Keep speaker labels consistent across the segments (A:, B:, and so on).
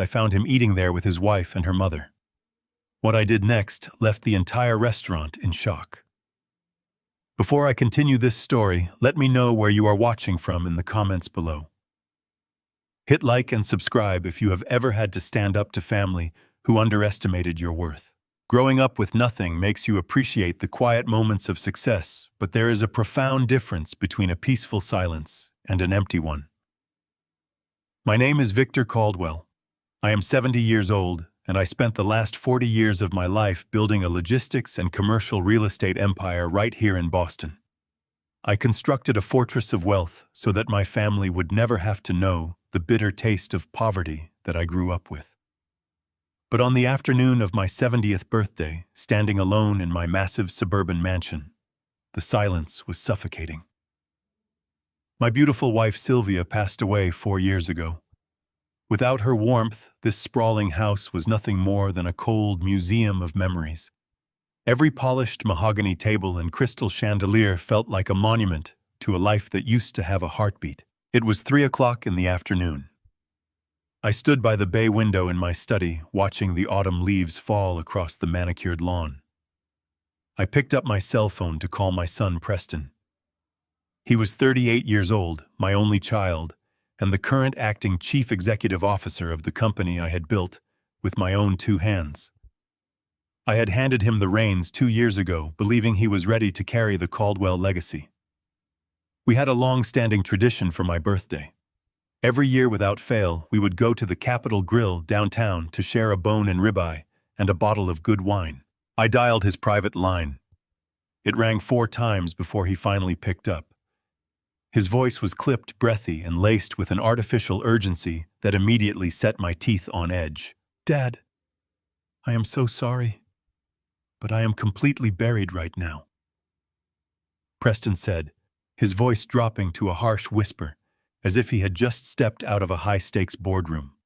A: I found him eating there with his wife and her mother. What I did next left the entire restaurant in shock. Before I continue this story, let me know where you are watching from in the comments below. Hit like and subscribe if you have ever had to stand up to family who underestimated your worth. Growing up with nothing makes you appreciate the quiet moments of success, but there is a profound difference between a peaceful silence and an empty one. My name is Victor Caldwell. I am 70 years old, and I spent the last 40 years of my life building a logistics and commercial real estate empire right here in Boston. I constructed a fortress of wealth so that my family would never have to know the bitter taste of poverty that I grew up with. But on the afternoon of my 70th birthday, standing alone in my massive suburban mansion, the silence was suffocating. My beautiful wife Sylvia passed away 4 years ago. Without her warmth, this sprawling house was nothing more than a cold museum of memories. Every polished mahogany table and crystal chandelier felt like a monument to a life that used to have a heartbeat. It was 3 o'clock in the afternoon. I stood by the bay window in my study, watching the autumn leaves fall across the manicured lawn. I picked up my cell phone to call my son Preston. He was 38 years old, my only child, and the current acting chief executive officer of the company I had built with my own 2 hands. I had handed him the reins 2 years ago, believing he was ready to carry the Caldwell legacy. We had a long-standing tradition for my birthday. Every year without fail, we would go to the Capitol Grill downtown to share a bone and ribeye and a bottle of good wine. I dialed his private line. It rang 4 times before he finally picked up. His voice was clipped, breathy, and laced with an artificial urgency that immediately set my teeth on edge. "Dad, I am so sorry, but I am completely buried right now," Preston said, his voice dropping to a harsh whisper, as if he had just stepped out of a high-stakes boardroom.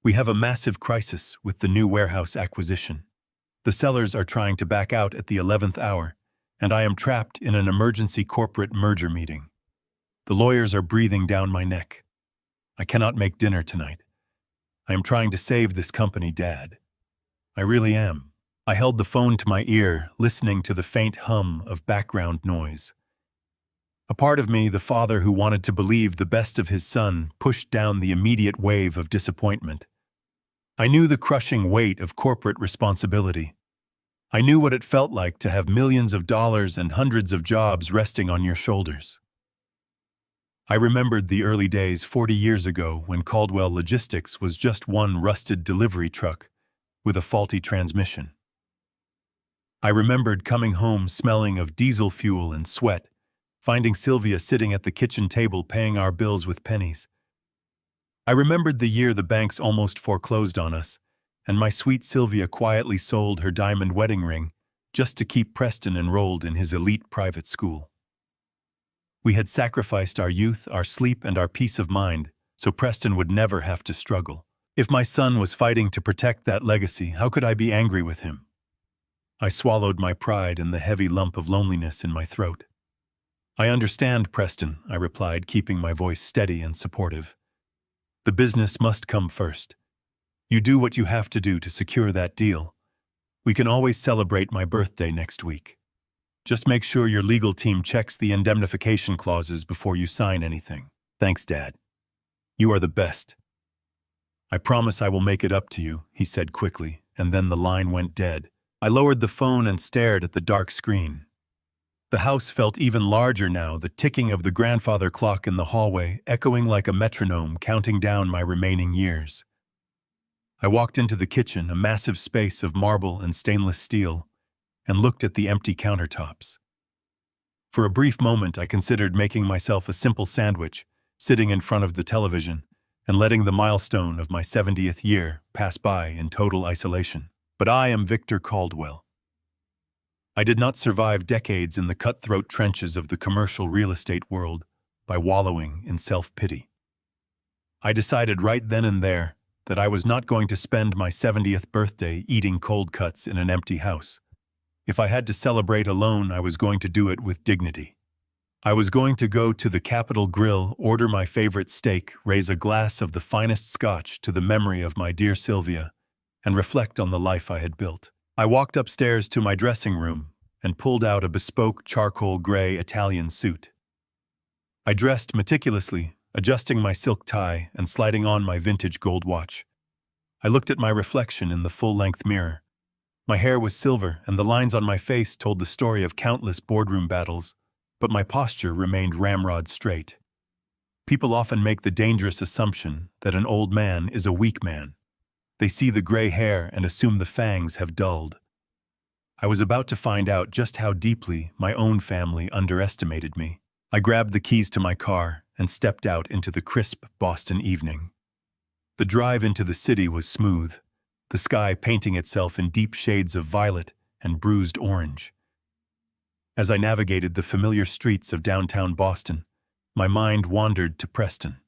A: "We have a massive crisis with the new warehouse acquisition. The sellers are trying to back out at the 11th hour, and I am trapped in an emergency corporate merger meeting. The lawyers are breathing down my neck. I cannot make dinner tonight. I am trying to save this company, Dad. I really am." I held the phone to my ear, listening to the faint hum of background noise. A part of me, the father who wanted to believe the best of his son, pushed down the immediate wave of disappointment. I knew the crushing weight of corporate responsibility. I knew what it felt like to have millions of dollars and hundreds of jobs resting on your shoulders. I remembered the early days 40 years ago when Caldwell Logistics was just one rusted delivery truck with a faulty transmission. I remembered coming home smelling of diesel fuel and sweat, finding Sylvia sitting at the kitchen table paying our bills with pennies. I remembered the year the banks almost foreclosed on us, and my sweet Sylvia quietly sold her diamond wedding ring just to keep Preston enrolled in his elite private school. We had sacrificed our youth, our sleep, and our peace of mind so Preston would never have to struggle. If my son was fighting to protect that legacy, how could I be angry with him? I swallowed my pride and the heavy lump of loneliness in my throat. "I understand, Preston," I replied, keeping my voice steady and supportive. "The business must come first. You do what you have to do to secure that deal. We can always celebrate my birthday next week. Just make sure your legal team checks the indemnification clauses before you sign anything." "Thanks, Dad. You are the best." "I promise I will make it up to you," he said quickly, and then the line went dead. I lowered the phone and stared at the dark screen. The house felt even larger now, the ticking of the grandfather clock in the hallway echoing like a metronome counting down my remaining years. I walked into the kitchen, a massive space of marble and stainless steel, and looked at the empty countertops. For a brief moment, I considered making myself a simple sandwich, sitting in front of the television, and letting the milestone of my 70th year pass by in total isolation. But I am Victor Caldwell. I did not survive decades in the cutthroat trenches of the commercial real estate world by wallowing in self-pity. I decided right then and there that I was not going to spend my 70th birthday eating cold cuts in an empty house. If I had to celebrate alone, I was going to do it with dignity. I was going to go to the Capitol Grill, order my favorite steak, raise a glass of the finest scotch to the memory of my dear Sylvia, and reflect on the life I had built. I walked upstairs to my dressing room and pulled out a bespoke charcoal gray Italian suit. I dressed meticulously, adjusting my silk tie and sliding on my vintage gold watch. I looked at my reflection in the full-length mirror. My hair was silver, and the lines on my face told the story of countless boardroom battles, but my posture remained ramrod straight. People often make the dangerous assumption that an old man is a weak man. They see the gray hair and assume the fangs have dulled. I was about to find out just how deeply my own family underestimated me. I grabbed the keys to my car and stepped out into the crisp Boston evening. The drive into the city was smooth, the sky painting itself in deep shades of violet and bruised orange. As I navigated the familiar streets of downtown Boston, my mind wandered to Preston.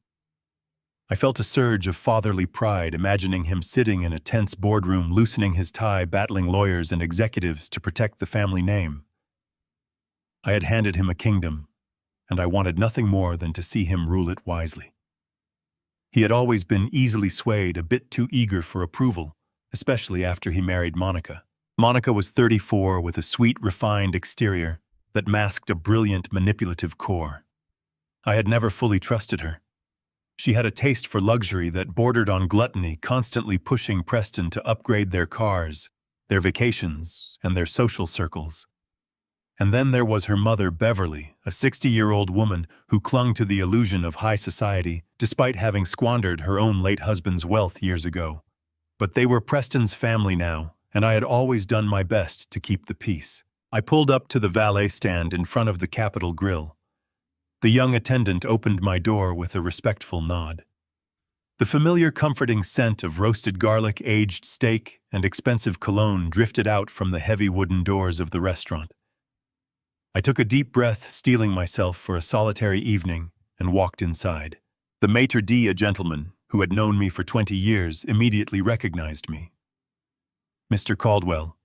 A: I felt a surge of fatherly pride imagining him sitting in a tense boardroom, loosening his tie, battling lawyers and executives to protect the family name. I had handed him a kingdom, and I wanted nothing more than to see him rule it wisely. He had always been easily swayed, a bit too eager for approval, especially after he married Monica. Monica was 34 with a sweet, refined exterior that masked a brilliant, manipulative core. I had never fully trusted her. She had a taste for luxury that bordered on gluttony, constantly pushing Preston to upgrade their cars, their vacations, and their social circles. And then there was her mother, Beverly, a 60-year-old woman who clung to the illusion of high society despite having squandered her own late husband's wealth years ago. But they were Preston's family now, and I had always done my best to keep the peace. I pulled up to the valet stand in front of the Capitol Grill. The young attendant opened my door with a respectful nod. The familiar comforting scent of roasted garlic, aged steak, and expensive cologne drifted out from the heavy wooden doors of the restaurant. I took a deep breath, steeling myself for a solitary evening, and walked inside. The maitre d', a gentleman who had known me for 20 years, immediately recognized me. "Mr. Caldwell."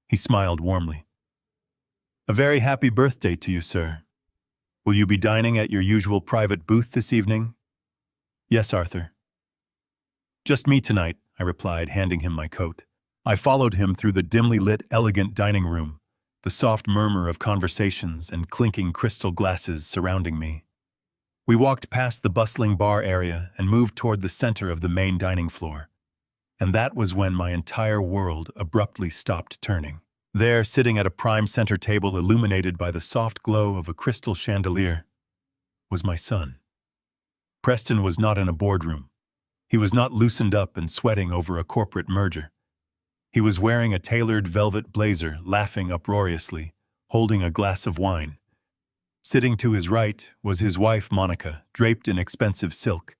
A: He smiled warmly. "A very happy birthday to you, sir. Will you be dining at your usual private booth this evening?" "Yes, Arthur." "Just me tonight," I replied, handing him my coat. I followed him through the dimly lit, elegant dining room, the soft murmur of conversations and clinking crystal glasses surrounding me. We walked past the bustling bar area and moved toward the center of the main dining floor. And that was when my entire world abruptly stopped turning. There, sitting at a prime center table illuminated by the soft glow of a crystal chandelier, was my son. Preston was not in a boardroom. He was not loosened up and sweating over a corporate merger. He was wearing a tailored velvet blazer, laughing uproariously, holding a glass of wine. Sitting to his right was his wife, Monica, draped in expensive silk.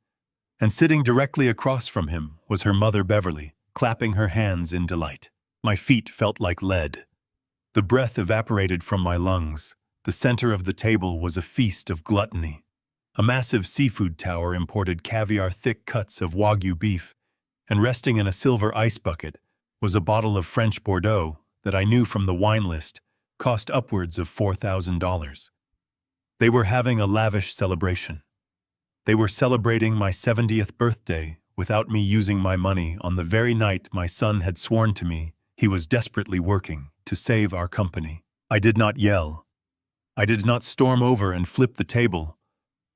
A: And sitting directly across from him was her mother, Beverly, clapping her hands in delight. My feet felt like lead. The breath evaporated from my lungs. The center of the table was a feast of gluttony. A massive seafood tower imported caviar, thick cuts of Wagyu beef, and resting in a silver ice bucket was a bottle of French Bordeaux that I knew from the wine list cost upwards of $4,000. They were having a lavish celebration. They were celebrating my 70th birthday without me using my money on the very night my son had sworn to me he was desperately working to save our company. I did not yell. I did not storm over and flip the table.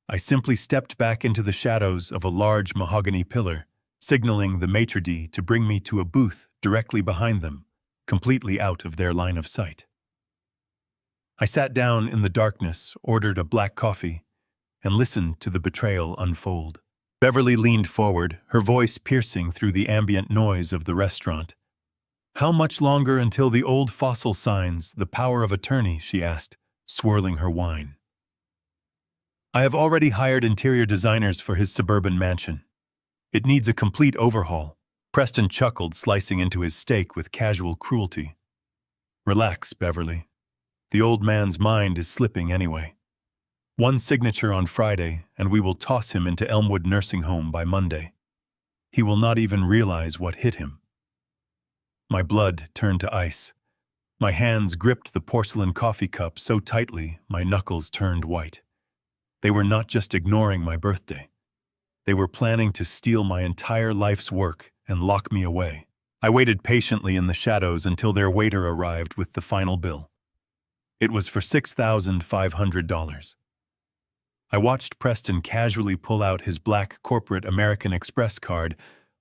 A: I simply stepped back into the shadows of a large mahogany pillar, signaling the maitre d' to bring me to a booth directly behind them, completely out of their line of sight. I sat down in the darkness, ordered a black coffee, and listened to the betrayal unfold. Beverly leaned forward, her voice piercing through the ambient noise of the restaurant. "How much longer until the old fossil signs the power of attorney?" she asked, swirling her wine. "I have already hired interior designers for his suburban mansion. It needs a complete overhaul." Preston chuckled, slicing into his steak with casual cruelty. "Relax, Beverly. The old man's mind is slipping anyway. One signature on Friday, and we will toss him into Elmwood Nursing Home by Monday. He will not even realize what hit him." My blood turned to ice. My hands gripped the porcelain coffee cup so tightly my knuckles turned white. They were not just ignoring my birthday. They were planning to steal my entire life's work and lock me away. I waited patiently in the shadows until their waiter arrived with the final bill. It was for $6,500. I watched Preston casually pull out his black corporate American Express card,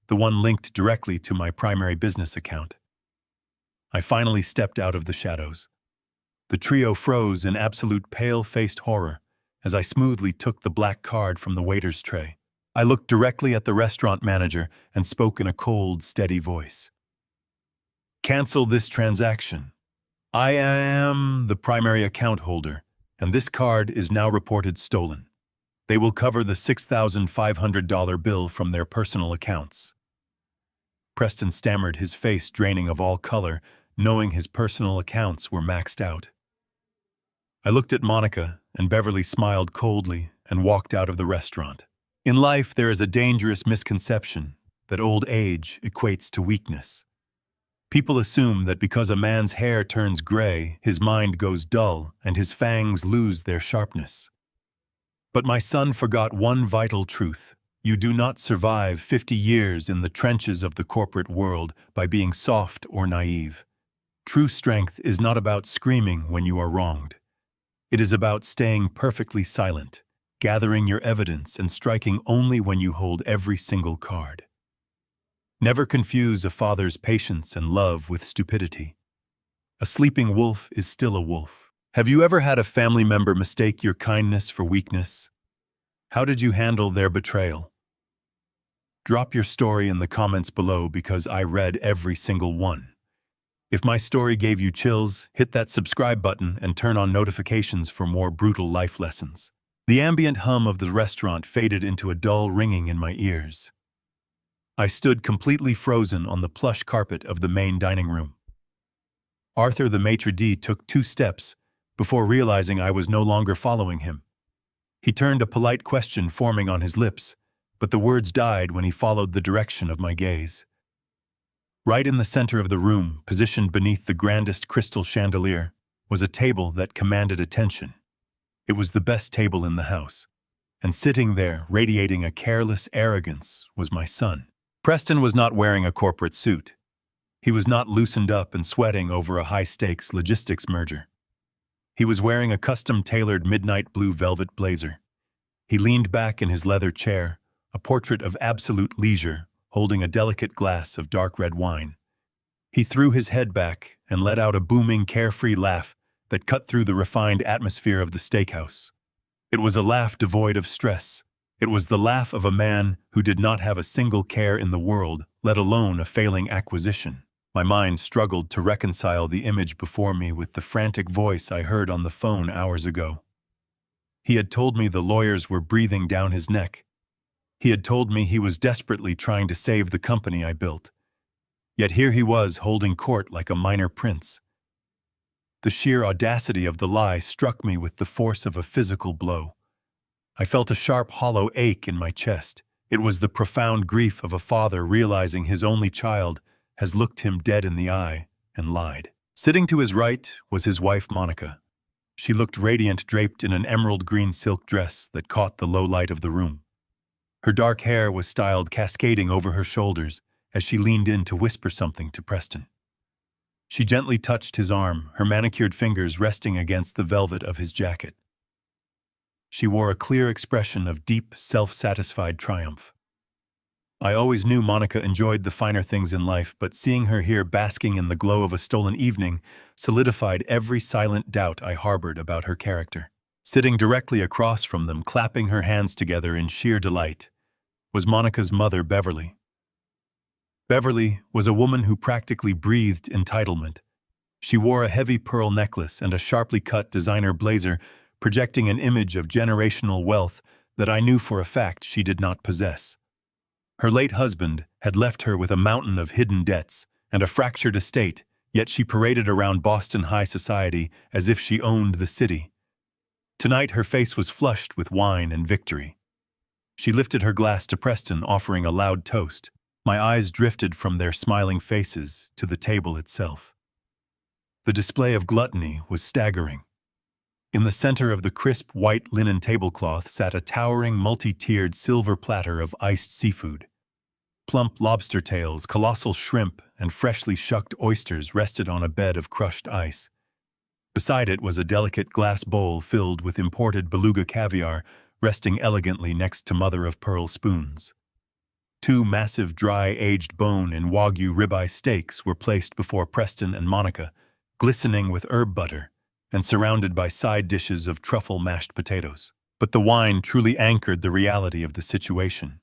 A: the one linked directly to my primary business account. I finally stepped out of the shadows. The trio froze in absolute pale-faced horror as I smoothly took the black card from the waiter's tray. I looked directly at the restaurant manager and spoke in a cold, steady voice. "Cancel this transaction. I am the primary account holder, and this card is now reported stolen. They will cover the $6,500 bill from their personal accounts." Preston stammered, his face draining of all color, knowing his personal accounts were maxed out. I looked at Monica, and Beverly smiled coldly and walked out of the restaurant. In life, there is a dangerous misconception that old age equates to weakness. People assume that because a man's hair turns gray, his mind goes dull and his fangs lose their sharpness. But my son forgot one vital truth. You do not survive 50 years in the trenches of the corporate world by being soft or naive. True strength is not about screaming when you are wronged. It is about staying perfectly silent, gathering your evidence and striking only when you hold every single card. Never confuse a father's patience and love with stupidity. A sleeping wolf is still a wolf. Have you ever had a family member mistake your kindness for weakness? How did you handle their betrayal? Drop your story in the comments below because I read every single one. If my story gave you chills, hit that subscribe button and turn on notifications for more brutal life lessons. The ambient hum of the restaurant faded into a dull ringing in my ears. I stood completely frozen on the plush carpet of the main dining room. Arthur, the maitre d', took 2 steps before realizing I was no longer following him. He turned, a polite question forming on his lips, but the words died when he followed the direction of my gaze. Right in the center of the room, positioned beneath the grandest crystal chandelier, was a table that commanded attention. It was the best table in the house, and sitting there, radiating a careless arrogance, was my son. Preston was not wearing a corporate suit. He was not loosened up and sweating over a high-stakes logistics merger. He was wearing a custom-tailored midnight blue velvet blazer. He leaned back in his leather chair, a portrait of absolute leisure, holding a delicate glass of dark red wine. He threw his head back and let out a booming, carefree laugh that cut through the refined atmosphere of the steakhouse. It was a laugh devoid of stress. It was the laugh of a man who did not have a single care in the world, let alone a failing acquisition. My mind struggled to reconcile the image before me with the frantic voice I heard on the phone hours ago. He had told me the lawyers were breathing down his neck. He had told me he was desperately trying to save the company I built. Yet here he was holding court like a minor prince. The sheer audacity of the lie struck me with the force of a physical blow. I felt a sharp, hollow ache in my chest. It was the profound grief of a father realizing his only child has looked him dead in the eye and lied. Sitting to his right was his wife, Monica. She looked radiant, draped in an emerald green silk dress that caught the low light of the room. Her dark hair was styled, cascading over her shoulders as she leaned in to whisper something to Preston. She gently touched his arm, her manicured fingers resting against the velvet of his jacket. She wore a clear expression of deep, self-satisfied triumph. I always knew Monica enjoyed the finer things in life, but seeing her here basking in the glow of a stolen evening solidified every silent doubt I harbored about her character. Sitting directly across from them, clapping her hands together in sheer delight, was Monica's mother, Beverly. Beverly was a woman who practically breathed entitlement. She wore a heavy pearl necklace and a sharply cut designer blazer, projecting an image of generational wealth that I knew for a fact she did not possess. Her late husband had left her with a mountain of hidden debts and a fractured estate, yet she paraded around Boston high society as if she owned the city. Tonight her face was flushed with wine and victory. She lifted her glass to Preston, offering a loud toast. My eyes drifted from their smiling faces to the table itself. The display of gluttony was staggering. In the center of the crisp white linen tablecloth sat a towering multi-tiered silver platter of iced seafood. Plump lobster tails, colossal shrimp, and freshly shucked oysters rested on a bed of crushed ice. Beside it was a delicate glass bowl filled with imported beluga caviar, resting elegantly next to mother-of-pearl spoons. Two massive dry-aged bone and Wagyu ribeye steaks were placed before Preston and Monica, glistening with herb butter, and surrounded by side dishes of truffle mashed potatoes. But the wine truly anchored the reality of the situation.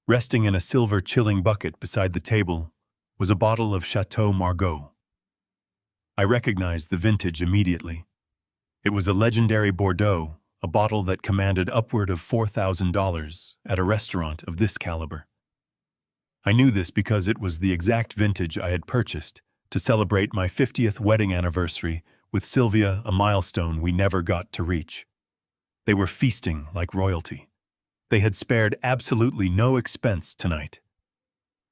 A: Resting in a silver chilling bucket beside the table was a bottle of Chateau Margaux. I recognized the vintage immediately. It was a legendary Bordeaux, a bottle that commanded upward of $4,000 at a restaurant of this caliber. I knew this because it was the exact vintage I had purchased to celebrate my 50th wedding anniversary with Sylvia, a milestone we never got to reach. They were feasting like royalty. They had spared absolutely no expense tonight.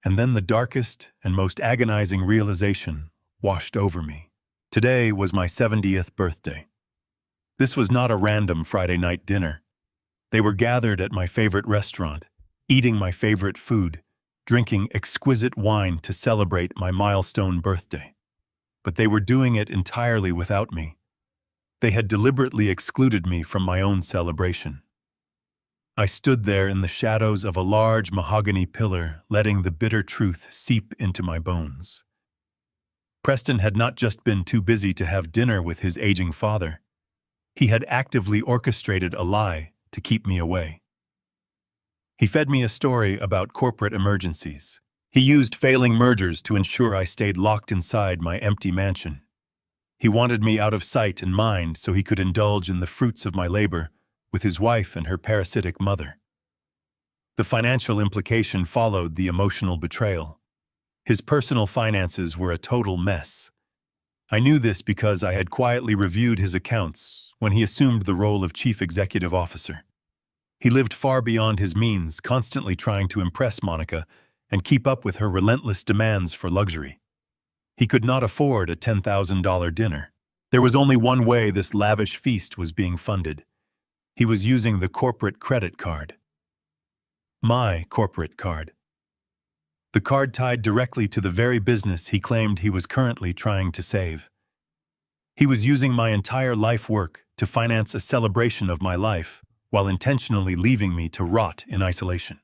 A: And then the darkest and most agonizing realization washed over me. Today was my 70th birthday. This was not a random Friday night dinner. They were gathered at my favorite restaurant, eating my favorite food, drinking exquisite wine to celebrate my milestone birthday. But they were doing it entirely without me. They had deliberately excluded me from my own celebration. I stood there in the shadows of a large mahogany pillar, letting the bitter truth seep into my bones. Preston had not just been too busy to have dinner with his aging father. He had actively orchestrated a lie to keep me away. He fed me a story about corporate emergencies. He used failing mergers to ensure I stayed locked inside my empty mansion. He wanted me out of sight and mind so he could indulge in the fruits of my labor with his wife and her parasitic mother. The financial implication followed the emotional betrayal. His personal finances were a total mess. I knew this because I had quietly reviewed his accounts when he assumed the role of chief executive officer. He lived far beyond his means, constantly trying to impress Monica and keep up with her relentless demands for luxury. He could not afford a $10,000 dinner. There was only one way this lavish feast was being funded. He was using the corporate credit card. My corporate card. The card tied directly to the very business he claimed he was currently trying to save. He was using my entire life work to finance a celebration of my life, while intentionally leaving me to rot in isolation.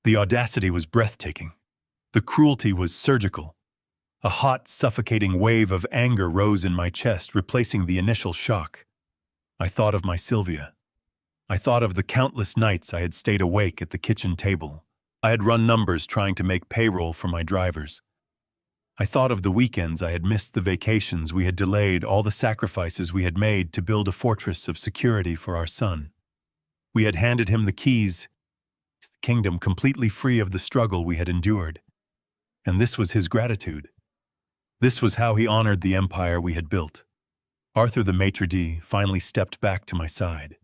A: The audacity was breathtaking. The cruelty was surgical. A hot, suffocating wave of anger rose in my chest, replacing the initial shock. I thought of my Sylvia. I thought of the countless nights I had stayed awake at the kitchen table. I had run numbers trying to make payroll for my drivers. I thought of the weekends I had missed, the vacations we had delayed, all the sacrifices we had made to build a fortress of security for our son. We had handed him the keys to the kingdom, completely free of the struggle we had endured. And this was his gratitude. This was how he honored the empire we had built. Arthur the maitre d' finally stepped back to my side.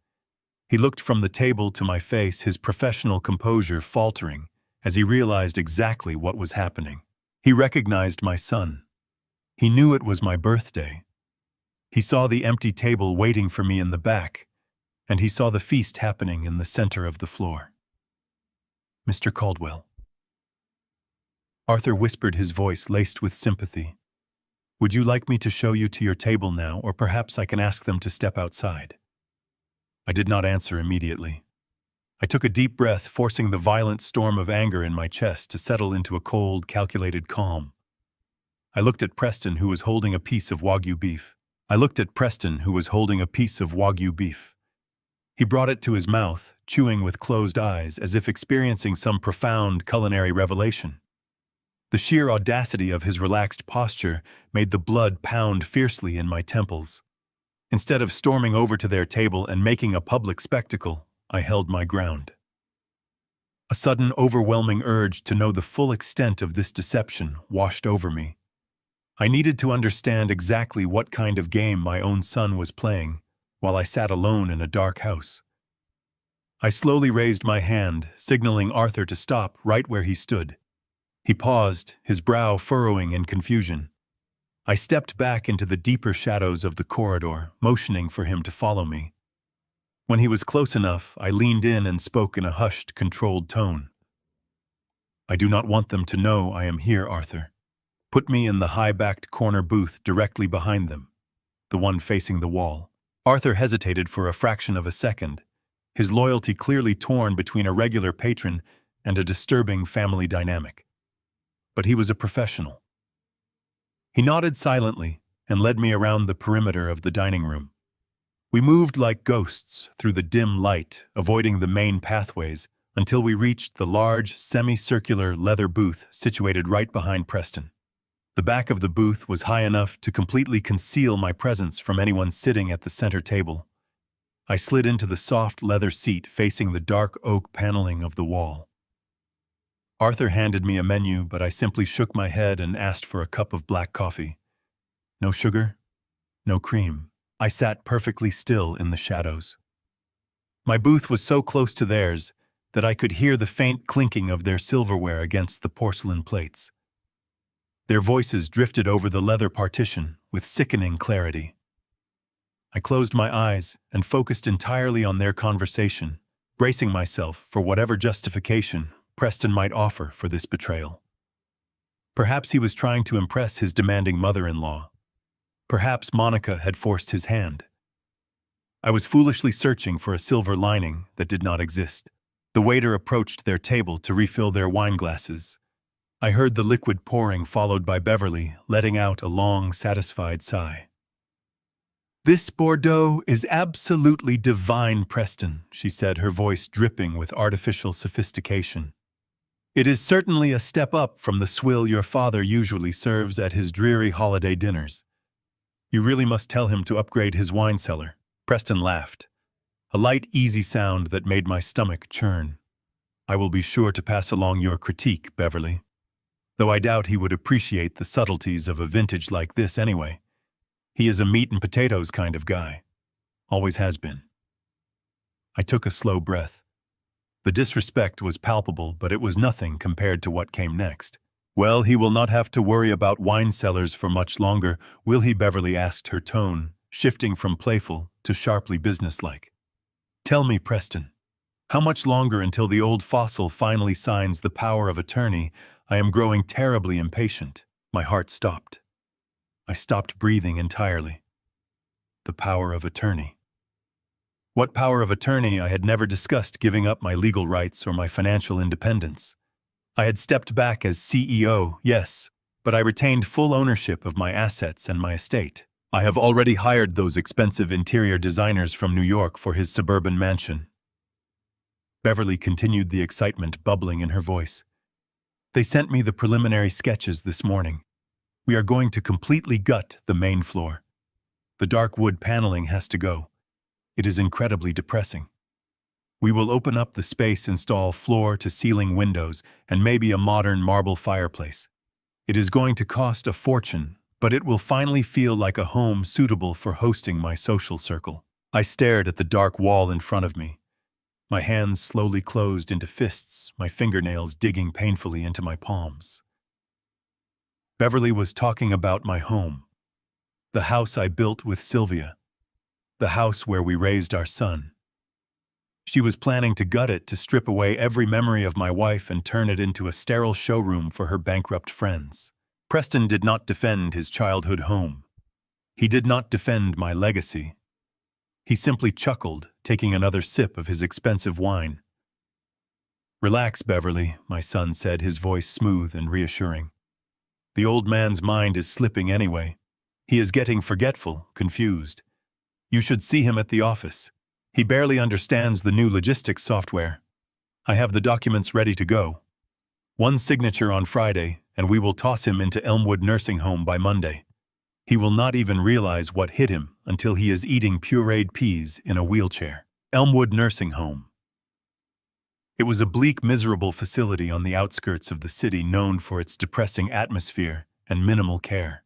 A: He looked from the table to my face, his professional composure faltering as he realized exactly what was happening. He recognized my son. He knew it was my birthday. He saw the empty table waiting for me in the back, and he saw the feast happening in the center of the floor. Mr. Caldwell. Arthur whispered, his voice laced with sympathy. Would you like me to show you to your table now, or perhaps I can ask them to step outside? I did not answer immediately. I took a deep breath, forcing the violent storm of anger in my chest to settle into a cold, calculated calm. I looked at Preston, who was holding a piece of Wagyu beef. He brought it to his mouth, chewing with closed eyes, as if experiencing some profound culinary revelation. The sheer audacity of his relaxed posture made the blood pound fiercely in my temples. Instead of storming over to their table and making a public spectacle, I held my ground. A sudden, overwhelming urge to know the full extent of this deception washed over me. I needed to understand exactly what kind of game my own son was playing while I sat alone in a dark house. I slowly raised my hand, signaling Arthur to stop right where he stood. He paused, his brow furrowing in confusion. I stepped back into the deeper shadows of the corridor, motioning for him to follow me. When he was close enough, I leaned in and spoke in a hushed, controlled tone. "I do not want them to know I am here, Arthur. Put me in the high-backed corner booth directly behind them, the one facing the wall." Arthur hesitated for a fraction of a second, his loyalty clearly torn between a regular patron and a disturbing family dynamic. But he was a professional. He nodded silently and led me around the perimeter of the dining room. We moved like ghosts through the dim light, avoiding the main pathways, until we reached the large, semicircular leather booth situated right behind Preston. The back of the booth was high enough to completely conceal my presence from anyone sitting at the center table. I slid into the soft leather seat facing the dark oak paneling of the wall. Arthur handed me a menu, but I simply shook my head and asked for a cup of black coffee. No sugar, no cream. I sat perfectly still in the shadows. My booth was so close to theirs that I could hear the faint clinking of their silverware against the porcelain plates. Their voices drifted over the leather partition with sickening clarity. I closed my eyes and focused entirely on their conversation, bracing myself for whatever justification Preston might offer for this betrayal. Perhaps he was trying to impress his demanding mother-in-law. Perhaps Monica had forced his hand. I was foolishly searching for a silver lining that did not exist. The waiter approached their table to refill their wine glasses. I heard the liquid pouring, followed by Beverly letting out a long, satisfied sigh. "This Bordeaux is absolutely divine, Preston," she said, her voice dripping with artificial sophistication. "It is certainly a step up from the swill your father usually serves at his dreary holiday dinners. You really must tell him to upgrade his wine cellar." Preston laughed, a light, easy sound that made my stomach churn. "I will be sure to pass along your critique, Beverly. Though I doubt he would appreciate the subtleties of a vintage like this anyway. He is a meat and potatoes kind of guy. Always has been." I took a slow breath. The disrespect was palpable, but it was nothing compared to what came next. "Well, he will not have to worry about wine cellars for much longer, will he?" Beverly asked, her tone shifting from playful to sharply businesslike. "Tell me, Preston, how much longer until the old fossil finally signs the power of attorney? I am growing terribly impatient." My heart stopped. I stopped breathing entirely. The power of attorney. What power of attorney? I had never discussed giving up my legal rights or my financial independence. I had stepped back as CEO, yes, but I retained full ownership of my assets and my estate. I have already hired those expensive interior designers from New York for his suburban mansion. Beverly continued, the excitement bubbling in her voice. "They sent me the preliminary sketches this morning. We are going to completely gut the main floor. The dark wood paneling has to go. It is incredibly depressing. We will open up the space, install floor-to-ceiling windows, and maybe a modern marble fireplace. It is going to cost a fortune, but it will finally feel like a home suitable for hosting my social circle." I stared at the dark wall in front of me. My hands slowly closed into fists, my fingernails digging painfully into my palms. Beverly was talking about my home, the house I built with Sylvia, the house where we raised our son. She was planning to gut it to strip away every memory of my wife and turn it into a sterile showroom for her bankrupt friends. Preston did not defend his childhood home. He did not defend my legacy. He simply chuckled, taking another sip of his expensive wine. "Relax, Beverly," my son said, his voice smooth and reassuring. "The old man's mind is slipping anyway. He is getting forgetful, confused. You should see him at the office. He barely understands the new logistics software. I have the documents ready to go. One signature on Friday, and we will toss him into Elmwood Nursing Home by Monday. He will not even realize what hit him until he is eating pureed peas in a wheelchair." Elmwood Nursing Home. It was a bleak, miserable facility on the outskirts of the city, known for its depressing atmosphere and minimal care.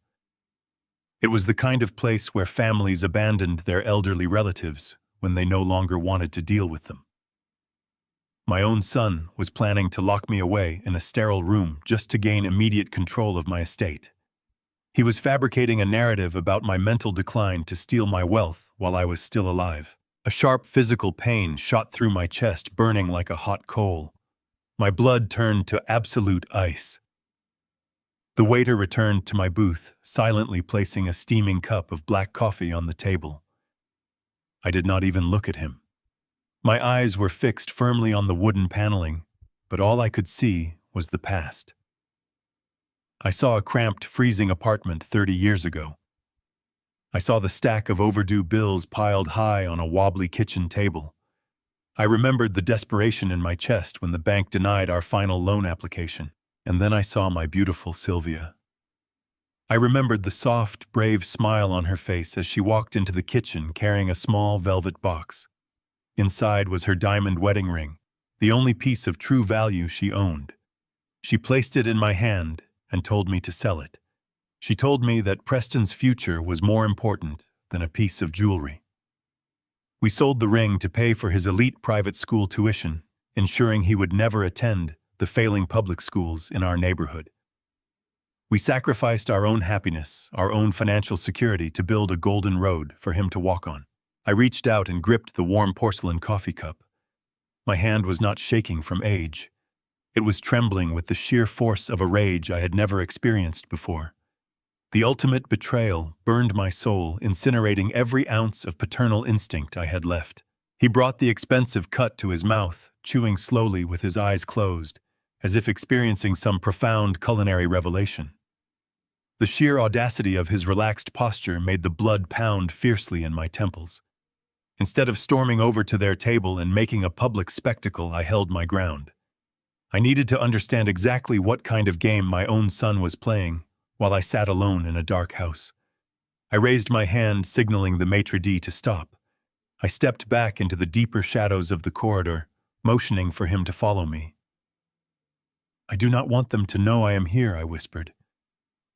A: It was the kind of place where families abandoned their elderly relatives when they no longer wanted to deal with them. My own son was planning to lock me away in a sterile room just to gain immediate control of my estate. He was fabricating a narrative about my mental decline to steal my wealth while I was still alive. A sharp physical pain shot through my chest, burning like a hot coal. My blood turned to absolute ice. The waiter returned to my booth, silently placing a steaming cup of black coffee on the table. I did not even look at him. My eyes were fixed firmly on the wooden paneling, but all I could see was the past. I saw a cramped, freezing apartment 30 years ago. I saw the stack of overdue bills piled high on a wobbly kitchen table. I remembered the desperation in my chest when the bank denied our final loan application. And then I saw my beautiful Sylvia. I remembered the soft, brave smile on her face as she walked into the kitchen carrying a small velvet box. Inside was her diamond wedding ring, the only piece of true value she owned. She placed it in my hand and told me to sell it. She told me that Preston's future was more important than a piece of jewelry. We sold the ring to pay for his elite private school tuition, ensuring he would never attend the failing public schools in our neighborhood. We sacrificed our own happiness, our own financial security to build a golden road for him to walk on. I reached out and gripped the warm porcelain coffee cup. My hand was not shaking from age. It was trembling with the sheer force of a rage I had never experienced before. The ultimate betrayal burned my soul, incinerating every ounce of paternal instinct I had left. He brought the expensive cut to his mouth, chewing slowly with his eyes closed, as if experiencing some profound culinary revelation. The sheer audacity of his relaxed posture made the blood pound fiercely in my temples. Instead of storming over to their table and making a public spectacle, I held my ground. I needed to understand exactly what kind of game my own son was playing while I sat alone in a dark house. I raised my hand, signaling the maitre d' to stop. I stepped back into the deeper shadows of the corridor, motioning for him to follow me. "I do not want them to know I am here," I whispered.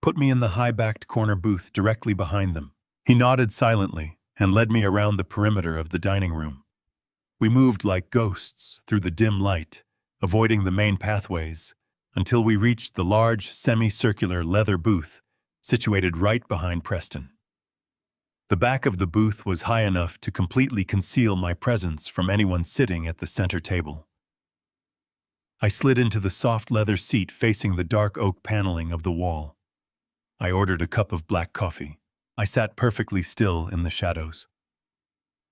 A: "Put me in the high-backed corner booth directly behind them." He nodded silently and led me around the perimeter of the dining room. We moved like ghosts through the dim light, avoiding the main pathways, until we reached the large, semicircular leather booth situated right behind Preston. The back of the booth was high enough to completely conceal my presence from anyone sitting at the center table. I slid into the soft leather seat facing the dark oak paneling of the wall. I ordered a cup of black coffee. I sat perfectly still in the shadows.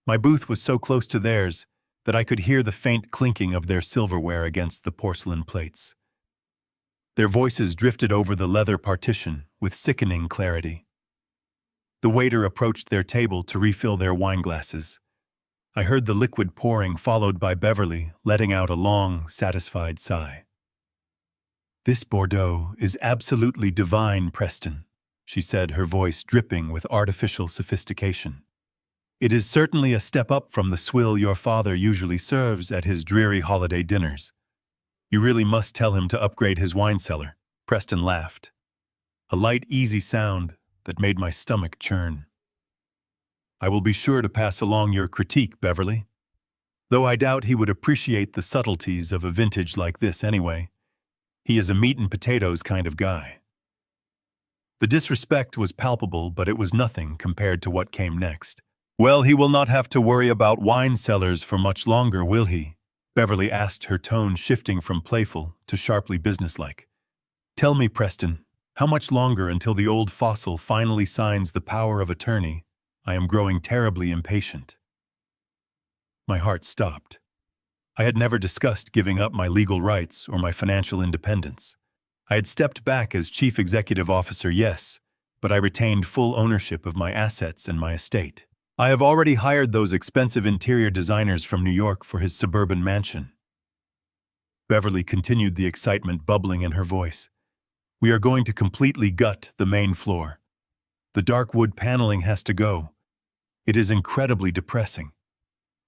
A: My booth was so close to theirs that I could hear the faint clinking of their silverware against the porcelain plates. Their voices drifted over the leather partition with sickening clarity. The waiter approached their table to refill their wine glasses. I heard the liquid pouring, followed by Beverly letting out a long, satisfied sigh. "This Bordeaux is absolutely divine, Preston," she said, her voice dripping with artificial sophistication. "It is certainly a step up from the swill your father usually serves at his dreary holiday dinners. You really must tell him to upgrade his wine cellar." Preston laughed. A light, easy sound that made my stomach churn. "I will be sure to pass along your critique, Beverly. Though I doubt he would appreciate the subtleties of a vintage like this anyway. He is a meat and potatoes kind of guy." The disrespect was palpable, but it was nothing compared to what came next. "Well, he will not have to worry about wine cellars for much longer, will he?" Beverly asked, her tone shifting from playful to sharply businesslike. "Tell me, Preston, how much longer until the old fossil finally signs the power of attorney? I am growing terribly impatient." My heart stopped. I had never discussed giving up my legal rights or my financial independence. I had stepped back as chief executive officer, yes, but I retained full ownership of my assets and my estate. I have already hired those expensive interior designers from New York for his suburban mansion. Beverly continued, the excitement bubbling in her voice. "We are going to completely gut the main floor. The dark wood paneling has to go. It is incredibly depressing.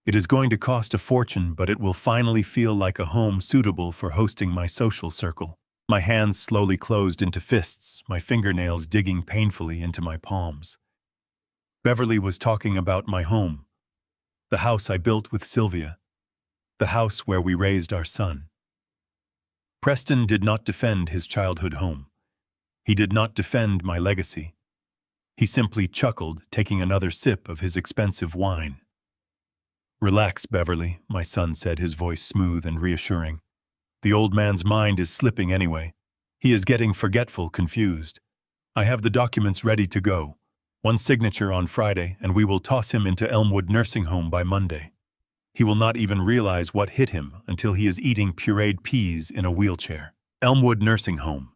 A: It is going to cost a fortune, but it will finally feel like a home suitable for hosting my social circle." My hands slowly closed into fists, my fingernails digging painfully into my palms. Beverly was talking about my home, the house I built with Sylvia, the house where we raised our son. Preston did not defend his childhood home. He did not defend my legacy. He simply chuckled, taking another sip of his expensive wine. "Relax, Beverly," my son said, his voice smooth and reassuring. "The old man's mind is slipping anyway. He is getting forgetful, confused. I have the documents ready to go. One signature on Friday, and we will toss him into Elmwood Nursing Home by Monday. He will not even realize what hit him until he is eating pureed peas in a wheelchair." Elmwood Nursing Home.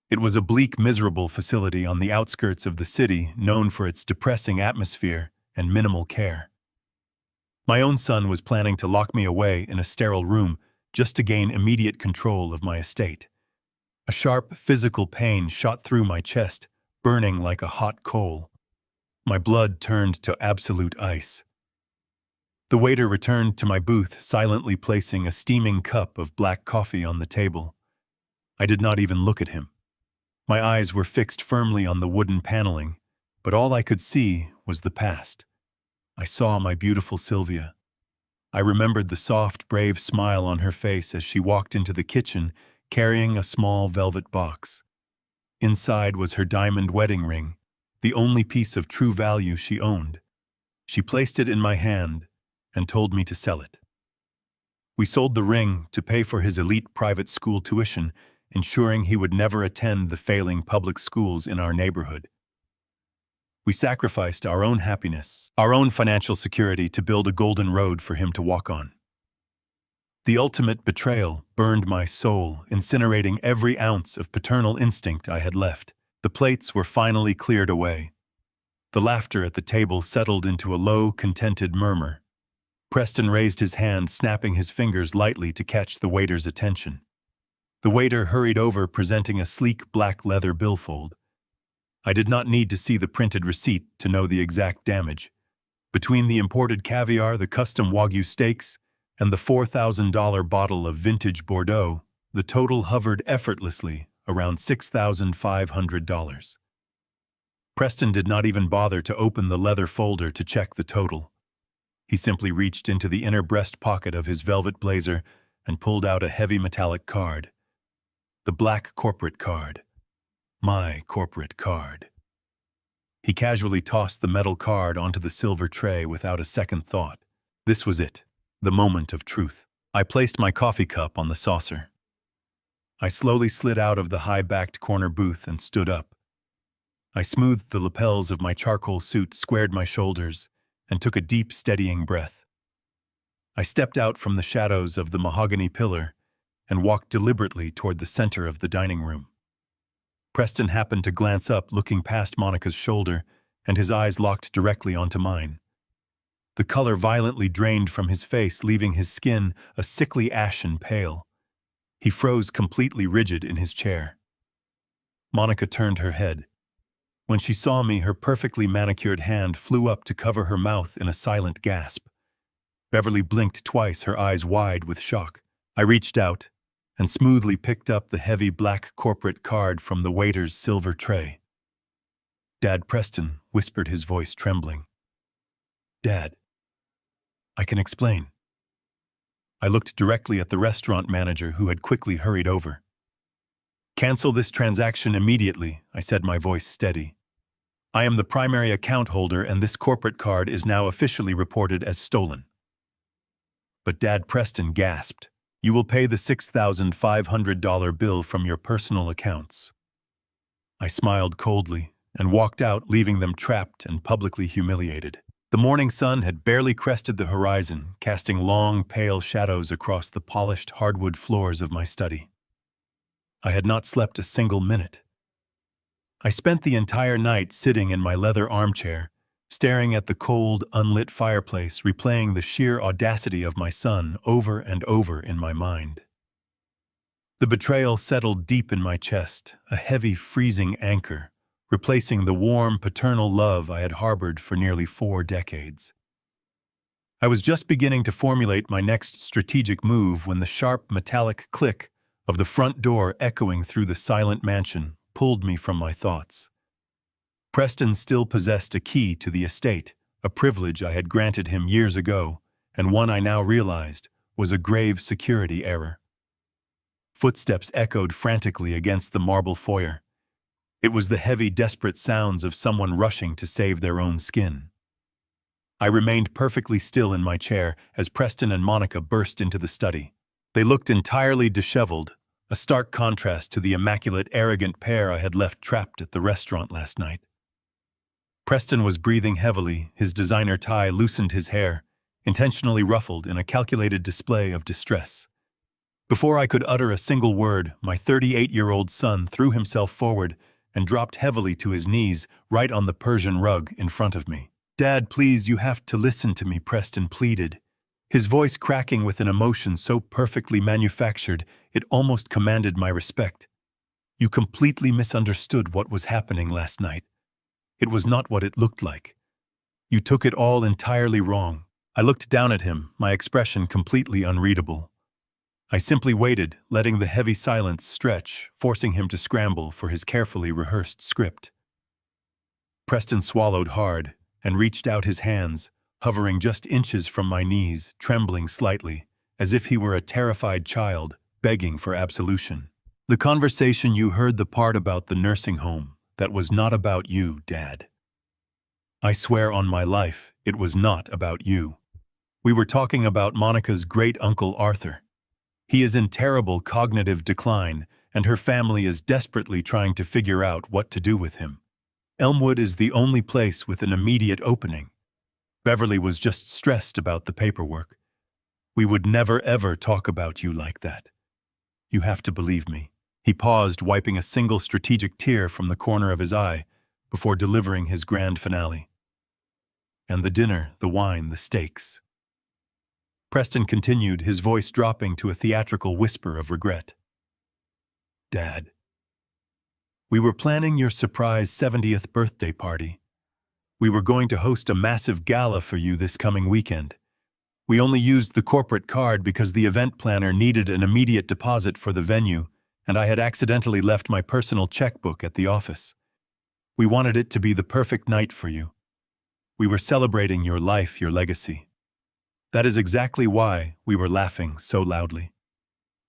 A: It was a bleak, miserable facility on the outskirts of the city, known for its depressing atmosphere and minimal care. My own son was planning to lock me away in a sterile room just to gain immediate control of my estate. A sharp, physical pain shot through my chest, burning like a hot coal. My blood turned to absolute ice. The waiter returned to my booth, silently placing a steaming cup of black coffee on the table. I did not even look at him. My eyes were fixed firmly on the wooden paneling, but all I could see was the past. I saw my beautiful Sylvia. I remembered the soft, brave smile on her face as she walked into the kitchen, carrying a small velvet box. Inside was her diamond wedding ring, the only piece of true value she owned. She placed it in my hand and told me to sell it. We sold the ring to pay for his elite private school tuition, ensuring he would never attend the failing public schools in our neighborhood. We sacrificed our own happiness, our own financial security to build a golden road for him to walk on. The ultimate betrayal burned my soul, incinerating every ounce of paternal instinct I had left. The plates were finally cleared away. The laughter at the table settled into a low, contented murmur. Preston raised his hand, snapping his fingers lightly to catch the waiter's attention. The waiter hurried over, presenting a sleek black leather billfold. I did not need to see the printed receipt to know the exact damage. Between the imported caviar, the custom Wagyu steaks, and the $4,000 bottle of vintage Bordeaux, the total hovered effortlessly around $6,500. Preston did not even bother to open the leather folder to check the total. He simply reached into the inner breast pocket of his velvet blazer and pulled out a heavy metallic card. The black corporate card. My corporate card. He casually tossed the metal card onto the silver tray without a second thought. This was it, the moment of truth. I placed my coffee cup on the saucer. I slowly slid out of the high-backed corner booth and stood up. I smoothed the lapels of my charcoal suit, squared my shoulders, and took a deep, steadying breath. I stepped out from the shadows of the mahogany pillar and walked deliberately toward the center of the dining room. Preston happened to glance up, looking past Monica's shoulder, and his eyes locked directly onto mine. The color violently drained from his face, leaving his skin a sickly ashen pale. He froze completely rigid in his chair. Monica turned her head. When she saw me, her perfectly manicured hand flew up to cover her mouth in a silent gasp. Beverly blinked twice, her eyes wide with shock. I reached out and smoothly picked up the heavy black corporate card from the waiter's silver tray. "Dad Preston," whispered, his voice trembling. "Dad, I can explain." I looked directly at the restaurant manager, who had quickly hurried over. "Cancel this transaction immediately," I said, my voice steady. "I am the primary account holder, and this corporate card is now officially reported as stolen." But Dad Preston gasped. "You will pay the $6,500 bill from your personal accounts." I smiled coldly and walked out, leaving them trapped and publicly humiliated. The morning sun had barely crested the horizon, casting long, pale shadows across the polished hardwood floors of my study. I had not slept a single minute. I spent the entire night sitting in my leather armchair, staring at the cold, unlit fireplace, replaying the sheer audacity of my son over and over in my mind. The betrayal settled deep in my chest, a heavy, freezing anchor, replacing the warm, paternal love I had harbored for nearly 4 decades. I was just beginning to formulate my next strategic move when the sharp, metallic click of the front door echoing through the silent mansion pulled me from my thoughts. Preston still possessed a key to the estate, a privilege I had granted him years ago, and one I now realized was a grave security error. Footsteps echoed frantically against the marble foyer, It was the heavy, desperate sounds of someone rushing to save their own skin. I remained perfectly still in my chair as Preston and Monica burst into the study. They looked entirely disheveled, a stark contrast to the immaculate, arrogant pair I had left trapped at the restaurant last night. Preston was breathing heavily, his designer tie loosened his hair, intentionally ruffled in a calculated display of distress. Before I could utter a single word, my 38-year-old son threw himself forward and dropped heavily to his knees right on the Persian rug in front of me. "Dad, please, you have to listen to me," Preston pleaded, his voice cracking with an emotion so perfectly manufactured it almost commanded my respect. "You completely misunderstood what was happening last night. It was not what it looked like. You took it all entirely wrong." I looked down at him, my expression completely unreadable. I simply waited, letting the heavy silence stretch, forcing him to scramble for his carefully rehearsed script. Preston swallowed hard and reached out his hands, hovering just inches from my knees, trembling slightly, as if he were a terrified child, begging for absolution. "The conversation you heard, the part about the nursing home, that was not about you, Dad. I swear on my life, it was not about you. We were talking about Monica's great-uncle Arthur. He is in terrible cognitive decline, and her family is desperately trying to figure out what to do with him. Elmwood is the only place with an immediate opening. Beverly was just stressed about the paperwork. We would never ever talk about you like that. You have to believe me." He paused, wiping a single strategic tear from the corner of his eye before delivering his grand finale. "And the dinner, the wine, the steaks." Preston continued, his voice dropping to a theatrical whisper of regret. "Dad, we were planning your surprise 70th birthday party. We were going to host a massive gala for you this coming weekend. We only used the corporate card because the event planner needed an immediate deposit for the venue, and I had accidentally left my personal checkbook at the office. We wanted it to be the perfect night for you. We were celebrating your life, your legacy. That is exactly why we were laughing so loudly.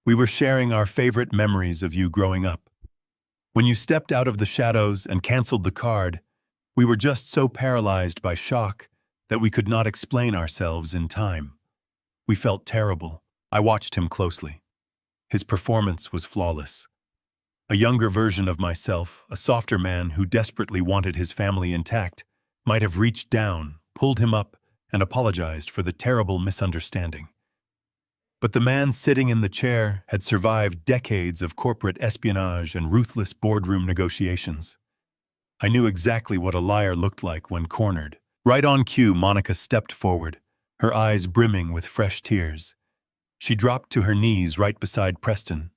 A: We were sharing our favorite memories of you growing up. When you stepped out of the shadows and canceled the card, we were just so paralyzed by shock that we could not explain ourselves in time. We felt terrible." I watched him closely. His performance was flawless. A younger version of myself, a softer man who desperately wanted his family intact, might have reached down, pulled him up, and apologized for the terrible misunderstanding. But the man sitting in the chair had survived decades of corporate espionage and ruthless boardroom negotiations. I knew exactly what a liar looked like when cornered. Right on cue, Monica stepped forward, her eyes brimming with fresh tears. She dropped to her knees right beside Preston,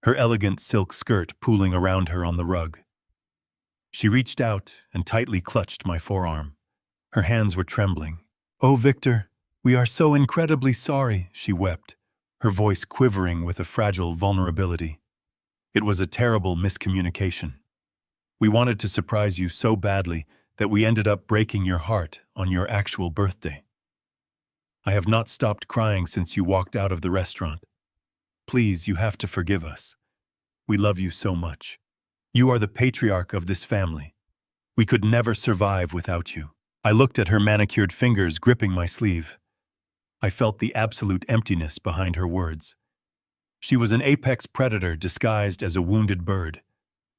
A: her elegant silk skirt pooling around her on the rug. She reached out and tightly clutched my forearm. Her hands were trembling. "Oh, Victor, we are so incredibly sorry," she wept, her voice quivering with a fragile vulnerability. "It was a terrible miscommunication. We wanted to surprise you so badly that we ended up breaking your heart on your actual birthday. I have not stopped crying since you walked out of the restaurant. Please, you have to forgive us. We love you so much. You are the patriarch of this family. We could never survive without you." I looked at her manicured fingers gripping my sleeve. I felt the absolute emptiness behind her words. She was an apex predator disguised as a wounded bird.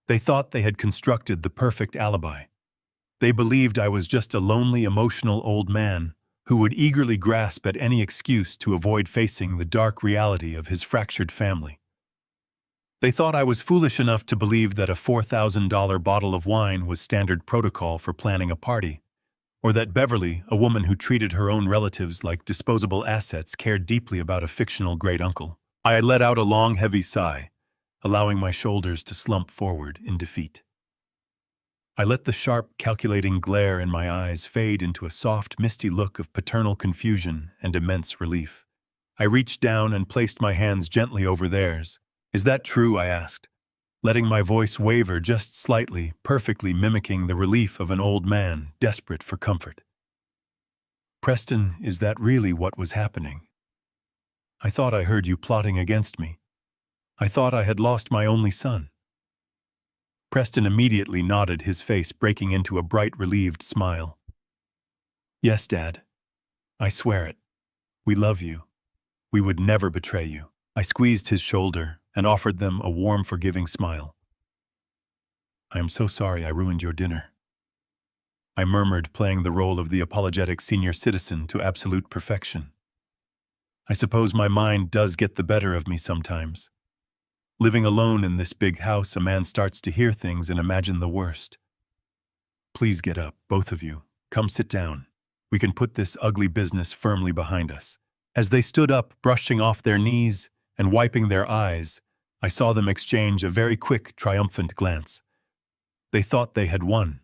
A: They thought they had constructed the perfect alibi. They believed I was just a lonely, emotional old man who would eagerly grasp at any excuse to avoid facing the dark reality of his fractured family. They thought I was foolish enough to believe that a $4,000 bottle of wine was standard protocol for planning a party, or that Beverly, a woman who treated her own relatives like disposable assets, cared deeply about a fictional great-uncle. I let out a long, heavy sigh, allowing my shoulders to slump forward in defeat. I let the sharp, calculating glare in my eyes fade into a soft, misty look of paternal confusion and immense relief. I reached down and placed my hands gently over theirs. "Is that true?" I asked, letting my voice waver just slightly, perfectly mimicking the relief of an old man desperate for comfort. "Preston, is that really what was happening? I thought I heard you plotting against me. I thought I had lost my only son." Preston immediately nodded, his face breaking into a bright, relieved smile. Yes, Dad. I swear it. We love you. We would never betray you. I squeezed his shoulder and offered them a warm, forgiving smile. I am so sorry I ruined your dinner, I murmured, playing the role of the apologetic senior citizen to absolute perfection. I suppose my mind does get the better of me sometimes. Living alone in this big house, a man starts to hear things and imagine the worst. Please get up, both of you. Come sit down. We can put this ugly business firmly behind us. As they stood up, brushing off their knees and wiping their eyes, I saw them exchange a very quick, triumphant glance. They thought they had won.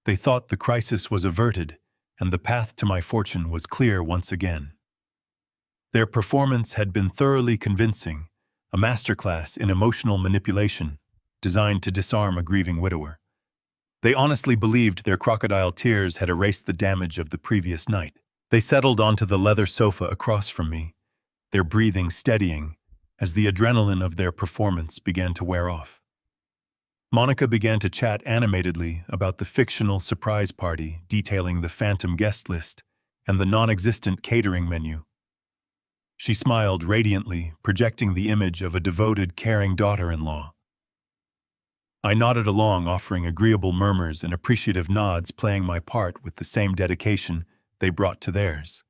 A: They thought the crisis was averted, and the path to my fortune was clear once again. Their performance had been thoroughly convincing, a masterclass in emotional manipulation designed to disarm a grieving widower. They honestly believed their crocodile tears had erased the damage of the previous night. They settled onto the leather sofa across from me, their breathing steadying as the adrenaline of their performance began to wear off. Monica began to chat animatedly about the fictional surprise party detailing the phantom guest list and the non-existent catering menu. She smiled radiantly, projecting the image of a devoted, caring daughter-in-law. I nodded along, offering agreeable murmurs and appreciative nods, playing my part with the same dedication they brought to theirs.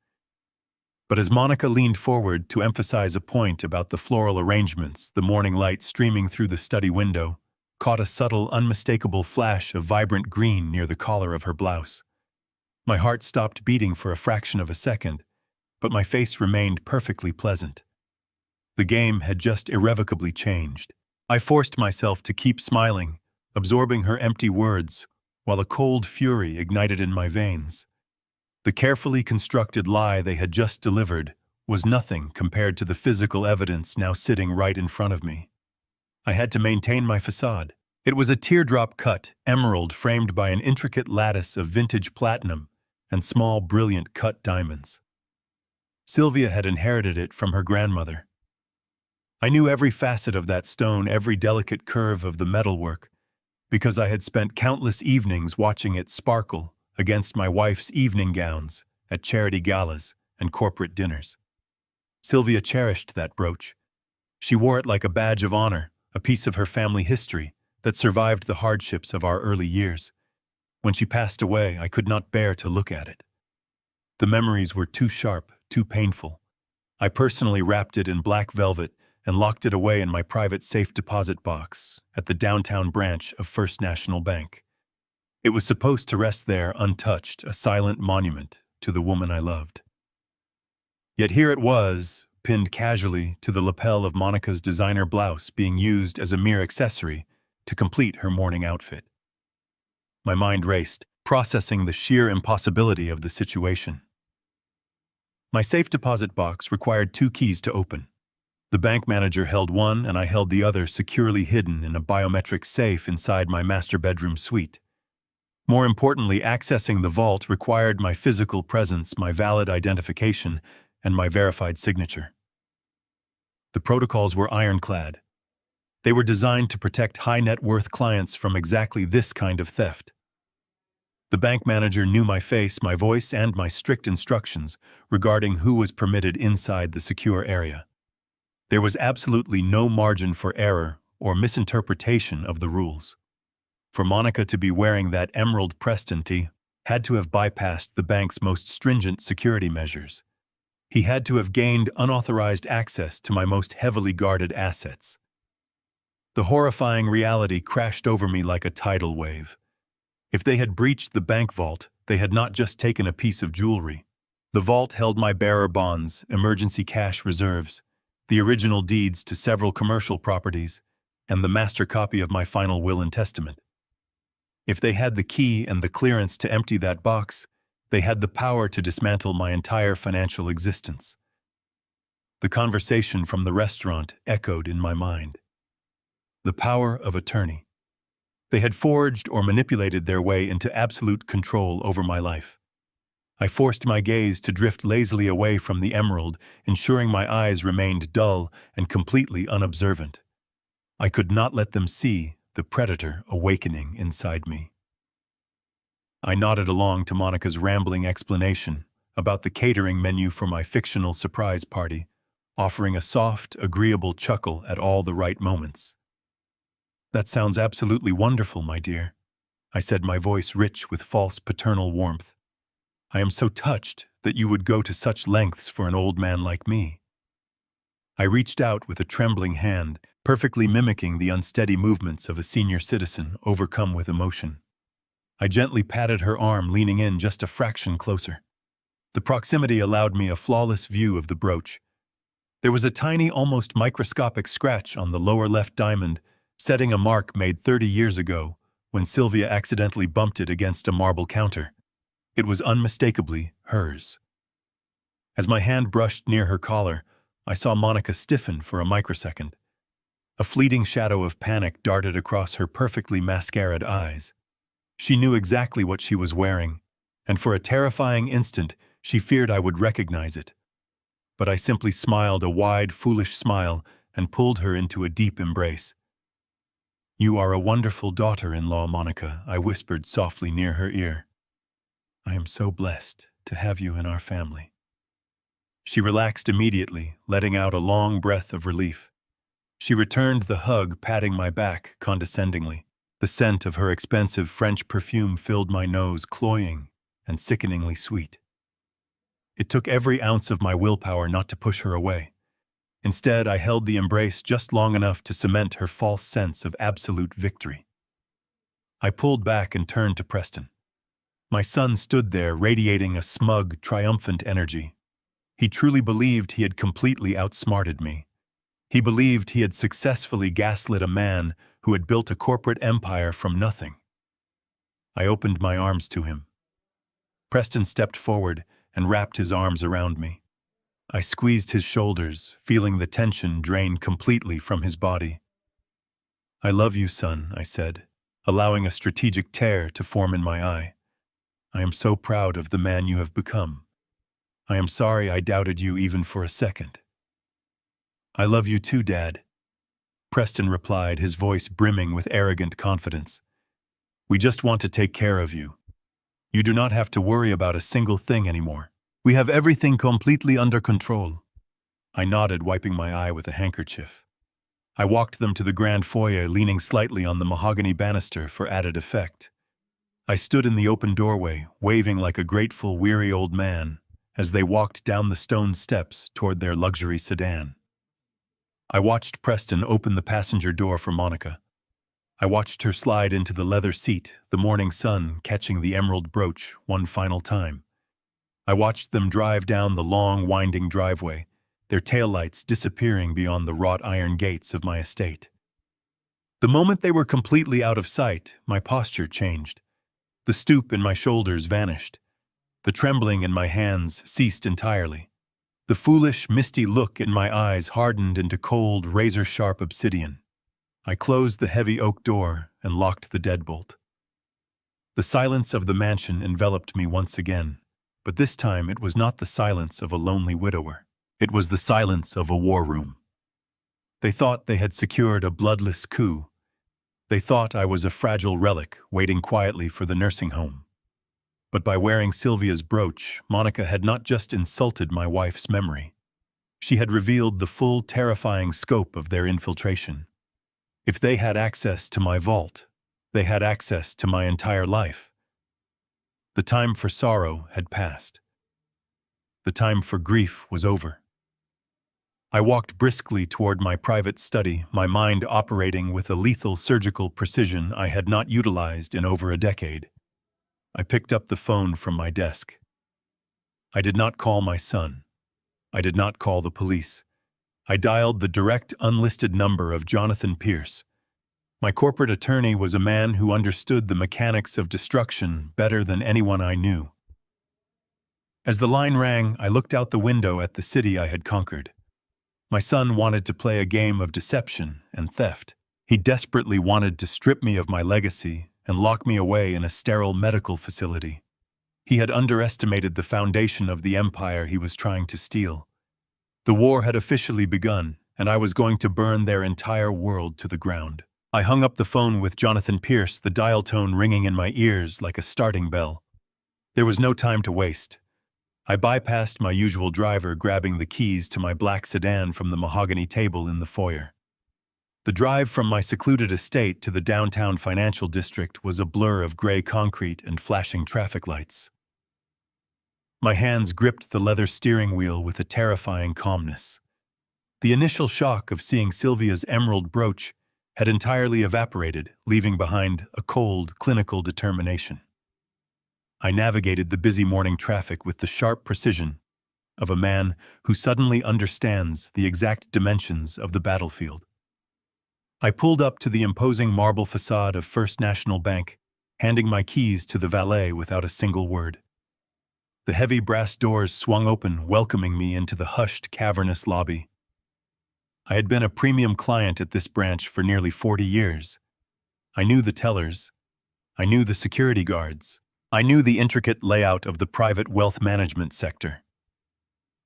A: But as Monica leaned forward to emphasize a point about the floral arrangements, the morning light streaming through the study window caught a subtle, unmistakable flash of vibrant green near the collar of her blouse. My heart stopped beating for a fraction of a second, but my face remained perfectly pleasant. The game had just irrevocably changed. I forced myself to keep smiling, absorbing her empty words, while a cold fury ignited in my veins. The carefully constructed lie they had just delivered was nothing compared to the physical evidence now sitting right in front of me. I had to maintain my facade. It was a teardrop-cut emerald framed by an intricate lattice of vintage platinum and small, brilliant cut diamonds. Sylvia had inherited it from her grandmother. I knew every facet of that stone, every delicate curve of the metalwork, because I had spent countless evenings watching it sparkle against my wife's evening gowns at charity galas and corporate dinners. Sylvia cherished that brooch. She wore it like a badge of honor, a piece of her family history that survived the hardships of our early years. When she passed away, I could not bear to look at it. The memories were too sharp, too painful. I personally wrapped it in black velvet and locked it away in my private safe deposit box at the downtown branch of First National Bank. It was supposed to rest there untouched, a silent monument to the woman I loved. Yet here it was, pinned casually to the lapel of Monica's designer blouse, being used as a mere accessory to complete her morning outfit. My mind raced, processing the sheer impossibility of the situation. My safe deposit box required 2 keys to open. The bank manager held one, and I held the other securely hidden in a biometric safe inside my master bedroom suite. More importantly, accessing the vault required my physical presence, my valid identification, and my verified signature. The protocols were ironclad. They were designed to protect high-net-worth clients from exactly this kind of theft. The bank manager knew my face, my voice, and my strict instructions regarding who was permitted inside the secure area. There was absolutely no margin for error or misinterpretation of the rules. For Monica to be wearing that emerald Preston tee had to have bypassed the bank's most stringent security measures. He had to have gained unauthorized access to my most heavily guarded assets. The horrifying reality crashed over me like a tidal wave. If they had breached the bank vault, they had not just taken a piece of jewelry. The vault held my bearer bonds, emergency cash reserves, the original deeds to several commercial properties, and the master copy of my final will and testament. If they had the key and the clearance to empty that box, they had the power to dismantle my entire financial existence. The conversation from the restaurant echoed in my mind. The power of attorney. They had forged or manipulated their way into absolute control over my life. I forced my gaze to drift lazily away from the emerald, ensuring my eyes remained dull and completely unobservant. I could not let them see the predator awakening inside me. I nodded along to Monica's rambling explanation about the catering menu for my fictional surprise party, offering a soft, agreeable chuckle at all the right moments. "That sounds absolutely wonderful, my dear," I said, my voice rich with false paternal warmth. "I am so touched that you would go to such lengths for an old man like me." I reached out with a trembling hand, perfectly mimicking the unsteady movements of a senior citizen overcome with emotion. I gently patted her arm, leaning in just a fraction closer. The proximity allowed me a flawless view of the brooch. There was a tiny, almost microscopic scratch on the lower left diamond, setting a mark made 30 years ago when Sylvia accidentally bumped it against a marble counter. It was unmistakably hers. As my hand brushed near her collar, I saw Monica stiffen for a microsecond. A fleeting shadow of panic darted across her perfectly mascaraed eyes. She knew exactly what she was wearing, and for a terrifying instant she feared I would recognize it. But I simply smiled a wide, foolish smile and pulled her into a deep embrace. "You are a wonderful daughter-in-law, Monica," I whispered softly near her ear. "I am so blessed to have you in our family." She relaxed immediately, letting out a long breath of relief. She returned the hug, patting my back condescendingly. The scent of her expensive French perfume filled my nose, cloying and sickeningly sweet. It took every ounce of my willpower not to push her away. Instead, I held the embrace just long enough to cement her false sense of absolute victory. I pulled back and turned to Preston. My son stood there, radiating a smug, triumphant energy. He truly believed he had completely outsmarted me. He believed he had successfully gaslit a man who had built a corporate empire from nothing. I opened my arms to him. Preston stepped forward and wrapped his arms around me. I squeezed his shoulders, feeling the tension drain completely from his body. "I love you, son," I said, allowing a strategic tear to form in my eye. "I am so proud of the man you have become. I am sorry I doubted you even for a second." "I love you too, Dad," Preston replied, his voice brimming with arrogant confidence. "We just want to take care of you. You do not have to worry about a single thing anymore. We have everything completely under control." I nodded, wiping my eye with a handkerchief. I walked them to the grand foyer, leaning slightly on the mahogany banister for added effect. I stood in the open doorway, waving like a grateful, weary old man, as they walked down the stone steps toward their luxury sedan. I watched Preston open the passenger door for Monica. I watched her slide into the leather seat, the morning sun catching the emerald brooch one final time. I watched them drive down the long, winding driveway, their taillights disappearing beyond the wrought iron gates of my estate. The moment they were completely out of sight, my posture changed. The stoop in my shoulders vanished. The trembling in my hands ceased entirely. The foolish, misty look in my eyes hardened into cold, razor-sharp obsidian. I closed the heavy oak door and locked the deadbolt. The silence of the mansion enveloped me once again, but this time it was not the silence of a lonely widower. It was the silence of a war room. They thought they had secured a bloodless coup. They thought I was a fragile relic waiting quietly for the nursing home. But by wearing Sylvia's brooch, Monica had not just insulted my wife's memory. She had revealed the full, terrifying scope of their infiltration. If they had access to my vault, they had access to my entire life. The time for sorrow had passed. The time for grief was over. I walked briskly toward my private study, my mind operating with a lethal surgical precision I had not utilized in over a decade. I picked up the phone from my desk. I did not call my son. I did not call the police. I dialed the direct, unlisted number of Jonathan Pierce. My corporate attorney was a man who understood the mechanics of destruction better than anyone I knew. As the line rang, I looked out the window at the city I had conquered. My son wanted to play a game of deception and theft. He desperately wanted to strip me of my legacy and lock me away in a sterile medical facility. He had underestimated the foundation of the empire he was trying to steal. The war had officially begun, and I was going to burn their entire world to the ground. I hung up the phone with Jonathan Pierce, the dial tone ringing in my ears like a starting bell. There was no time to waste. I bypassed my usual driver, grabbing the keys to my black sedan from the mahogany table in the foyer. The drive from my secluded estate to the downtown financial district was a blur of gray concrete and flashing traffic lights. My hands gripped the leather steering wheel with a terrifying calmness. The initial shock of seeing Sylvia's emerald brooch had entirely evaporated, leaving behind a cold, clinical determination. I navigated the busy morning traffic with the sharp precision of a man who suddenly understands the exact dimensions of the battlefield. I pulled up to the imposing marble facade of First National Bank, handing my keys to the valet without a single word. The heavy brass doors swung open, welcoming me into the hushed, cavernous lobby. I had been a premium client at this branch for nearly 40 years. I knew the tellers. I knew the security guards. I knew the intricate layout of the private wealth management sector.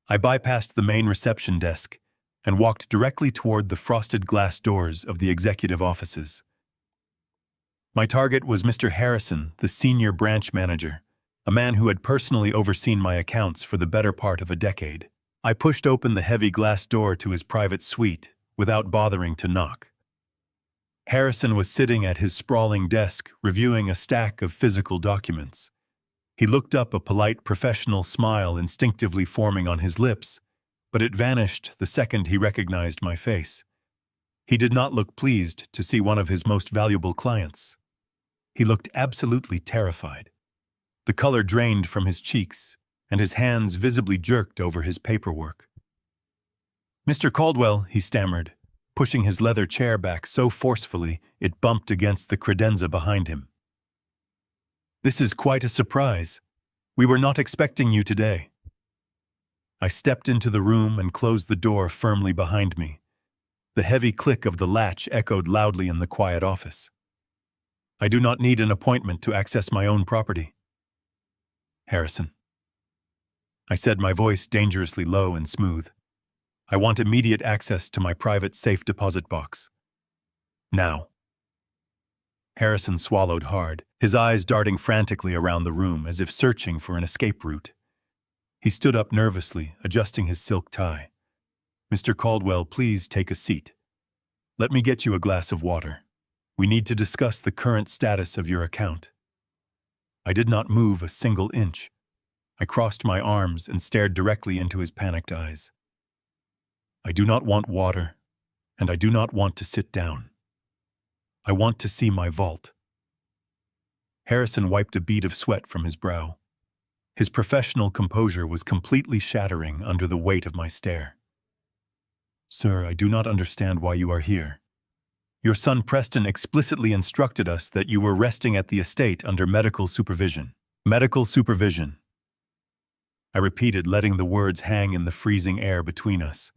A: I bypassed the main reception desk and walked directly toward the frosted glass doors of the executive offices. My target was Mr. Harrison, the senior branch manager, a man who had personally overseen my accounts for the better part of a decade. I pushed open the heavy glass door to his private suite without bothering to knock. Harrison was sitting at his sprawling desk, reviewing a stack of physical documents. He looked up, a polite professional smile instinctively forming on his lips, but it vanished the second he recognized my face. He did not look pleased to see one of his most valuable clients. He looked absolutely terrified. The color drained from his cheeks, and his hands visibly jerked over his paperwork. "Mr. Caldwell," he stammered, pushing his leather chair back so forcefully it bumped against the credenza behind him. "This is quite a surprise. We were not expecting you today." I stepped into the room and closed the door firmly behind me. The heavy click of the latch echoed loudly in the quiet office. "I do not need an appointment to access my own property." "Harrison," I said, my voice dangerously low and smooth. "I want immediate access to my private safe deposit box. Now." Harrison swallowed hard, his eyes darting frantically around the room as if searching for an escape route. He stood up nervously, adjusting his silk tie. "Mr. Caldwell, please take a seat. Let me get you a glass of water. We need to discuss the current status of your account." I did not move a single inch. I crossed my arms and stared directly into his panicked eyes. "I do not want water, and I do not want to sit down. I want to see my vault." Harrison wiped a bead of sweat from his brow. His professional composure was completely shattering under the weight of my stare. "Sir, I do not understand why you are here. Your son Preston explicitly instructed us that you were resting at the estate under medical supervision." "Medical supervision," I repeated, letting the words hang in the freezing air between us.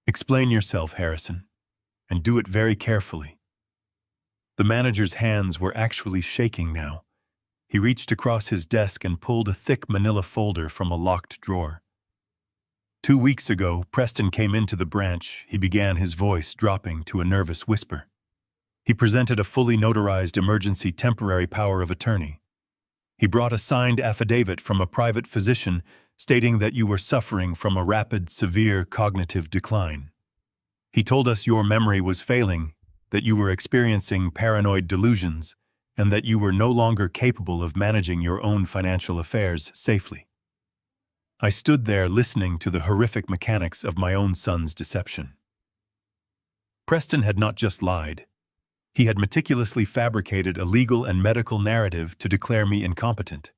A: "Explain yourself, Harrison, and do it very carefully." The manager's hands were actually shaking now. He reached across his desk and pulled a thick manila folder from a locked drawer. "2 weeks ago, Preston came into the branch," he began, his voice dropping to a nervous whisper. "He presented a fully notarized emergency temporary power of attorney. He brought a signed affidavit from a private physician stating that you were suffering from a rapid, severe cognitive decline. He told us your memory was failing, that you were experiencing paranoid delusions, and that you were no longer capable of managing your own financial affairs safely." I stood there listening to the horrific mechanics of my own son's deception. Preston had not just lied. He had meticulously fabricated a legal and medical narrative to declare me incompetent.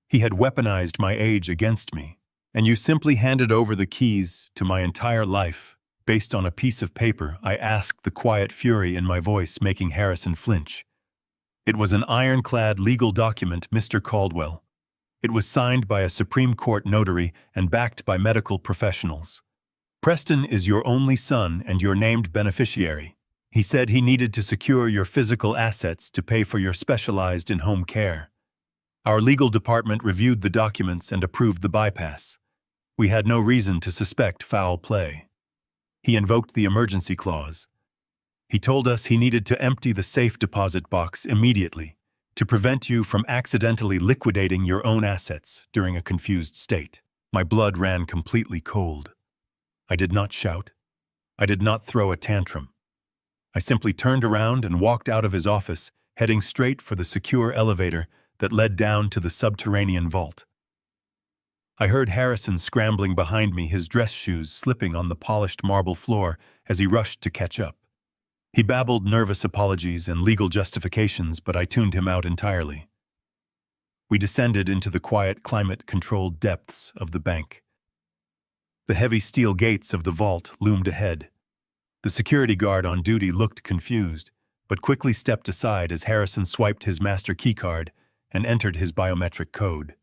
A: He had weaponized my age against me, and you simply handed over the keys to my entire life based on a piece of paper, I asked, the quiet fury in my voice making Harrison flinch. It was an ironclad legal document, Mr. Caldwell. It was signed by a Supreme Court notary and backed by medical professionals. Preston is your only son and your named beneficiary. He said he needed to secure your physical assets to pay for your specialized in-home care. Our legal department reviewed the documents and approved the bypass. We had no reason to suspect foul play. He invoked the emergency clause. He told us he needed to empty the safe deposit box immediately to prevent you from accidentally liquidating your own assets during a confused state. My blood ran completely cold. I did not shout. I did not throw a tantrum. I simply turned around and walked out of his office, heading straight for the secure elevator that led down to the subterranean vault. I heard Harrison scrambling behind me, his dress shoes slipping on the polished marble floor as he rushed to catch up. He babbled nervous apologies and legal justifications, but I tuned him out entirely. We descended into the quiet, climate-controlled depths of the bank. The heavy steel gates of the vault loomed ahead. The security guard on duty looked confused, but quickly stepped aside as Harrison swiped his master keycard and entered his biometric code.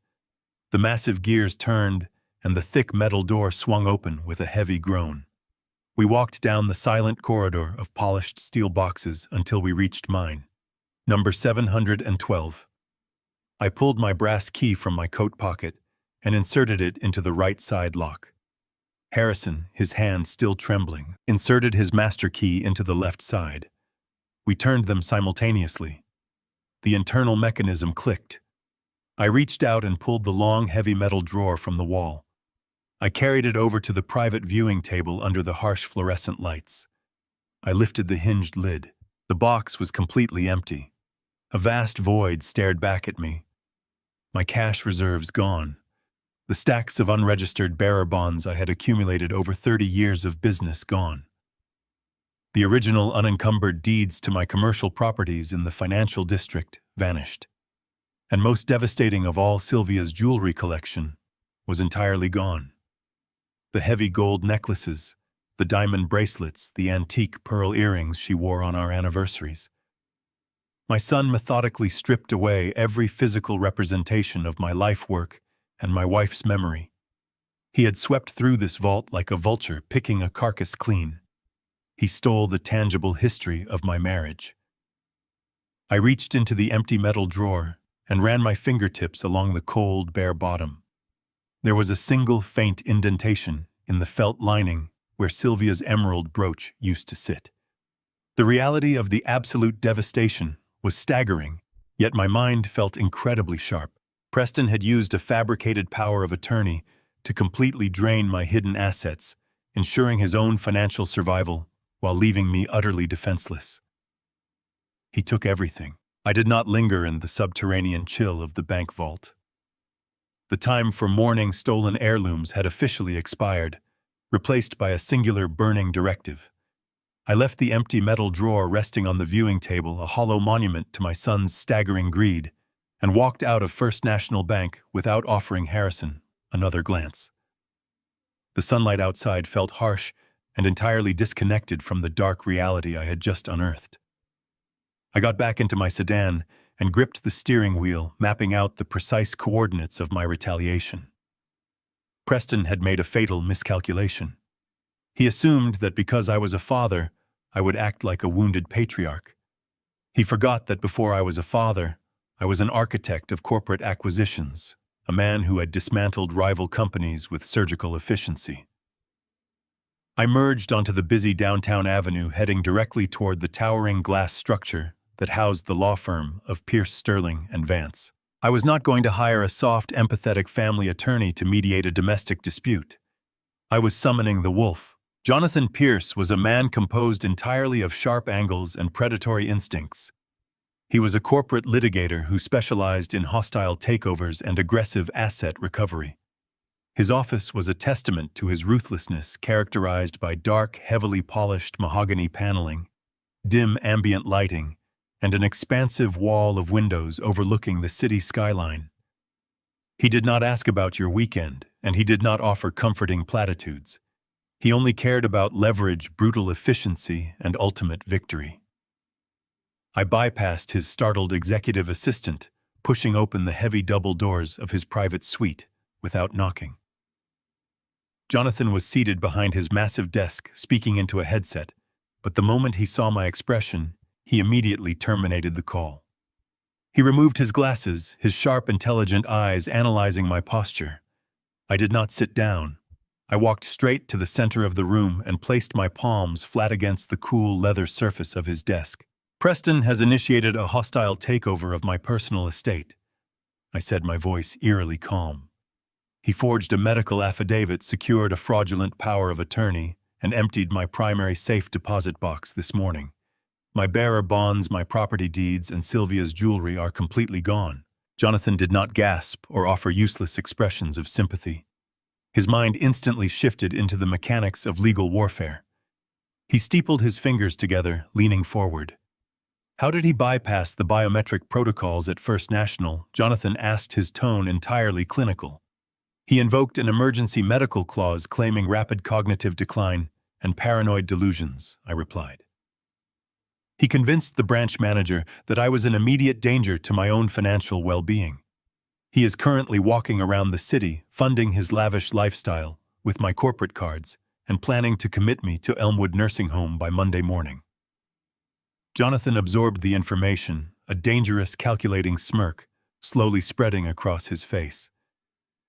A: The massive gears turned, and the thick metal door swung open with a heavy groan. We walked down the silent corridor of polished steel boxes until we reached mine. Number 712. I pulled my brass key from my coat pocket and inserted it into the right side lock. Harrison, his hand still trembling, inserted his master key into the left side. We turned them simultaneously. The internal mechanism clicked. I reached out and pulled the long, heavy metal drawer from the wall. I carried it over to the private viewing table under the harsh fluorescent lights. I lifted the hinged lid. The box was completely empty. A vast void stared back at me. My cash reserves gone. The stacks of unregistered bearer bonds I had accumulated over 30 years of business gone. The original unencumbered deeds to my commercial properties in the financial district vanished. And most devastating of all, Sylvia's jewelry collection was entirely gone. The heavy gold necklaces, the diamond bracelets, the antique pearl earrings she wore on our anniversaries. My son methodically stripped away every physical representation of my life work and my wife's memory. He had swept through this vault like a vulture picking a carcass clean. He stole the tangible history of my marriage. I reached into the empty metal drawer and ran my fingertips along the cold, bare bottom. There was a single faint indentation in the felt lining where Sylvia's emerald brooch used to sit. The reality of the absolute devastation was staggering, yet my mind felt incredibly sharp. Preston had used a fabricated power of attorney to completely drain my hidden assets, ensuring his own financial survival while leaving me utterly defenseless. He took everything. I did not linger in the subterranean chill of the bank vault. The time for mourning stolen heirlooms had officially expired, replaced by a singular burning directive. I left the empty metal drawer resting on the viewing table, a hollow monument to my son's staggering greed, and walked out of First National Bank without offering Harrison another glance. The sunlight outside felt harsh and entirely disconnected from the dark reality I had just unearthed. I got back into my sedan and gripped the steering wheel, mapping out the precise coordinates of my retaliation. Preston had made a fatal miscalculation. He assumed that because I was a father, I would act like a wounded patriarch. He forgot that before I was a father, I was an architect of corporate acquisitions, a man who had dismantled rival companies with surgical efficiency. I merged onto the busy downtown avenue, heading directly toward the towering glass structure that housed the law firm of Pierce, Sterling and Vance. I was not going to hire a soft, empathetic family attorney to mediate a domestic dispute. I was summoning the wolf. Jonathan Pierce was a man composed entirely of sharp angles and predatory instincts. He was a corporate litigator who specialized in hostile takeovers and aggressive asset recovery. His office was a testament to his ruthlessness, characterized by dark, heavily polished mahogany paneling, dim ambient lighting, and an expansive wall of windows overlooking the city skyline. He did not ask about your weekend, and he did not offer comforting platitudes. He only cared about leverage, brutal efficiency, and ultimate victory. I bypassed his startled executive assistant, pushing open the heavy double doors of his private suite without knocking. Jonathan was seated behind his massive desk, speaking into a headset, but the moment he saw my expression, he immediately terminated the call. He removed his glasses, his sharp, intelligent eyes analyzing my posture. I did not sit down. I walked straight to the center of the room and placed my palms flat against the cool leather surface of his desk. Preston has initiated a hostile takeover of my personal estate, I said, my voice eerily calm. He forged a medical affidavit, secured a fraudulent power of attorney, and emptied my primary safe deposit box this morning. My bearer bonds, my property deeds, and Sylvia's jewelry are completely gone. Jonathan did not gasp or offer useless expressions of sympathy. His mind instantly shifted into the mechanics of legal warfare. He steepled his fingers together, leaning forward. How did he bypass the biometric protocols at First National? Jonathan asked, his tone entirely clinical. He invoked an emergency medical clause claiming rapid cognitive decline and paranoid delusions, I replied. He convinced the branch manager that I was in immediate danger to my own financial well-being. He is currently walking around the city, funding his lavish lifestyle with my corporate cards and planning to commit me to Elmwood Nursing Home by Monday morning. Jonathan absorbed the information, a dangerous, calculating smirk slowly spreading across his face.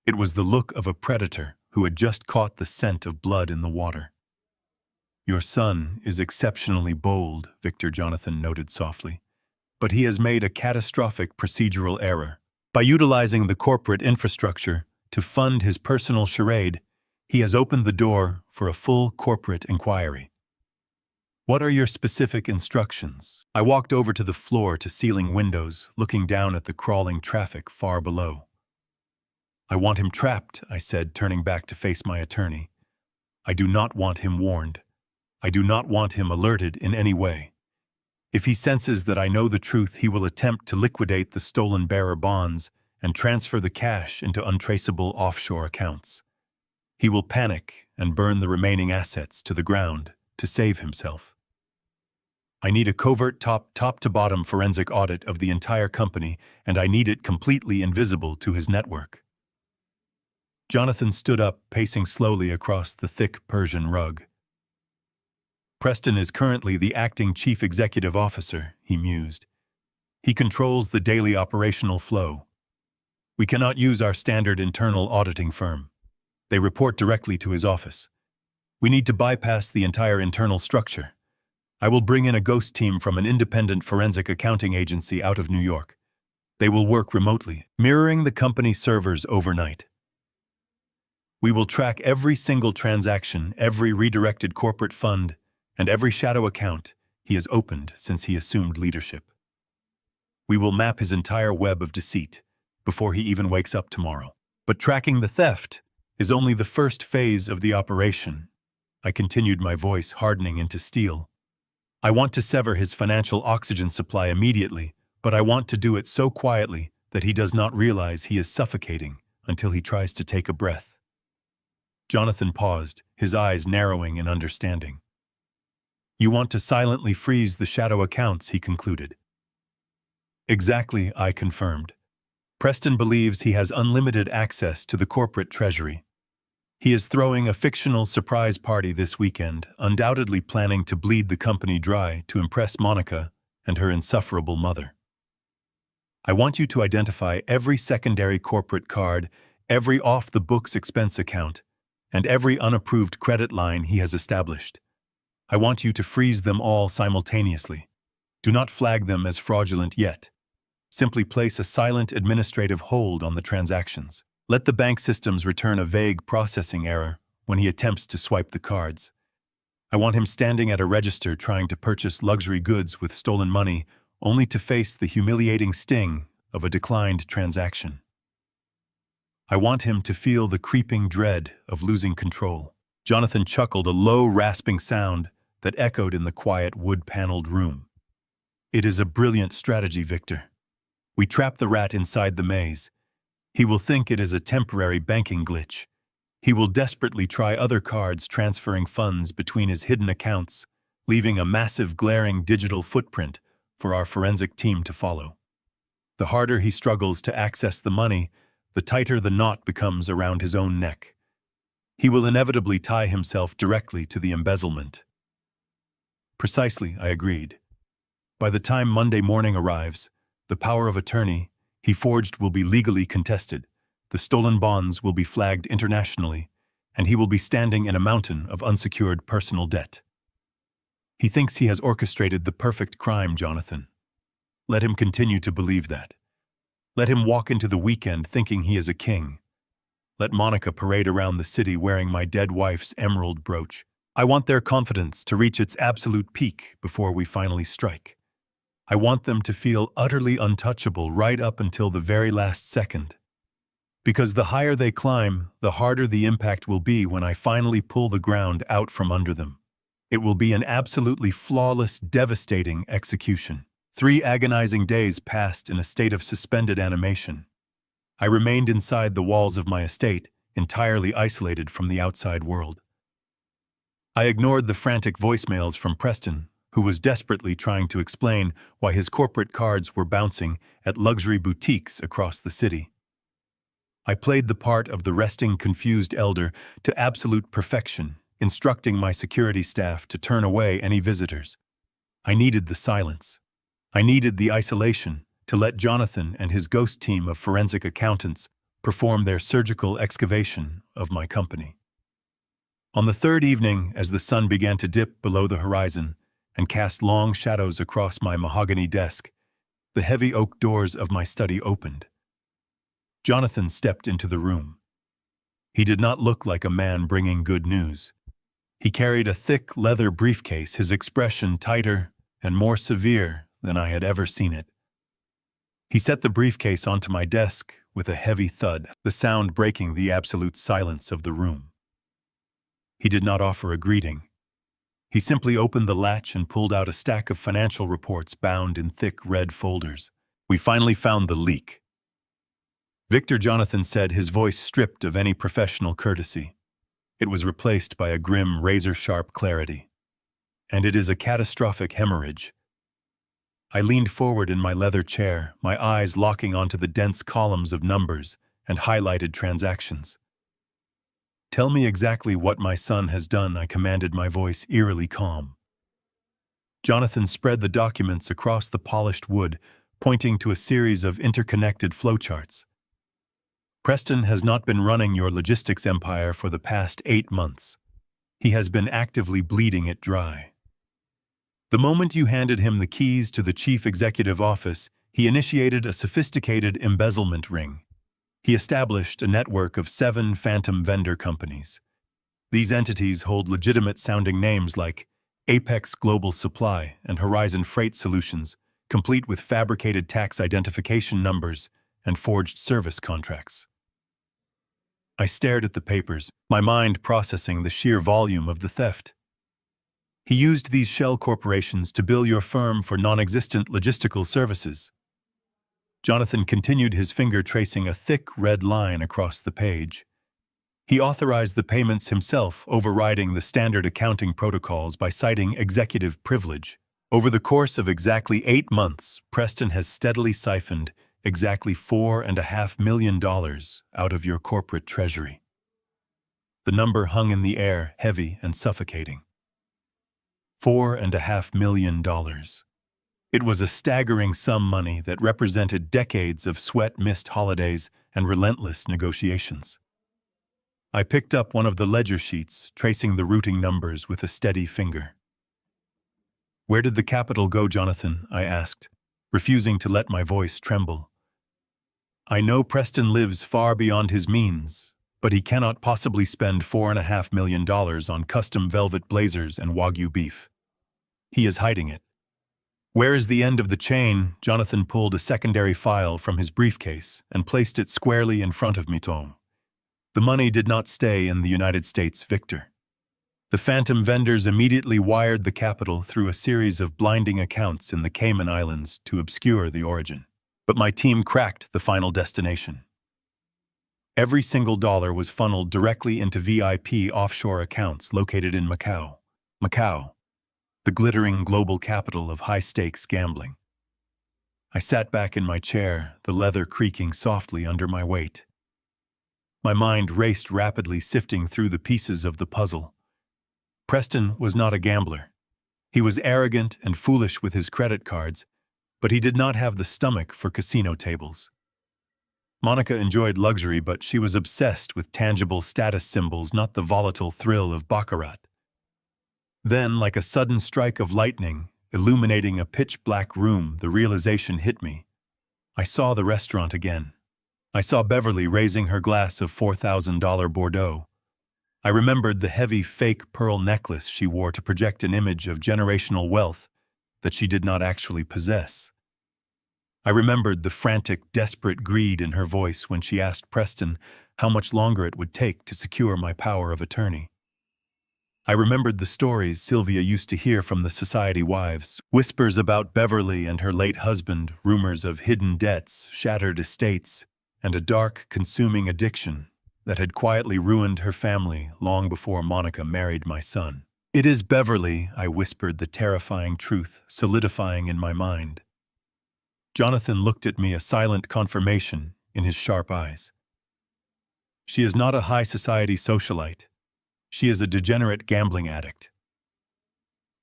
A: It was the look of a predator who had just caught the scent of blood in the water. Your son is exceptionally bold, Victor, Jonathan noted softly, but he has made a catastrophic procedural error. By utilizing the corporate infrastructure to fund his personal charade, he has opened the door for a full corporate inquiry. What are your specific instructions? I walked over to the floor-to-ceiling windows, looking down at the crawling traffic far below. I want him trapped, I said, turning back to face my attorney. I do not want him warned. I do not want him alerted in any way. If he senses that I know the truth, he will attempt to liquidate the stolen bearer bonds and transfer the cash into untraceable offshore accounts. He will panic and burn the remaining assets to the ground to save himself. I need a covert top-to-bottom forensic audit of the entire company, and I need it completely invisible to his network. Jonathan stood up, pacing slowly across the thick Persian rug. Preston is currently the acting chief executive officer, he mused. He controls the daily operational flow. We cannot use our standard internal auditing firm. They report directly to his office. We need to bypass the entire internal structure. I will bring in a ghost team from an independent forensic accounting agency out of New York. They will work remotely, mirroring the company servers overnight. We will track every single transaction, every redirected corporate fund, and every shadow account he has opened since he assumed leadership. We will map his entire web of deceit before he even wakes up tomorrow. But tracking the theft is only the first phase of the operation. I continued, my voice hardening into steel. I want to sever his financial oxygen supply immediately, but I want to do it so quietly that he does not realize he is suffocating until he tries to take a breath. Jonathan paused, his eyes narrowing in understanding. You want to silently freeze the shadow accounts, he concluded. Exactly, I confirmed. Preston believes he has unlimited access to the corporate treasury. He is throwing a fictional surprise party this weekend, undoubtedly planning to bleed the company dry to impress Monica and her insufferable mother. I want you to identify every secondary corporate card, every off-the-books expense account, and every unapproved credit line he has established. I want you to freeze them all simultaneously. Do not flag them as fraudulent yet. Simply place a silent administrative hold on the transactions. Let the bank systems return a vague processing error when he attempts to swipe the cards. I want him standing at a register trying to purchase luxury goods with stolen money, only to face the humiliating sting of a declined transaction. I want him to feel the creeping dread of losing control. Jonathan chuckled, a low, rasping sound that echoed in the quiet, wood-paneled room. It is a brilliant strategy, Victor. We trap the rat inside the maze. He will think it is a temporary banking glitch. He will desperately try other cards, transferring funds between his hidden accounts, leaving a massive, glaring digital footprint for our forensic team to follow. The harder he struggles to access the money, the tighter the knot becomes around his own neck. He will inevitably tie himself directly to the embezzlement. Precisely, I agreed. By the time Monday morning arrives, the power of attorney he forged will be legally contested. The stolen bonds will be flagged internationally, and he will be standing in a mountain of unsecured personal debt. He thinks he has orchestrated the perfect crime, Jonathan. Let him continue to believe that. Let him walk into the weekend thinking he is a king. Let Monica parade around the city wearing my dead wife's emerald brooch. I want their confidence to reach its absolute peak before we finally strike. I want them to feel utterly untouchable right up until the very last second. Because the higher they climb, the harder the impact will be when I finally pull the ground out from under them. It will be an absolutely flawless, devastating execution. 3 agonizing days passed in a state of suspended animation. I remained inside the walls of my estate, entirely isolated from the outside world. I ignored the frantic voicemails from Preston, who was desperately trying to explain why his corporate cards were bouncing at luxury boutiques across the city. I played the part of the resting, confused elder to absolute perfection, instructing my security staff to turn away any visitors. I needed the silence. I needed the isolation to let Jonathan and his ghost team of forensic accountants perform their surgical excavation of my company. On the 3rd evening, as the sun began to dip below the horizon and cast long shadows across my mahogany desk, the heavy oak doors of my study opened. Jonathan stepped into the room. He did not look like a man bringing good news. He carried a thick leather briefcase, his expression tighter and more severe than I had ever seen it. He set the briefcase onto my desk with a heavy thud, the sound breaking the absolute silence of the room. He did not offer a greeting. He simply opened the latch and pulled out a stack of financial reports bound in thick red folders. We finally found the leak. Victor, Jonathan said, his voice stripped of any professional courtesy. It was replaced by a grim, razor-sharp clarity. And it is a catastrophic hemorrhage. I leaned forward in my leather chair, my eyes locking onto the dense columns of numbers and highlighted transactions. Tell me exactly what my son has done, I commanded, my voice eerily calm. Jonathan spread the documents across the polished wood, pointing to a series of interconnected flowcharts. Preston has not been running your logistics empire for the past 8 months. He has been actively bleeding it dry. The moment you handed him the keys to the chief executive office, he initiated a sophisticated embezzlement ring. He established a network of 7 phantom vendor companies. These entities hold legitimate-sounding names like Apex Global Supply and Horizon Freight Solutions, complete with fabricated tax identification numbers and forged service contracts. I stared at the papers, my mind processing the sheer volume of the theft. He used these shell corporations to bill your firm for non-existent logistical services. Jonathan continued, his finger tracing a thick red line across the page. He authorized the payments himself, overriding the standard accounting protocols by citing executive privilege. Over the course of exactly 8 months, Preston has steadily siphoned exactly $4.5 million out of your corporate treasury. The number hung in the air, heavy and suffocating. $4.5 million. It was a staggering sum money that represented decades of sweat-missed holidays and relentless negotiations. I picked up one of the ledger sheets, tracing the routing numbers with a steady finger. Where did the capital go, Jonathan? I asked, refusing to let my voice tremble. I know Preston lives far beyond his means, but he cannot possibly spend $4.5 million on custom velvet blazers and Wagyu beef. He is hiding it. Where is the end of the chain? Jonathan pulled a secondary file from his briefcase and placed it squarely in front of me. The money did not stay in the United States, Victor. The phantom vendors immediately wired the capital through a series of blinding accounts in the Cayman Islands to obscure the origin. But my team cracked the final destination. Every single dollar was funneled directly into VIP offshore accounts located in Macau. Macau, the glittering global capital of high-stakes gambling. I sat back in my chair, the leather creaking softly under my weight. My mind raced rapidly, sifting through the pieces of the puzzle. Preston was not a gambler. He was arrogant and foolish with his credit cards, but he did not have the stomach for casino tables. Monica enjoyed luxury, but she was obsessed with tangible status symbols, not the volatile thrill of baccarat. Then, like a sudden strike of lightning, illuminating a pitch-black room, the realization hit me. I saw the restaurant again. I saw Beverly raising her glass of $4,000 Bordeaux. I remembered the heavy fake pearl necklace she wore to project an image of generational wealth that she did not actually possess. I remembered the frantic, desperate greed in her voice when she asked Preston how much longer it would take to secure my power of attorney. I remembered the stories Sylvia used to hear from the society wives, whispers about Beverly and her late husband, rumors of hidden debts, shattered estates, and a dark, consuming addiction that had quietly ruined her family long before Monica married my son. "It is Beverly," I whispered, the terrifying truth solidifying in my mind. Jonathan looked at me, a silent confirmation in his sharp eyes. "She is not a high society socialite. She is a degenerate gambling addict."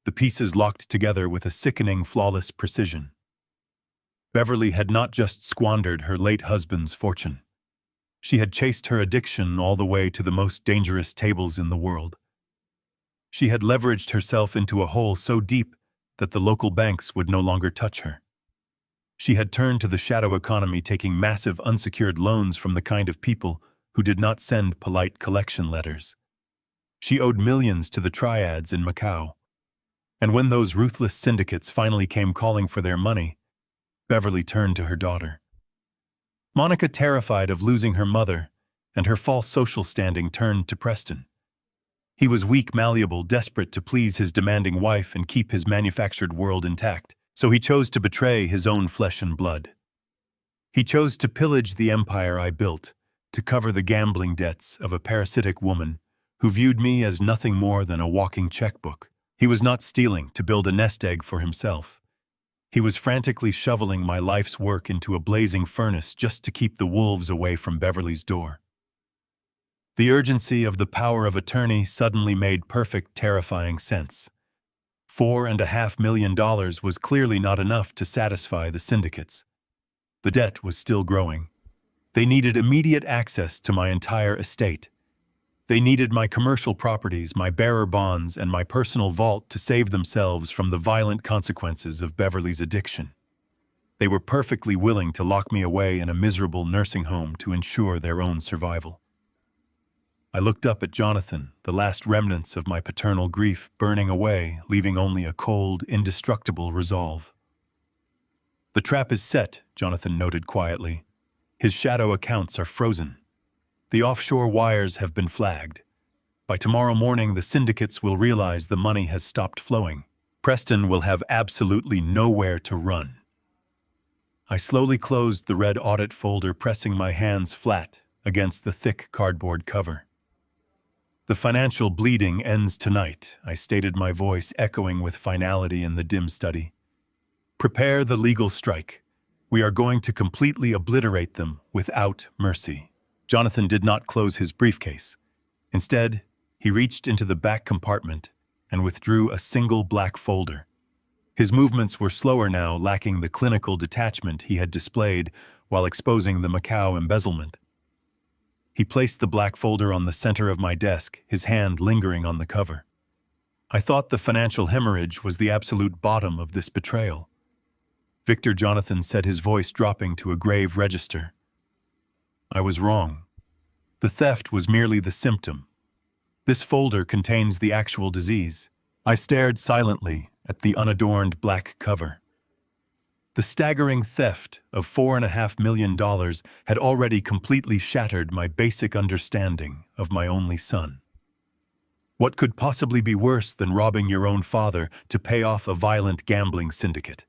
A: The pieces locked together with a sickening, flawless precision. Beverly had not just squandered her late husband's fortune. She had chased her addiction all the way to the most dangerous tables in the world. She had leveraged herself into a hole so deep that the local banks would no longer touch her. She had turned to the shadow economy, taking massive unsecured loans from the kind of people who did not send polite collection letters. She owed millions to the triads in Macau. And when those ruthless syndicates finally came calling for their money, Beverly turned to her daughter. Monica, terrified of losing her mother and her false social standing, turned to Preston. He was weak, malleable, desperate to please his demanding wife and keep his manufactured world intact. So he chose to betray his own flesh and blood. He chose to pillage the empire I built, to cover the gambling debts of a parasitic woman who viewed me as nothing more than a walking checkbook. He was not stealing to build a nest egg for himself. He was frantically shoveling my life's work into a blazing furnace just to keep the wolves away from Beverly's door. The urgency of the power of attorney suddenly made perfect, terrifying sense. $4.5 million was clearly not enough to satisfy the syndicates. The debt was still growing. They needed immediate access to my entire estate. They needed my commercial properties, my bearer bonds, and my personal vault to save themselves from the violent consequences of Beverly's addiction. They were perfectly willing to lock me away in a miserable nursing home to ensure their own survival. I looked up at Jonathan, the last remnants of my paternal grief burning away, leaving only a cold, indestructible resolve. "The trap is set," Jonathan noted quietly. "His shadow accounts are frozen. The offshore wires have been flagged. By tomorrow morning, the syndicates will realize the money has stopped flowing. Preston will have absolutely nowhere to run." I slowly closed the red audit folder, pressing my hands flat against the thick cardboard cover. "The financial bleeding ends tonight," I stated, my voice echoing with finality in the dim study. "Prepare the legal strike. We are going to completely obliterate them without mercy." Jonathan did not close his briefcase. Instead, he reached into the back compartment and withdrew a single black folder. His movements were slower now, lacking the clinical detachment he had displayed while exposing the Macau embezzlement. He placed the black folder on the center of my desk, his hand lingering on the cover. I thought the financial hemorrhage was the absolute bottom of this betrayal. "Victor," Jonathan said, his voice dropping to a grave register. "I was wrong. The theft was merely the symptom. This folder contains the actual disease." I stared silently at the unadorned black cover. The staggering theft of $4.5 million had already completely shattered my basic understanding of my only son. What could possibly be worse than robbing your own father to pay off a violent gambling syndicate?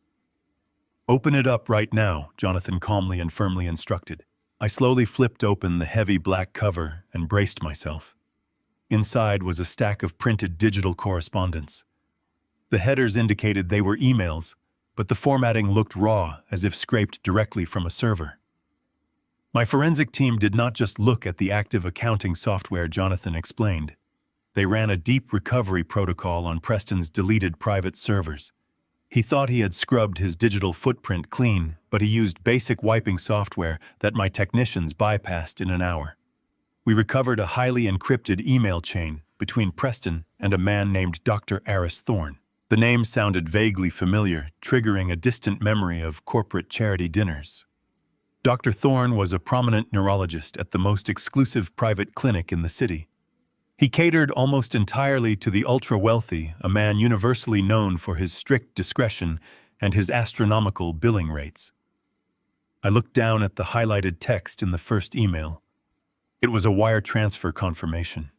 A: "Open it up right now," Jonathan calmly and firmly instructed. I slowly flipped open the heavy black cover and braced myself. Inside was a stack of printed digital correspondence. The headers indicated they were emails, but the formatting looked raw, as if scraped directly from a server. My forensic team did not just look at the active accounting software, Jonathan explained. They ran a deep recovery protocol on Preston's deleted private servers. He thought he had scrubbed his digital footprint clean, but he used basic wiping software that my technicians bypassed in an hour. We recovered a highly encrypted email chain between Preston and a man named Dr. Aris Thorne. The name sounded vaguely familiar, triggering a distant memory of corporate charity dinners. Dr. Thorne was a prominent neurologist at the most exclusive private clinic in the city. He catered almost entirely to the ultra-wealthy, a man universally known for his strict discretion and his astronomical billing rates. I looked down at the highlighted text in the first email. It was a wire transfer confirmation.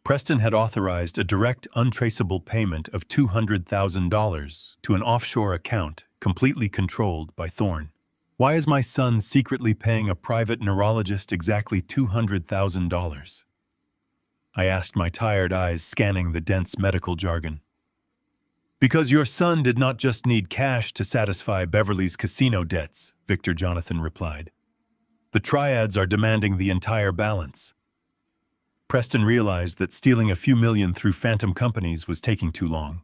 A: Preston had authorized a direct, untraceable payment of $200,000 to an offshore account completely controlled by Thorne. Why is my son secretly paying a private neurologist exactly $200,000? I asked, my tired eyes scanning the dense medical jargon. Because your son did not just need cash to satisfy Beverly's casino debts, Victor Jonathan replied. The triads are demanding the entire balance. Preston realized that stealing a few million through phantom companies was taking too long.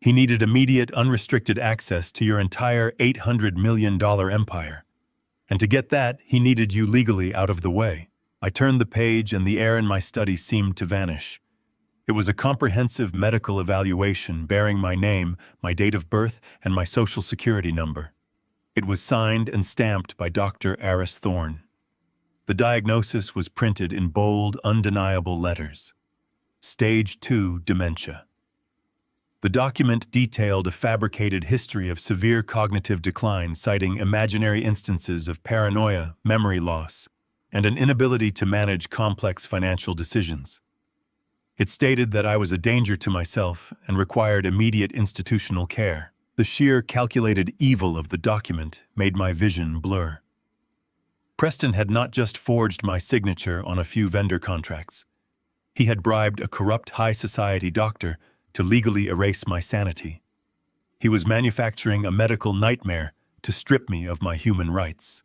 A: He needed immediate, unrestricted access to your entire $800 million empire. And to get that, he needed you legally out of the way. I turned the page and the air in my study seemed to vanish. It was a comprehensive medical evaluation bearing my name, my date of birth, and my social security number. It was signed and stamped by Dr. Aris Thorne. The diagnosis was printed in bold, undeniable letters. Stage 2 dementia. The document detailed a fabricated history of severe cognitive decline, citing imaginary instances of paranoia, memory loss, and an inability to manage complex financial decisions. It stated that I was a danger to myself and required immediate institutional care. The sheer calculated evil of the document made my vision blur. Preston had not just forged my signature on a few vendor contracts. He had bribed a corrupt high society doctor to legally erase my sanity. He was manufacturing a medical nightmare to strip me of my human rights.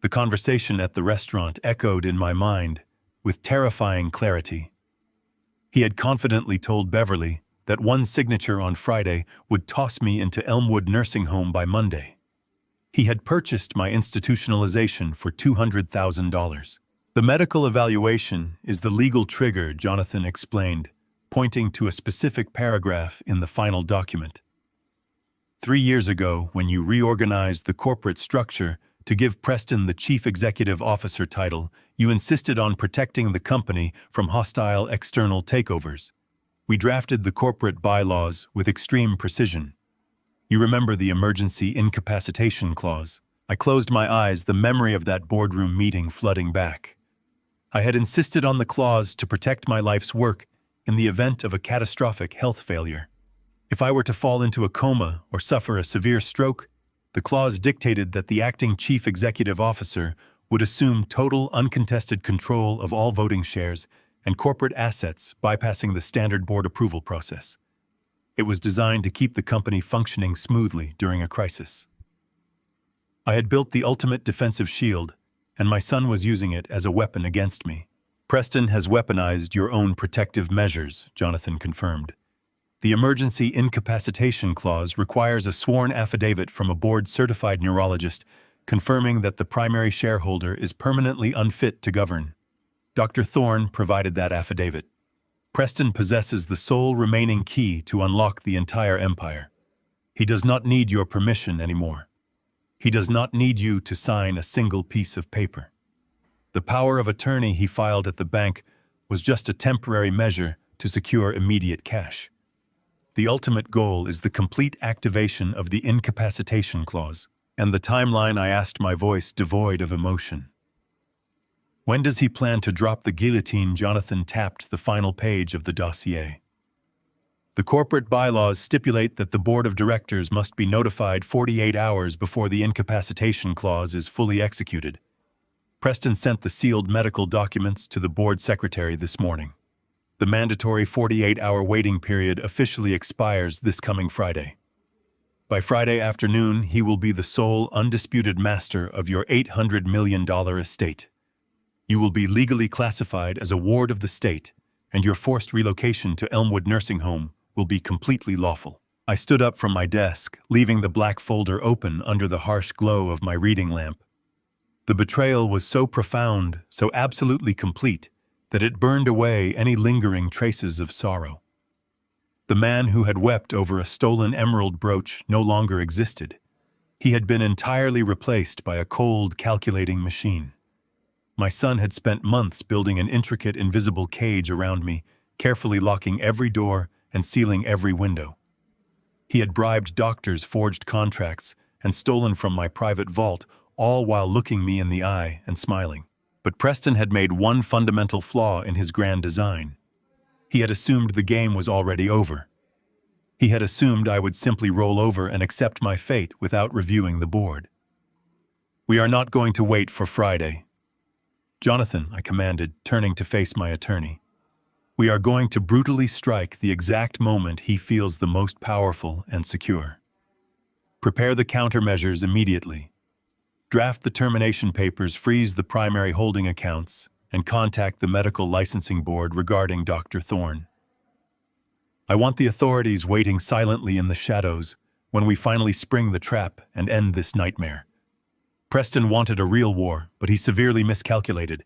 A: The conversation at the restaurant echoed in my mind with terrifying clarity. He had confidently told Beverly that one signature on Friday would toss me into Elmwood Nursing Home by Monday. He had purchased my institutionalization for $200,000. The medical evaluation is the legal trigger, Jonathan explained, pointing to a specific paragraph in the final document. 3 years ago, when you reorganized the corporate structure to give Preston the Chief Executive Officer title, you insisted on protecting the company from hostile external takeovers. We drafted the corporate bylaws with extreme precision. You remember the emergency incapacitation clause. I closed my eyes, the memory of that boardroom meeting flooding back. I had insisted on the clause to protect my life's work in the event of a catastrophic health failure. If I were to fall into a coma or suffer a severe stroke, the clause dictated that the acting chief executive officer would assume total uncontested control of all voting shares and corporate assets, bypassing the standard board approval process. It was designed to keep the company functioning smoothly during a crisis. I had built the ultimate defensive shield, and my son was using it as a weapon against me. Preston has weaponized your own protective measures, Jonathan confirmed. The emergency incapacitation clause requires a sworn affidavit from a board-certified neurologist confirming that the primary shareholder is permanently unfit to govern. Dr. Thorne provided that affidavit. Preston possesses the sole remaining key to unlock the entire empire. He does not need your permission anymore. He does not need you to sign a single piece of paper. The power of attorney he filed at the bank was just a temporary measure to secure immediate cash. The ultimate goal is the complete activation of the incapacitation clause, and the timeline, I asked, my voice devoid of emotion. When does he plan to drop the guillotine? Jonathan tapped the final page of the dossier. The corporate bylaws stipulate that the board of directors must be notified 48 hours before the incapacitation clause is fully executed. Preston sent the sealed medical documents to the board secretary this morning. The mandatory 48-hour waiting period officially expires this coming Friday. By Friday afternoon, he will be the sole undisputed master of your $800 million estate. You will be legally classified as a ward of the state, and your forced relocation to Elmwood Nursing Home will be completely lawful. I stood up from my desk, leaving the black folder open under the harsh glow of my reading lamp. The betrayal was so profound, so absolutely complete, that it burned away any lingering traces of sorrow. The man who had wept over a stolen emerald brooch no longer existed. He had been entirely replaced by a cold, calculating machine. My son had spent months building an intricate, invisible cage around me, carefully locking every door and sealing every window. He had bribed doctors, forged contracts, and stolen from my private vault, all while looking me in the eye and smiling. But Preston had made one fundamental flaw in his grand design. He had assumed the game was already over. He had assumed I would simply roll over and accept my fate without reviewing the board. "We are not going to wait for Friday." "Jonathan," I commanded, turning to face my attorney. "We are going to brutally strike the exact moment he feels the most powerful and secure. Prepare the countermeasures immediately. Draft the termination papers, freeze the primary holding accounts, and contact the medical licensing board regarding Dr. Thorne. I want the authorities waiting silently in the shadows when we finally spring the trap and end this nightmare. Preston wanted a real war, but he severely miscalculated.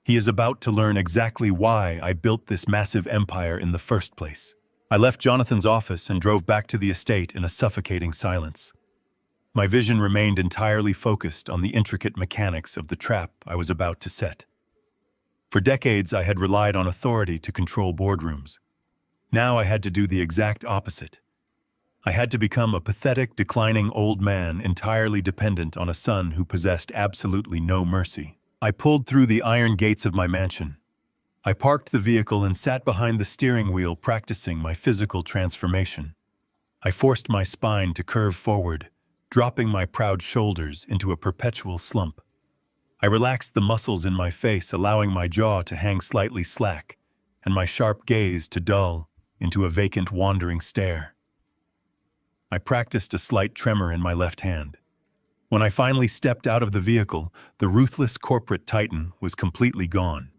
A: He is about to learn exactly why I built this massive empire in the first place." I left Jonathan's office and drove back to the estate in a suffocating silence. My vision remained entirely focused on the intricate mechanics of the trap I was about to set. For decades, I had relied on authority to control boardrooms. Now I had to do the exact opposite. I had to become a pathetic, declining old man entirely dependent on a son who possessed absolutely no mercy. I pulled through the iron gates of my mansion. I parked the vehicle and sat behind the steering wheel, practicing my physical transformation. I forced my spine to curve forward, dropping my proud shoulders into a perpetual slump. I relaxed the muscles in my face, allowing my jaw to hang slightly slack, and my sharp gaze to dull into a vacant, wandering stare. I practiced a slight tremor in my left hand. When I finally stepped out of the vehicle, the ruthless corporate titan was completely gone.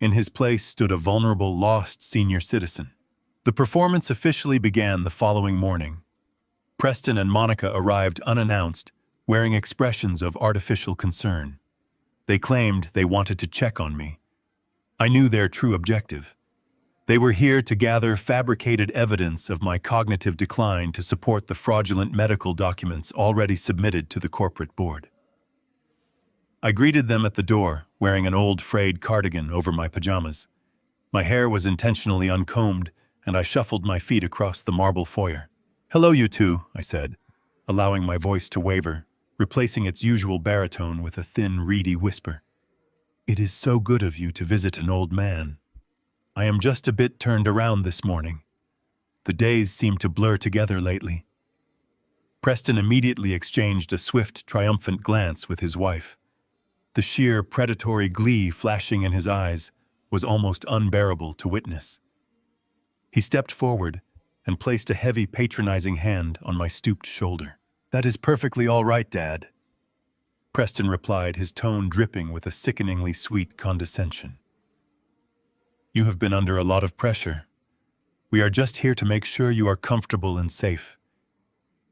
A: In his place stood a vulnerable, lost senior citizen. The performance officially began the following morning. Preston and Monica arrived unannounced, wearing expressions of artificial concern. They claimed they wanted to check on me. I knew their true objective. They were here to gather fabricated evidence of my cognitive decline to support the fraudulent medical documents already submitted to the corporate board. I greeted them at the door, wearing an old frayed cardigan over my pajamas. My hair was intentionally uncombed, and I shuffled my feet across the marble foyer. "Hello, you two," I said, allowing my voice to waver, replacing its usual baritone with a thin, reedy whisper. "It is so good of you to visit an old man. I am just a bit turned around this morning. The days seem to blur together lately." Preston immediately exchanged a swift, triumphant glance with his wife. The sheer predatory glee flashing in his eyes was almost unbearable to witness. He stepped forward and placed a heavy, patronizing hand on my stooped shoulder. "That is perfectly all right, Dad," Preston replied, his tone dripping with a sickeningly sweet condescension. "You have been under a lot of pressure. We are just here to make sure you are comfortable and safe.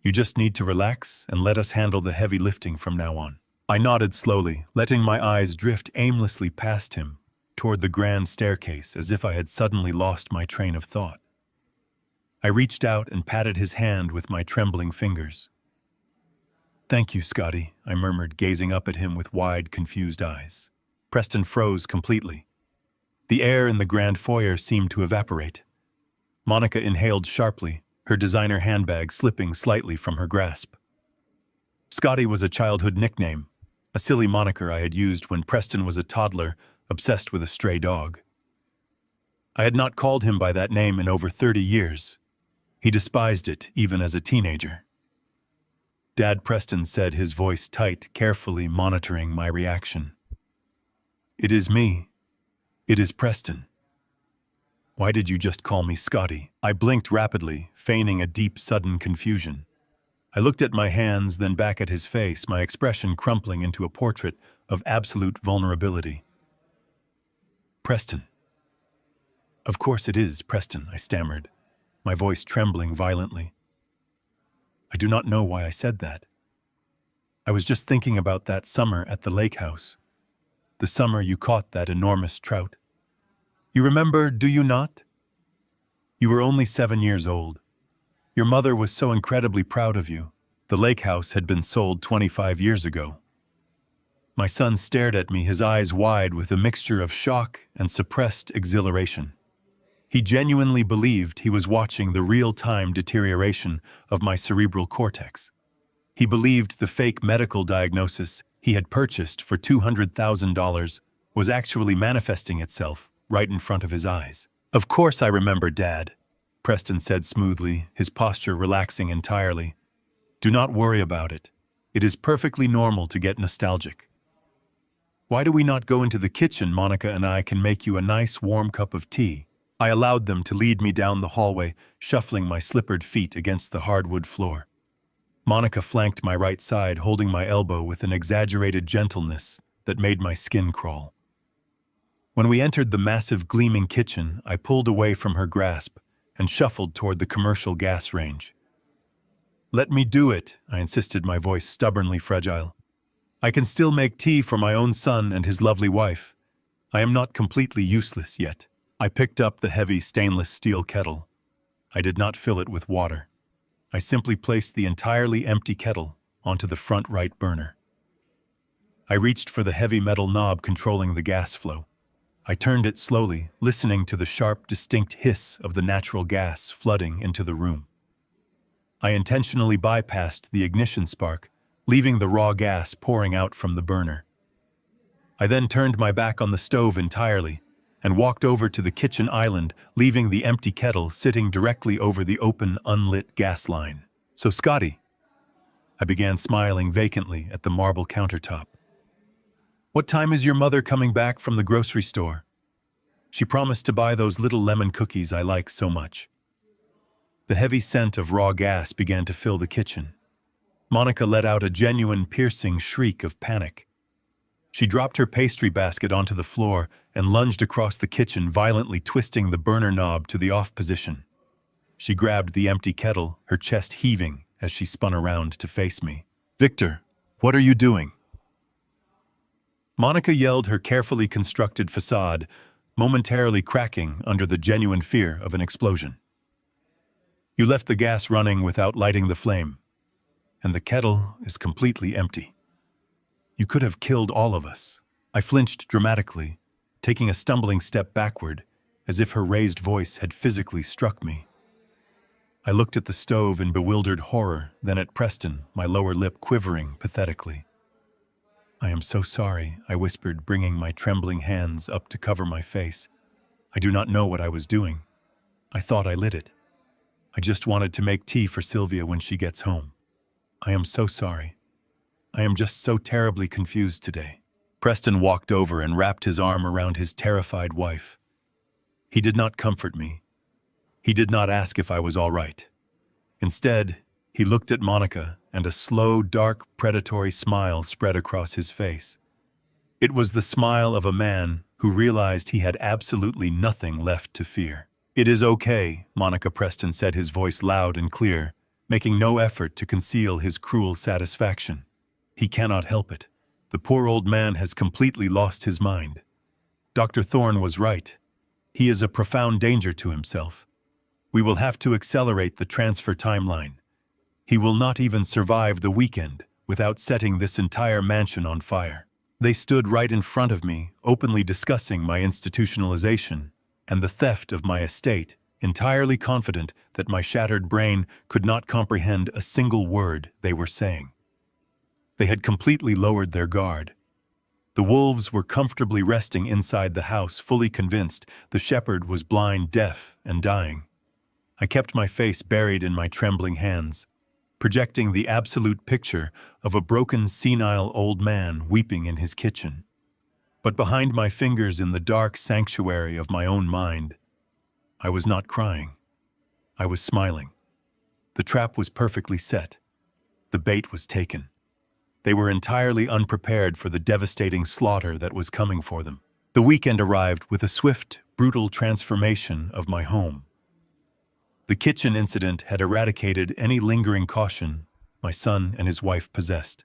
A: You just need to relax and let us handle the heavy lifting from now on." I nodded slowly, letting my eyes drift aimlessly past him toward the grand staircase as if I had suddenly lost my train of thought. I reached out and patted his hand with my trembling fingers. "Thank you, Scotty," I murmured, gazing up at him with wide, confused eyes. Preston froze completely. The air in the grand foyer seemed to evaporate. Monica inhaled sharply, her designer handbag slipping slightly from her grasp. Scotty was a childhood nickname, a silly moniker I had used when Preston was a toddler obsessed with a stray dog. I had not called him by that name in over 30 years. He despised it, even as a teenager. Dad, Preston said, his voice tight, carefully monitoring my reaction. "It is me. It is Preston. Why did you just call me Scotty?" I blinked rapidly, feigning a deep, sudden confusion. I looked at my hands, then back at his face, my expression crumpling into a portrait of absolute vulnerability. "Preston." "Of course it is, Preston," I stammered, my voice trembling violently. I do not know why I said that. I was just thinking about that summer at the lake house. The summer you caught that enormous trout. You remember, do you not? You were only 7 years old. Your mother was so incredibly proud of you. The lake house had been sold 25 years ago. My son stared at me, his eyes wide with a mixture of shock and suppressed exhilaration. He genuinely believed he was watching the real-time deterioration of my cerebral cortex. He believed the fake medical diagnosis he had purchased for $200,000 was actually manifesting itself right in front of his eyes. Of course I remember, Dad, Preston said smoothly, his posture relaxing entirely. Do not worry about it. It is perfectly normal to get nostalgic. Why do we not go into the kitchen? Monica and I can make you a nice warm cup of tea. I allowed them to lead me down the hallway, shuffling my slippered feet against the hardwood floor. Monica flanked my right side, holding my elbow with an exaggerated gentleness that made my skin crawl. When we entered the massive gleaming kitchen, I pulled away from her grasp and shuffled toward the commercial gas range. Let me do it, I insisted, my voice stubbornly fragile. I can still make tea for my own son and his lovely wife. I am not completely useless yet. I picked up the heavy stainless steel kettle. I did not fill it with water. I simply placed the entirely empty kettle onto the front right burner. I reached for the heavy metal knob controlling the gas flow. I turned it slowly, listening to the sharp, distinct hiss of the natural gas flooding into the room. I intentionally bypassed the ignition spark, leaving the raw gas pouring out from the burner. I then turned my back on the stove entirely and walked over to the kitchen island, leaving the empty kettle sitting directly over the open, unlit gas line. So, Scotty, I began smiling vacantly at the marble countertop. What time is your mother coming back from the grocery store? She promised to buy those little lemon cookies I like so much. The heavy scent of raw gas began to fill the kitchen. Monica let out a genuine, piercing shriek of panic. She dropped her pastry basket onto the floor and lunged across the kitchen, violently twisting the burner knob to the off position. She grabbed the empty kettle, her chest heaving as she spun around to face me. Victor, what are you doing? Monica yelled, her carefully constructed facade momentarily cracking under the genuine fear of an explosion. You left the gas running without lighting the flame, and the kettle is completely empty. You could have killed all of us. I flinched dramatically, taking a stumbling step backward, as if her raised voice had physically struck me. I looked at the stove in bewildered horror, then at Preston, my lower lip quivering pathetically. I am so sorry, I whispered, bringing my trembling hands up to cover my face. I do not know what I was doing. I thought I lit it. I just wanted to make tea for Sylvia when she gets home. I am so sorry. I am just so terribly confused today. Preston walked over and wrapped his arm around his terrified wife. He did not comfort me. He did not ask if I was all right. Instead, he looked at Monica, and a slow, dark, predatory smile spread across his face. It was the smile of a man who realized he had absolutely nothing left to fear. It is okay, Monica Preston said, his voice loud and clear, making no effort to conceal his cruel satisfaction. He cannot help it. The poor old man has completely lost his mind. Dr. Thorne was right. He is a profound danger to himself. We will have to accelerate the transfer timeline. He will not even survive the weekend without setting this entire mansion on fire. They stood right in front of me, openly discussing my institutionalization and the theft of my estate, entirely confident that my shattered brain could not comprehend a single word they were saying. They had completely lowered their guard. The wolves were comfortably resting inside the house, fully convinced the shepherd was blind, deaf, and dying. I kept my face buried in my trembling hands, projecting the absolute picture of a broken, senile old man weeping in his kitchen. But behind my fingers in the dark sanctuary of my own mind, I was not crying. I was smiling. The trap was perfectly set. The bait was taken. They were entirely unprepared for the devastating slaughter that was coming for them. The weekend arrived with a swift, brutal transformation of my home. The kitchen incident had eradicated any lingering caution my son and his wife possessed.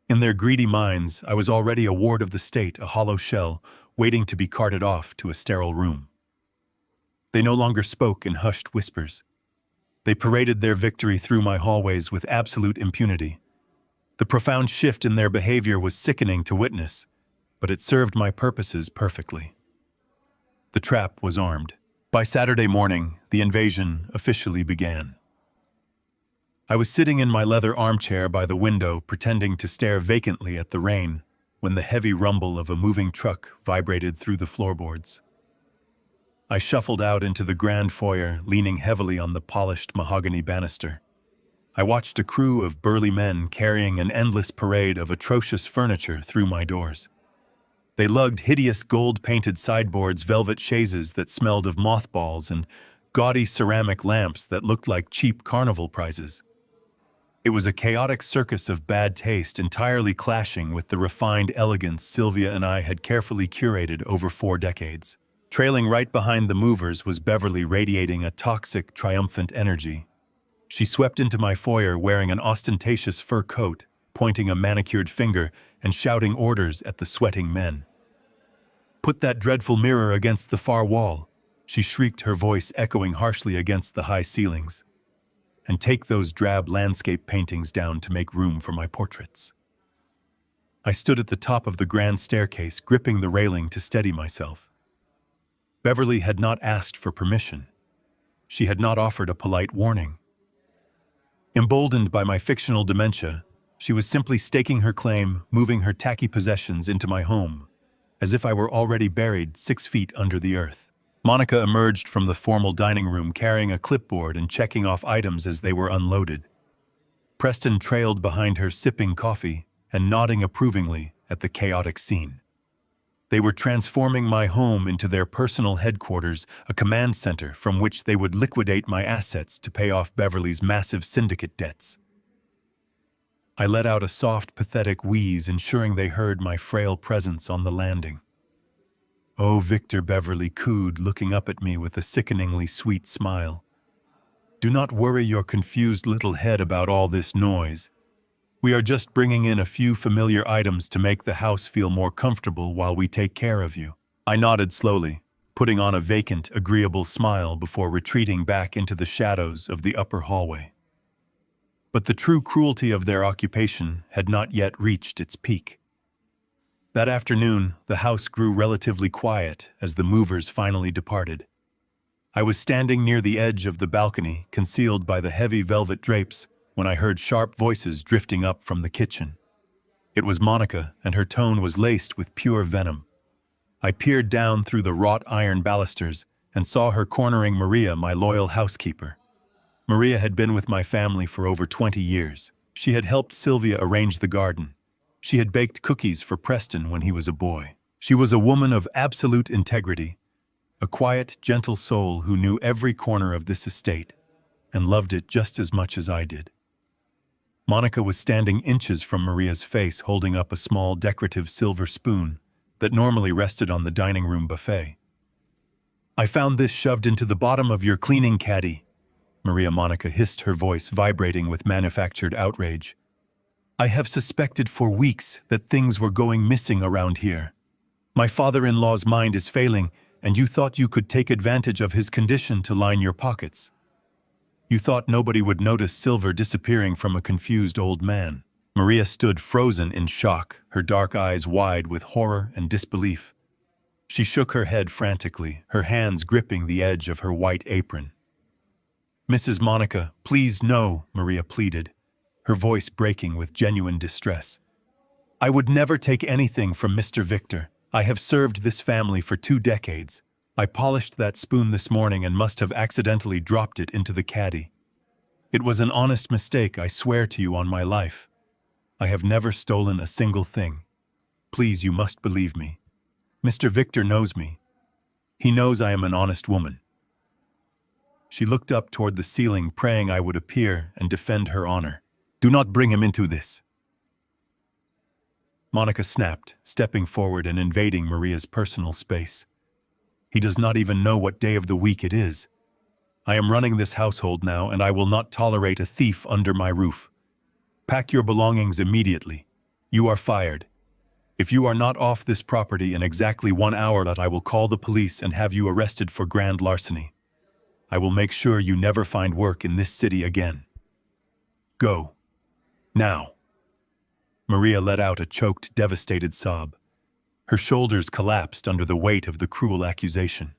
A: In their greedy minds, I was already a ward of the state, a hollow shell, waiting to be carted off to a sterile room. They no longer spoke in hushed whispers. They paraded their victory through my hallways with absolute impunity. The profound shift in their behavior was sickening to witness, but it served my purposes perfectly. The trap was armed. By Saturday morning, the invasion officially began. I was sitting in my leather armchair by the window, pretending to stare vacantly at the rain, when the heavy rumble of a moving truck vibrated through the floorboards. I shuffled out into the grand foyer, leaning heavily on the polished mahogany banister. I watched a crew of burly men carrying an endless parade of atrocious furniture through my doors. They lugged hideous gold-painted sideboards, velvet chaises that smelled of mothballs, and gaudy ceramic lamps that looked like cheap carnival prizes. It was a chaotic circus of bad taste, entirely clashing with the refined elegance Sylvia and I had carefully curated over 4 decades. Trailing right behind the movers was Beverly, radiating a toxic, triumphant energy. She swept into my foyer wearing an ostentatious fur coat, pointing a manicured finger and shouting orders at the sweating men. "Put that dreadful mirror against the far wall," she shrieked, her voice echoing harshly against the high ceilings. "And take those drab landscape paintings down to make room for my portraits." I stood at the top of the grand staircase, gripping the railing to steady myself. Beverly had not asked for permission. She had not offered a polite warning. Emboldened by my fictional dementia, she was simply staking her claim, moving her tacky possessions into my home, as if I were already buried 6 feet under the earth. Monica emerged from the formal dining room carrying a clipboard and checking off items as they were unloaded. Preston trailed behind her, sipping coffee and nodding approvingly at the chaotic scene. They were transforming my home into their personal headquarters, a command center from which they would liquidate my assets to pay off Beverly's massive syndicate debts. I let out a soft, pathetic wheeze, ensuring they heard my frail presence on the landing. "Oh, Victor," Beverly cooed, looking up at me with a sickeningly sweet smile. "Do not worry your confused little head about all this noise. We are just bringing in a few familiar items to make the house feel more comfortable while we take care of you." I nodded slowly, putting on a vacant, agreeable smile before retreating back into the shadows of the upper hallway. But the true cruelty of their occupation had not yet reached its peak. That afternoon, the house grew relatively quiet as the movers finally departed. I was standing near the edge of the balcony, concealed by the heavy velvet drapes, when I heard sharp voices drifting up from the kitchen. It was Monica, and her tone was laced with pure venom. I peered down through the wrought iron balusters and saw her cornering Maria, my loyal housekeeper. Maria had been with my family for over 20 years. She had helped Sylvia arrange the garden. She had baked cookies for Preston when he was a boy. She was a woman of absolute integrity, a quiet, gentle soul who knew every corner of this estate and loved it just as much as I did. Monica was standing inches from Maria's face, holding up a small decorative silver spoon that normally rested on the dining room buffet. "I found this shoved into the bottom of your cleaning caddy," Monica hissed, her voice vibrating with manufactured outrage. "I have suspected for weeks that things were going missing around here. My father-in-law's mind is failing, and you thought you could take advantage of his condition to line your pockets. You thought nobody would notice silver disappearing from a confused old man." Maria stood frozen in shock, her dark eyes wide with horror and disbelief. She shook her head frantically, her hands gripping the edge of her white apron. "Mrs. Monica, please no," Maria pleaded, her voice breaking with genuine distress. "I would never take anything from Mr. Victor. I have served this family for 2 decades. I polished that spoon this morning and must have accidentally dropped it into the caddy. It was an honest mistake, I swear to you on my life. I have never stolen a single thing. Please, you must believe me. Mr. Victor knows me. He knows I am an honest woman." She looked up toward the ceiling, praying I would appear and defend her honor. "Do not bring him into this." Monica snapped, stepping forward and invading Maria's personal space. "He does not even know what day of the week it is. I am running this household now, and I will not tolerate a thief under my roof. Pack your belongings immediately. You are fired. If you are not off this property in exactly 1 hour, I will call the police and have you arrested for grand larceny. I will make sure you never find work in this city again. Go. Now." Maria let out a choked, devastated sob. Her shoulders collapsed under the weight of the cruel accusation.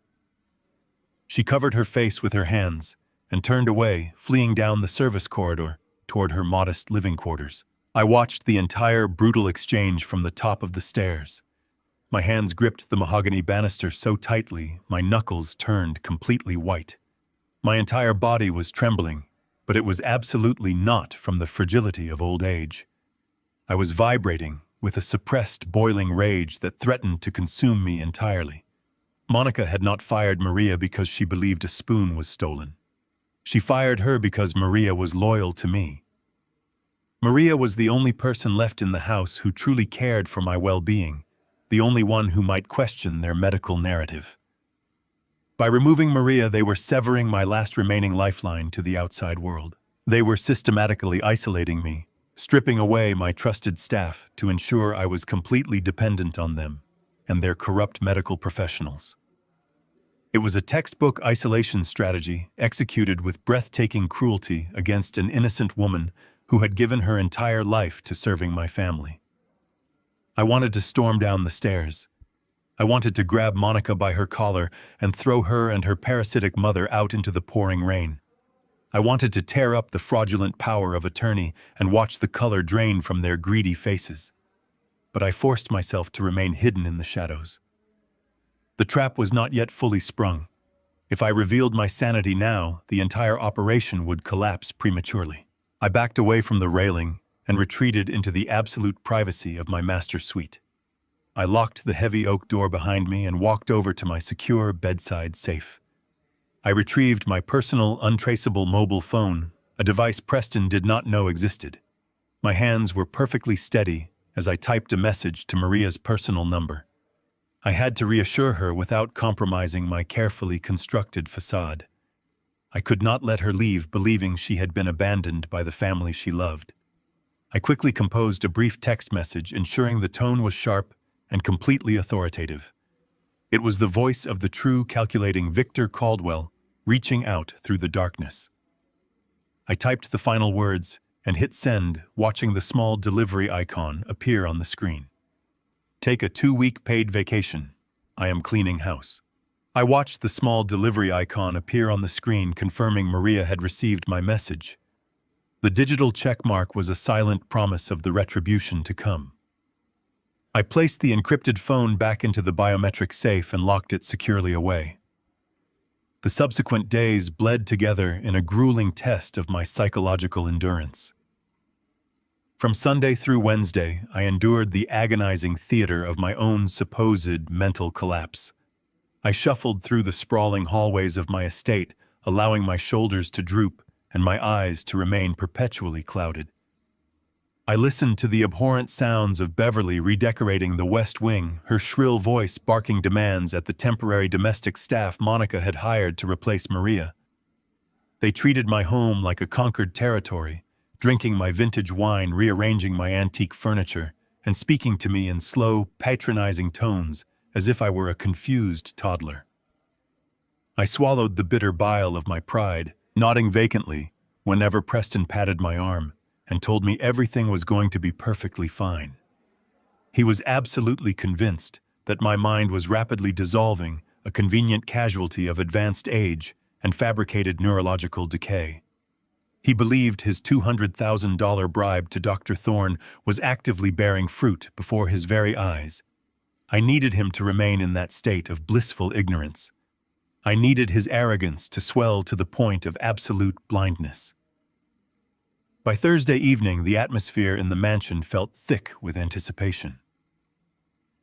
A: She covered her face with her hands and turned away, fleeing down the service corridor toward her modest living quarters. I watched the entire brutal exchange from the top of the stairs. My hands gripped the mahogany banister so tightly, my knuckles turned completely white. My entire body was trembling, but it was absolutely not from the fragility of old age. I was vibrating with a suppressed, boiling rage that threatened to consume me entirely. Monica had not fired Maria because she believed a spoon was stolen. She fired her because Maria was loyal to me. Maria was the only person left in the house who truly cared for my well-being, the only one who might question their medical narrative. By removing Maria, they were severing my last remaining lifeline to the outside world. They were systematically isolating me, stripping away my trusted staff to ensure I was completely dependent on them and their corrupt medical professionals. It was a textbook isolation strategy executed with breathtaking cruelty against an innocent woman who had given her entire life to serving my family. I wanted to storm down the stairs. I wanted to grab Monica by her collar and throw her and her parasitic mother out into the pouring rain. I wanted to tear up the fraudulent power of attorney and watch the color drain from their greedy faces. But I forced myself to remain hidden in the shadows. The trap was not yet fully sprung. If I revealed my sanity now, the entire operation would collapse prematurely. I backed away from the railing and retreated into the absolute privacy of my master suite. I locked the heavy oak door behind me and walked over to my secure bedside safe. I retrieved my personal, untraceable mobile phone, a device Preston did not know existed. My hands were perfectly steady as I typed a message to Maria's personal number. I had to reassure her without compromising my carefully constructed facade. I could not let her leave believing she had been abandoned by the family she loved. I quickly composed a brief text message, ensuring the tone was sharp and completely authoritative. It was the voice of the true, calculating Victor Caldwell reaching out through the darkness. I typed the final words and hit send, watching the small delivery icon appear on the screen. "Take a 2-week paid vacation. I am cleaning house." I watched the small delivery icon appear on the screen, confirming Maria had received my message. The digital checkmark was a silent promise of the retribution to come. I placed the encrypted phone back into the biometric safe and locked it securely away. The subsequent days bled together in a grueling test of my psychological endurance. From Sunday through Wednesday, I endured the agonizing theater of my own supposed mental collapse. I shuffled through the sprawling hallways of my estate, allowing my shoulders to droop and my eyes to remain perpetually clouded. I listened to the abhorrent sounds of Beverly redecorating the West Wing, her shrill voice barking demands at the temporary domestic staff Monica had hired to replace Maria. They treated my home like a conquered territory, drinking my vintage wine, rearranging my antique furniture, and speaking to me in slow, patronizing tones as if I were a confused toddler. I swallowed the bitter bile of my pride, nodding vacantly whenever Preston patted my arm and told me everything was going to be perfectly fine. He was absolutely convinced that my mind was rapidly dissolving, a convenient casualty of advanced age and fabricated neurological decay. He believed his $200,000 bribe to Dr. Thorne was actively bearing fruit before his very eyes. I needed him to remain in that state of blissful ignorance. I needed his arrogance to swell to the point of absolute blindness. By Thursday evening, the atmosphere in the mansion felt thick with anticipation.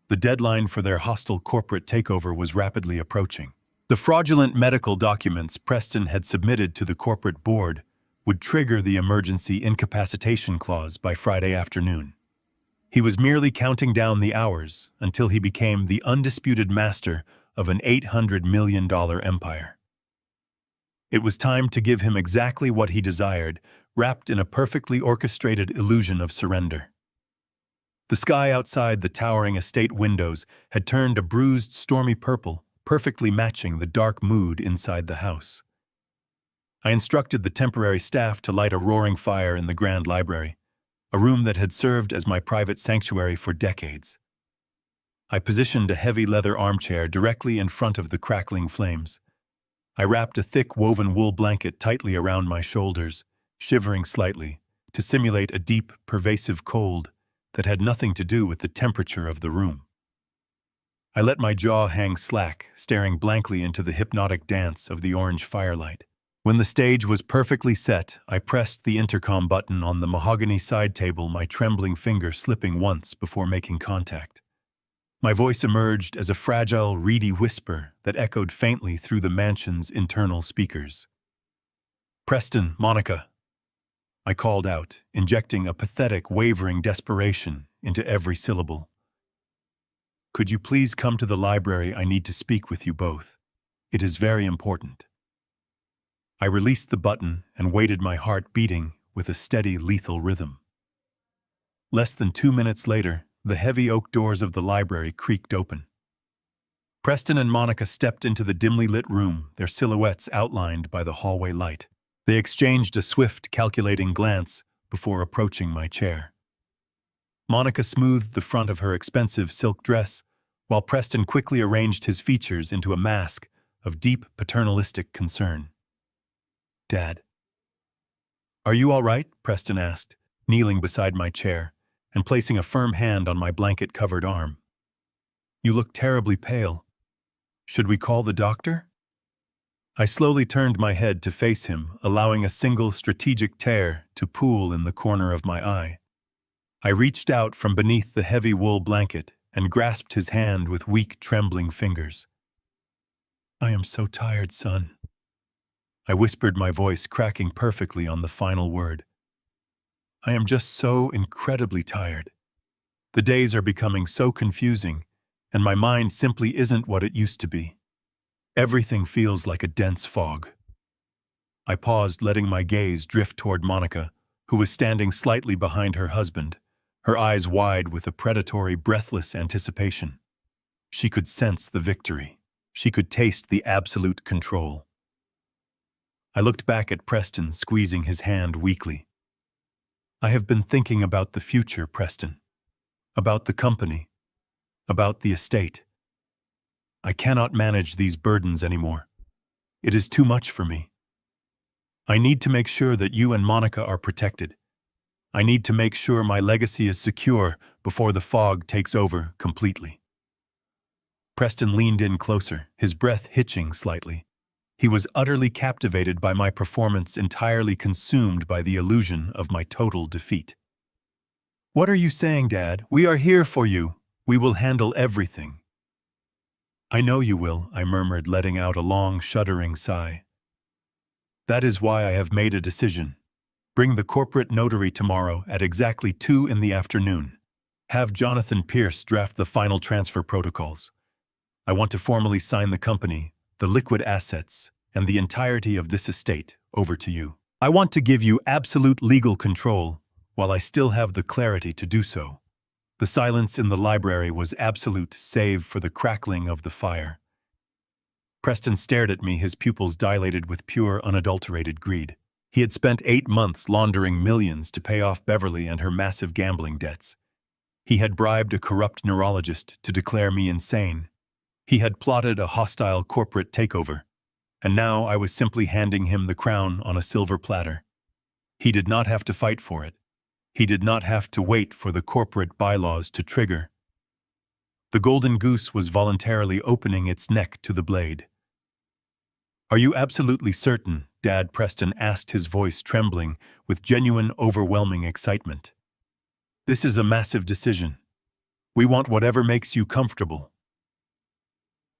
A: The deadline for their hostile corporate takeover was rapidly approaching. The fraudulent medical documents Preston had submitted to the corporate board would trigger the emergency incapacitation clause by Friday afternoon. He was merely counting down the hours until he became the undisputed master of an $800 million empire. It was time to give him exactly what he desired, wrapped in a perfectly orchestrated illusion of surrender. The sky outside the towering estate windows had turned a bruised, stormy purple, perfectly matching the dark mood inside the house. I instructed the temporary staff to light a roaring fire in the grand library, a room that had served as my private sanctuary for decades. I positioned a heavy leather armchair directly in front of the crackling flames. I wrapped a thick woven wool blanket tightly around my shoulders, shivering slightly, to simulate a deep, pervasive cold that had nothing to do with the temperature of the room. I let my jaw hang slack, staring blankly into the hypnotic dance of the orange firelight. When the stage was perfectly set, I pressed the intercom button on the mahogany side table, my trembling finger slipping once before making contact. My voice emerged as a fragile, reedy whisper that echoed faintly through the mansion's internal speakers. "Preston, Monica," I called out, injecting a pathetic, wavering desperation into every syllable. "Could you please come to the library? I need to speak with you both. It is very important." I released the button and waited, my heart beating with a steady, lethal rhythm. Less than 2 minutes later, the heavy oak doors of the library creaked open. Preston and Monica stepped into the dimly lit room, their silhouettes outlined by the hallway light. They exchanged a swift, calculating glance before approaching my chair. Monica smoothed the front of her expensive silk dress, while Preston quickly arranged his features into a mask of deep paternalistic concern. "Dad." "Are you all right?" Preston asked, kneeling beside my chair and placing a firm hand on my blanket-covered arm. "You look terribly pale. Should we call the doctor?" I slowly turned my head to face him, allowing a single strategic tear to pool in the corner of my eye. I reached out from beneath the heavy wool blanket and grasped his hand with weak, trembling fingers. "I am so tired, son," I whispered, my voice cracking perfectly on the final word. "I am just so incredibly tired. The days are becoming so confusing, and my mind simply isn't what it used to be. Everything feels like a dense fog." I paused, letting my gaze drift toward Monica, who was standing slightly behind her husband, her eyes wide with a predatory, breathless anticipation. She could sense the victory. She could taste the absolute control. I looked back at Preston, squeezing his hand weakly. "I have been thinking about the future, Preston. About the company. About the estate. I cannot manage these burdens anymore. It is too much for me. I need to make sure that you and Monica are protected. I need to make sure my legacy is secure before the fog takes over completely." Preston leaned in closer, his breath hitching slightly. He was utterly captivated by my performance, entirely consumed by the illusion of my total defeat. "What are you saying, Dad? We are here for you. We will handle everything." "I know you will," I murmured, letting out a long, shuddering sigh. "That is why I have made a decision. Bring the corporate notary tomorrow at exactly 2 in the afternoon. Have Jonathan Pierce draft the final transfer protocols. I want to formally sign the company, the liquid assets, and the entirety of this estate over to you. I want to give you absolute legal control while I still have the clarity to do so." The silence in the library was absolute, save for the crackling of the fire. Preston stared at me, his pupils dilated with pure, unadulterated greed. He had spent 8 months laundering millions to pay off Beverly and her massive gambling debts. He had bribed a corrupt neurologist to declare me insane. He had plotted a hostile corporate takeover, and now I was simply handing him the crown on a silver platter. He did not have to fight for it. He did not have to wait for the corporate bylaws to trigger. The golden goose was voluntarily opening its neck to the blade. "Are you absolutely certain?" Dad, Preston asked, his voice trembling with genuine, overwhelming excitement. "This is a massive decision. We want whatever makes you comfortable."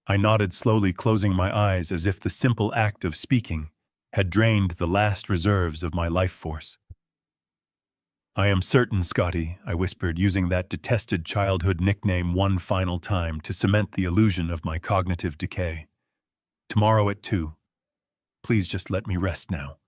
A: I nodded slowly, closing my eyes as if the simple act of speaking had drained the last reserves of my life force. "I am certain, Scotty," I whispered, using that detested childhood nickname one final time to cement the illusion of my cognitive decay. "Tomorrow at 2. Please just let me rest now."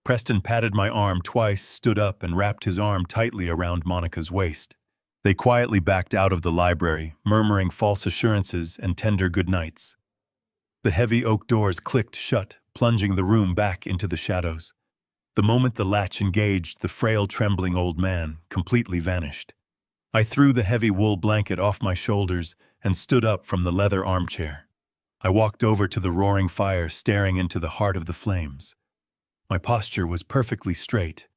A: Preston patted my arm twice, stood up, and wrapped his arm tightly around Monica's waist. They quietly backed out of the library, murmuring false assurances and tender goodnights. The heavy oak doors clicked shut, plunging the room back into the shadows. The moment the latch engaged, the frail, trembling old man completely vanished. I threw the heavy wool blanket off my shoulders and stood up from the leather armchair. I walked over to the roaring fire, staring into the heart of the flames. My posture was perfectly straight.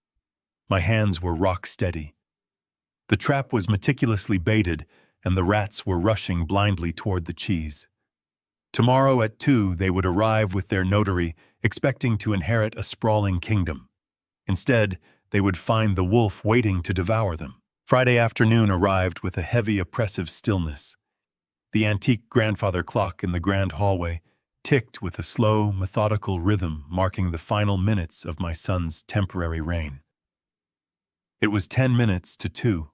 A: My hands were rock steady. The trap was meticulously baited, and the rats were rushing blindly toward the cheese. Tomorrow at 2, they would arrive with their notary, expecting to inherit a sprawling kingdom. Instead, they would find the wolf waiting to devour them. Friday afternoon arrived with a heavy, oppressive stillness. The antique grandfather clock in the grand hallway ticked with a slow, methodical rhythm, marking the final minutes of my son's temporary reign. It was 10 minutes to 2.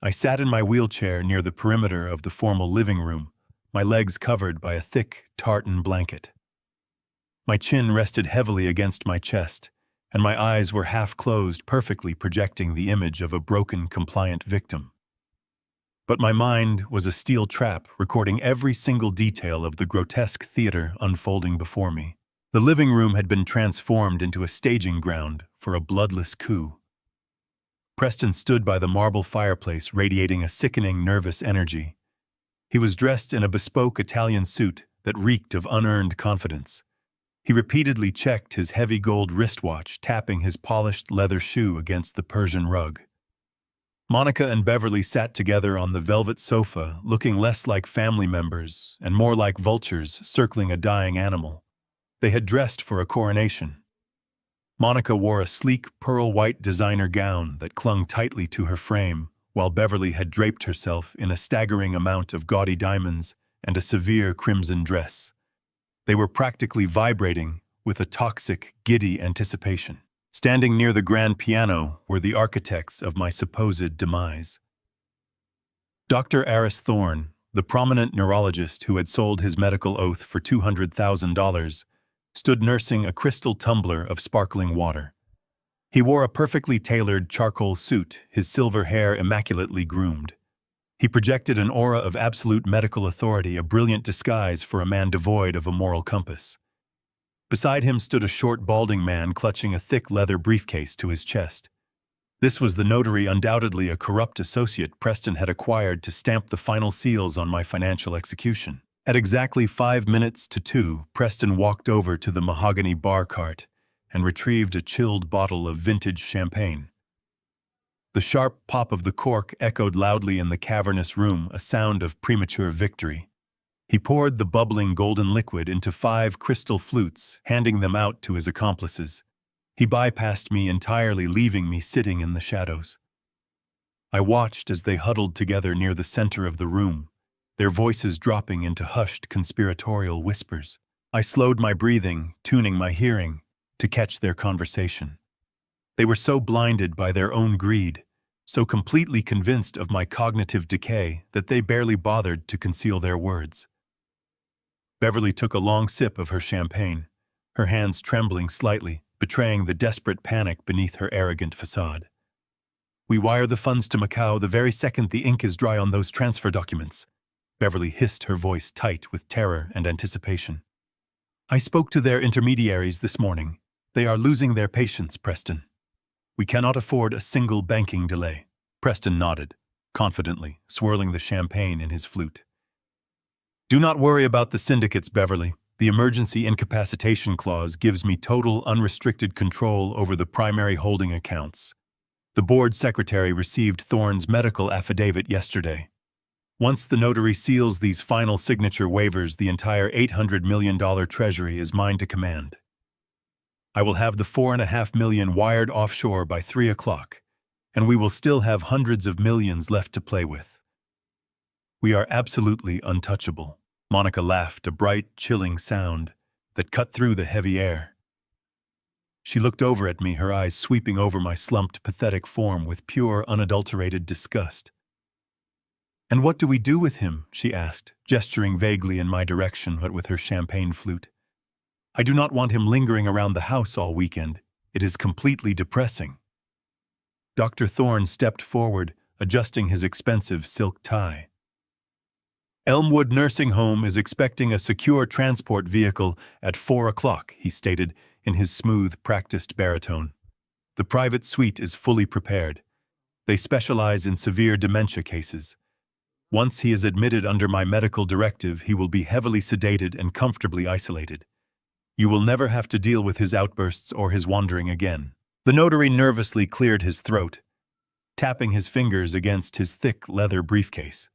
A: I sat in my wheelchair near the perimeter of the formal living room, my legs covered by a thick tartan blanket. My chin rested heavily against my chest, and my eyes were half closed, perfectly projecting the image of a broken, compliant victim. But my mind was a steel trap, recording every single detail of the grotesque theater unfolding before me. The living room had been transformed into a staging ground for a bloodless coup. Preston stood by the marble fireplace, radiating a sickening, nervous energy. He was dressed in a bespoke Italian suit that reeked of unearned confidence. He repeatedly checked his heavy gold wristwatch, tapping his polished leather shoe against the Persian rug. Monica and Beverly sat together on the velvet sofa, looking less like family members and more like vultures circling a dying animal. They had dressed for a coronation. Monica wore a sleek, pearl-white designer gown that clung tightly to her frame, while Beverly had draped herself in a staggering amount of gaudy diamonds and a severe crimson dress. They were practically vibrating with a toxic, giddy anticipation. Standing near the grand piano were the architects of my supposed demise. Dr. Aris Thorne, the prominent neurologist who had sold his medical oath for $200,000, stood nursing a crystal tumbler of sparkling water. He wore a perfectly tailored charcoal suit, his silver hair immaculately groomed. He projected an aura of absolute medical authority, a brilliant disguise for a man devoid of a moral compass. Beside him stood a short, balding man clutching a thick leather briefcase to his chest. This was the notary, undoubtedly a corrupt associate Preston had acquired to stamp the final seals on my financial execution. At exactly 5 minutes to 2, Preston walked over to the mahogany bar cart and retrieved a chilled bottle of vintage champagne. The sharp pop of the cork echoed loudly in the cavernous room, a sound of premature victory. He poured the bubbling golden liquid into 5 crystal flutes, handing them out to his accomplices. He bypassed me entirely, leaving me sitting in the shadows. I watched as they huddled together near the center of the room, their voices dropping into hushed conspiratorial whispers. I slowed my breathing, tuning my hearing to catch their conversation. They were so blinded by their own greed, so completely convinced of my cognitive decay that they barely bothered to conceal their words. Beverly took a long sip of her champagne, her hands trembling slightly, betraying the desperate panic beneath her arrogant facade. "We wire the funds to Macau the very second the ink is dry on those transfer documents," Beverly hissed, her voice tight with terror and anticipation. "I spoke to their intermediaries this morning. They are losing their patience, Preston. We cannot afford a single banking delay." Preston nodded, confidently, swirling the champagne in his flute. "Do not worry about the syndicates, Beverly. The emergency incapacitation clause gives me total, unrestricted control over the primary holding accounts. The board secretary received Thorne's medical affidavit yesterday. Once the notary seals these final signature waivers, the entire $800 million treasury is mine to command. I will have the $4.5 million wired offshore by 3 o'clock, and we will still have hundreds of millions left to play with. We are absolutely untouchable." Monica laughed, a bright, chilling sound that cut through the heavy air. She looked over at me, her eyes sweeping over my slumped, pathetic form with pure, unadulterated disgust. "And what do we do with him?" she asked, gesturing vaguely in my direction but with her champagne flute. I do not want him lingering around the house all weekend. It is completely depressing. Dr. Thorne stepped forward, adjusting his expensive silk tie. Elmwood Nursing Home is expecting a secure transport vehicle at 4 o'clock, he stated in his smooth, practiced baritone. The private suite is fully prepared. They specialize in severe dementia cases. Once he is admitted under my medical directive, he will be heavily sedated and comfortably isolated. You will never have to deal with his outbursts or his wandering again. The notary nervously cleared his throat, tapping his fingers against his thick leather briefcase.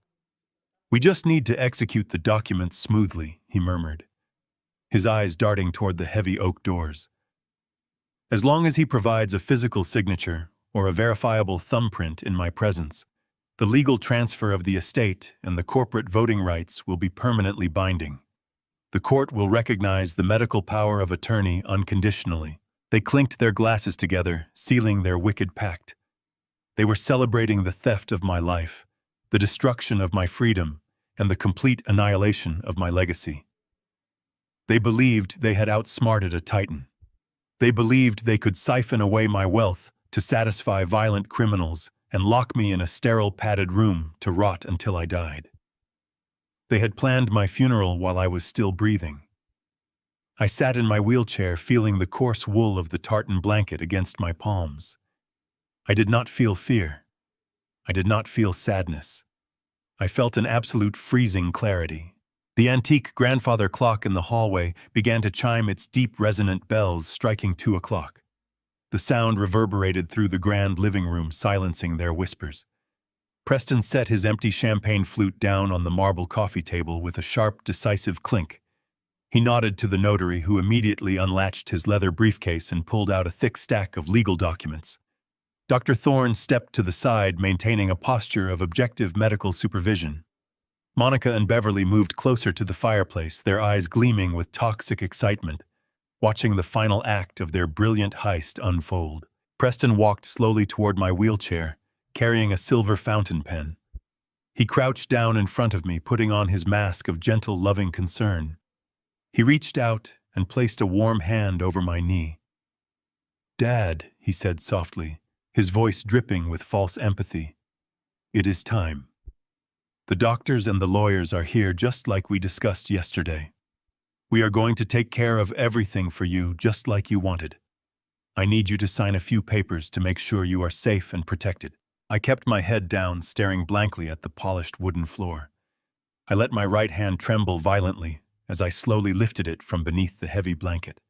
A: We just need to execute the documents smoothly, he murmured, his eyes darting toward the heavy oak doors. As long as he provides a physical signature or a verifiable thumbprint in my presence, the legal transfer of the estate and the corporate voting rights will be permanently binding. The court will recognize the medical power of attorney unconditionally. They clinked their glasses together, sealing their wicked pact. They were celebrating the theft of my life, the destruction of my freedom, and the complete annihilation of my legacy. They believed they had outsmarted a titan. They believed they could siphon away my wealth to satisfy violent criminals and lock me in a sterile padded room to rot until I died. They had planned my funeral while I was still breathing. I sat in my wheelchair feeling the coarse wool of the tartan blanket against my palms. I did not feel fear. I did not feel sadness. I felt an absolute freezing clarity. The antique grandfather clock in the hallway began to chime its deep resonant bells, striking 2 o'clock. The sound reverberated through the grand living room, silencing their whispers. Preston set his empty champagne flute down on the marble coffee table with a sharp, decisive clink. He nodded to the notary, who immediately unlatched his leather briefcase and pulled out a thick stack of legal documents. Dr. Thorne stepped to the side, maintaining a posture of objective medical supervision. Monica and Beverly moved closer to the fireplace, their eyes gleaming with toxic excitement, watching the final act of their brilliant heist unfold. Preston walked slowly toward my wheelchair, carrying a silver fountain pen. He crouched down in front of me, putting on his mask of gentle, loving concern. He reached out and placed a warm hand over my knee. "Dad," he said softly, his voice dripping with false empathy. "It is time. The doctors and the lawyers are here just like we discussed yesterday. We are going to take care of everything for you just like you wanted. I need you to sign a few papers to make sure you are safe and protected." I kept my head down, staring blankly at the polished wooden floor. I let my right hand tremble violently as I slowly lifted it from beneath the heavy blanket.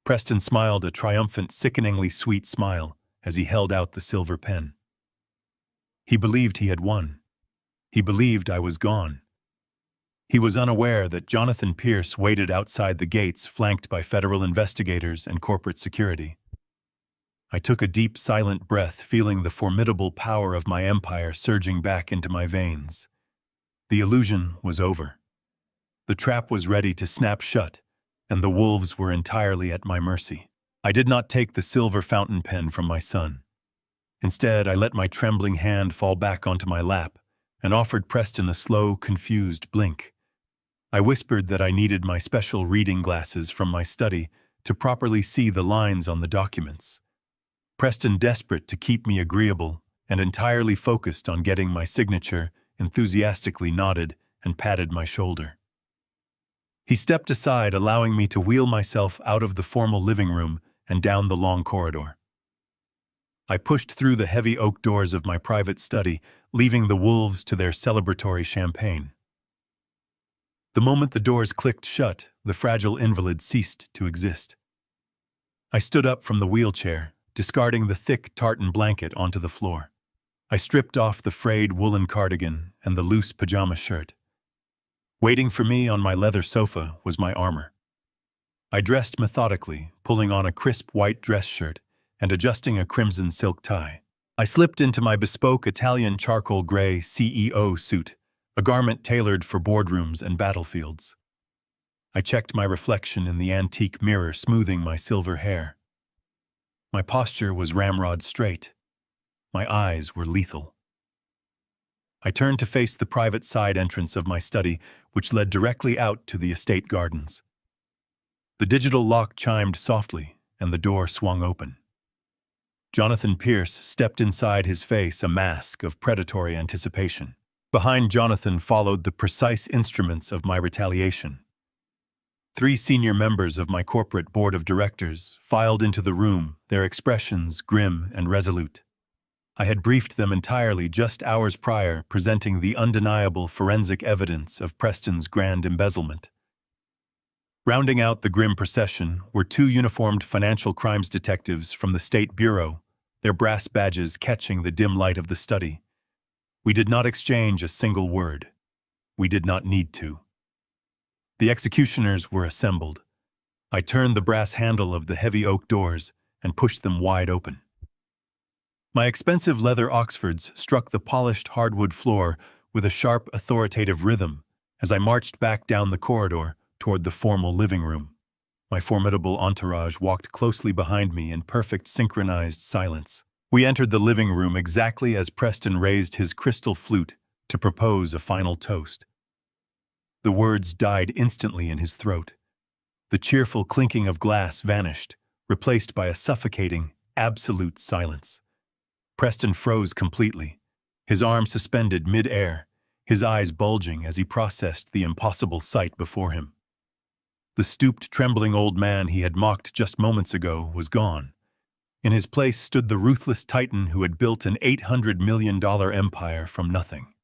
A: Preston smiled a triumphant, sickeningly sweet smile as he held out the silver pen. He believed he had won. He believed I was gone. He was unaware that Jonathan Pierce waited outside the gates, flanked by federal investigators and corporate security. I took a deep, silent breath, feeling the formidable power of my empire surging back into my veins. The illusion was over. The trap was ready to snap shut, and the wolves were entirely at my mercy. I did not take the silver fountain pen from my son. Instead, I let my trembling hand fall back onto my lap and offered Preston a slow, confused blink. I whispered that I needed my special reading glasses from my study to properly see the lines on the documents. Preston, desperate to keep me agreeable and entirely focused on getting my signature, enthusiastically nodded and patted my shoulder. He stepped aside, allowing me to wheel myself out of the formal living room and down the long corridor. I pushed through the heavy oak doors of my private study, leaving the wolves to their celebratory champagne. The moment the doors clicked shut, the fragile invalid ceased to exist. I stood up from the wheelchair, discarding the thick tartan blanket onto the floor. I stripped off the frayed woolen cardigan and the loose pajama shirt. Waiting for me on my leather sofa was my armor. I dressed methodically, pulling on a crisp white dress shirt and adjusting a crimson silk tie. I slipped into my bespoke Italian charcoal gray CEO suit, a garment tailored for boardrooms and battlefields. I checked my reflection in the antique mirror, smoothing my silver hair. My posture was ramrod straight. My eyes were lethal. I turned to face the private side entrance of my study, which led directly out to the estate gardens. The digital lock chimed softly, and the door swung open. Jonathan Pierce stepped inside, his face a mask of predatory anticipation. Behind Jonathan followed the precise instruments of my retaliation. 3 senior members of my corporate board of directors filed into the room, their expressions grim and resolute. I had briefed them entirely just hours prior, presenting the undeniable forensic evidence of Preston's grand embezzlement. Rounding out the grim procession were 2 uniformed financial crimes detectives from the State Bureau, their brass badges catching the dim light of the study. We did not exchange a single word. We did not need to. The executioners were assembled. I turned the brass handle of the heavy oak doors and pushed them wide open. My expensive leather Oxfords struck the polished hardwood floor with a sharp, authoritative rhythm as I marched back down the corridor toward the formal living room. My formidable entourage walked closely behind me in perfect synchronized silence. We entered the living room exactly as Preston raised his crystal flute to propose a final toast. The words died instantly in his throat. The cheerful clinking of glass vanished, replaced by a suffocating, absolute silence. Preston froze completely, his arms suspended mid-air, his eyes bulging as he processed the impossible sight before him. The stooped, trembling old man he had mocked just moments ago was gone. In his place stood the ruthless titan who had built an $800 million empire from nothing.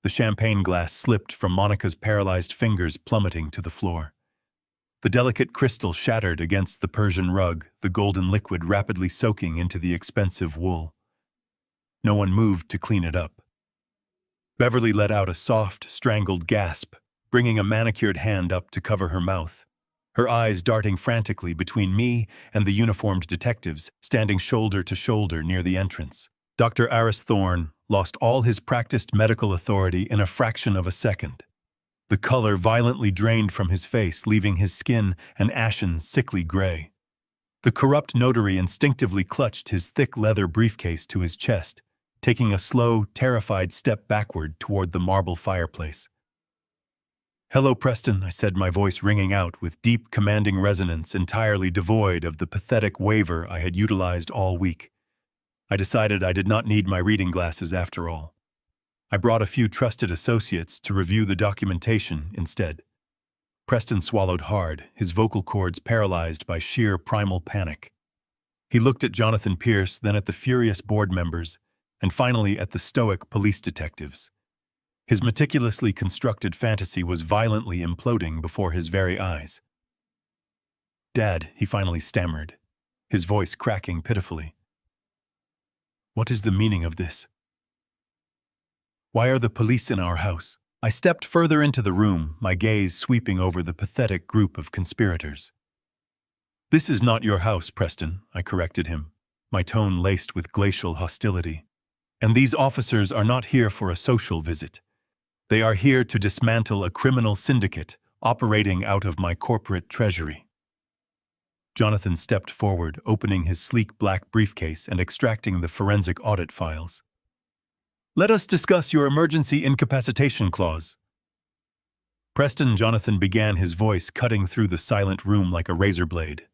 A: The champagne glass slipped from Monica's paralyzed fingers, plummeting to the floor. The delicate crystal shattered against the Persian rug, the golden liquid rapidly soaking into the expensive wool. No one moved to clean it up. Beverly let out a soft, strangled gasp, bringing a manicured hand up to cover her mouth, her eyes darting frantically between me and the uniformed detectives standing shoulder to shoulder near the entrance. Dr. Aris Thorne lost all his practiced medical authority in a fraction of a second. The color violently drained from his face, leaving his skin an ashen, sickly gray. The corrupt notary instinctively clutched his thick leather briefcase to his chest, taking a slow, terrified step backward toward the marble fireplace. "Hello, Preston," I said, my voice ringing out with deep, commanding resonance entirely devoid of the pathetic waver I had utilized all week. I decided I did not need my reading glasses after all. I brought a few trusted associates to review the documentation instead. Preston swallowed hard, his vocal cords paralyzed by sheer primal panic. He looked at Jonathan Pierce, then at the furious board members, and finally at the stoic police detectives. His meticulously constructed fantasy was violently imploding before his very eyes. "Dad," he finally stammered, his voice cracking pitifully. "What is the meaning of this? Why are the police in our house?" I stepped further into the room, my gaze sweeping over the pathetic group of conspirators. "This is not your house, Preston," I corrected him, my tone laced with glacial hostility. "And these officers are not here for a social visit. They are here to dismantle a criminal syndicate operating out of my corporate treasury." Jonathan stepped forward, opening his sleek black briefcase and extracting the forensic audit files. "Let us discuss your emergency incapacitation clause." Preston Jonathan began, his voice cutting through the silent room like a razor blade.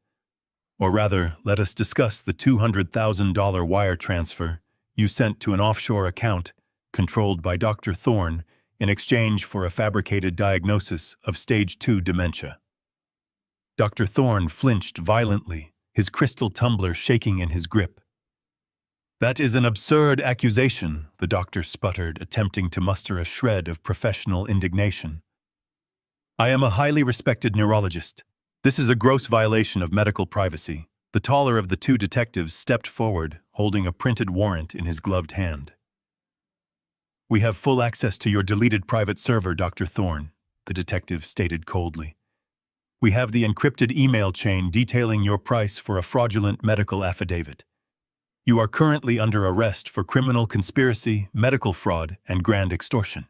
A: "Or rather, let us discuss the $200,000 wire transfer you sent to an offshore account controlled by Dr. Thorne in exchange for a fabricated diagnosis of stage 2 dementia." Dr. Thorne flinched violently, his crystal tumbler shaking in his grip. "That is an absurd accusation," the doctor sputtered, attempting to muster a shred of professional indignation. "I am a highly respected neurologist. This is a gross violation of medical privacy." The taller of the 2 detectives stepped forward, holding a printed warrant in his gloved hand. "We have full access to your deleted private server, Dr. Thorne," the detective stated coldly. "We have the encrypted email chain detailing your price for a fraudulent medical affidavit. You are currently under arrest for criminal conspiracy, medical fraud, and grand extortion."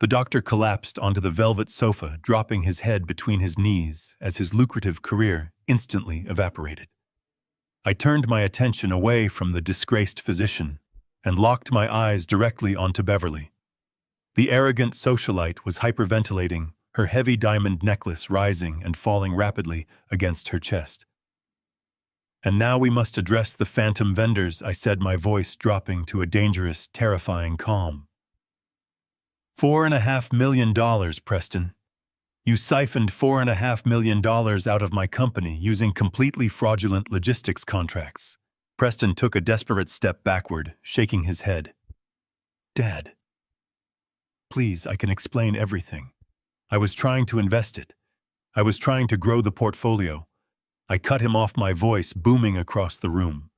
A: The doctor collapsed onto the velvet sofa, dropping his head between his knees as his lucrative career instantly evaporated. I turned my attention away from the disgraced physician and locked my eyes directly onto Beverly. The arrogant socialite was hyperventilating, her heavy diamond necklace rising and falling rapidly against her chest. "And now we must address the phantom vendors," I said, my voice dropping to a dangerous, terrifying calm. $4.5 million, Preston. You siphoned $4.5 million out of my company using completely fraudulent logistics contracts. Preston took a desperate step backward, shaking his head. "Dad, please, I can explain everything. I was trying to invest it. I was trying to grow the portfolio." I cut him off, my voice booming across the room.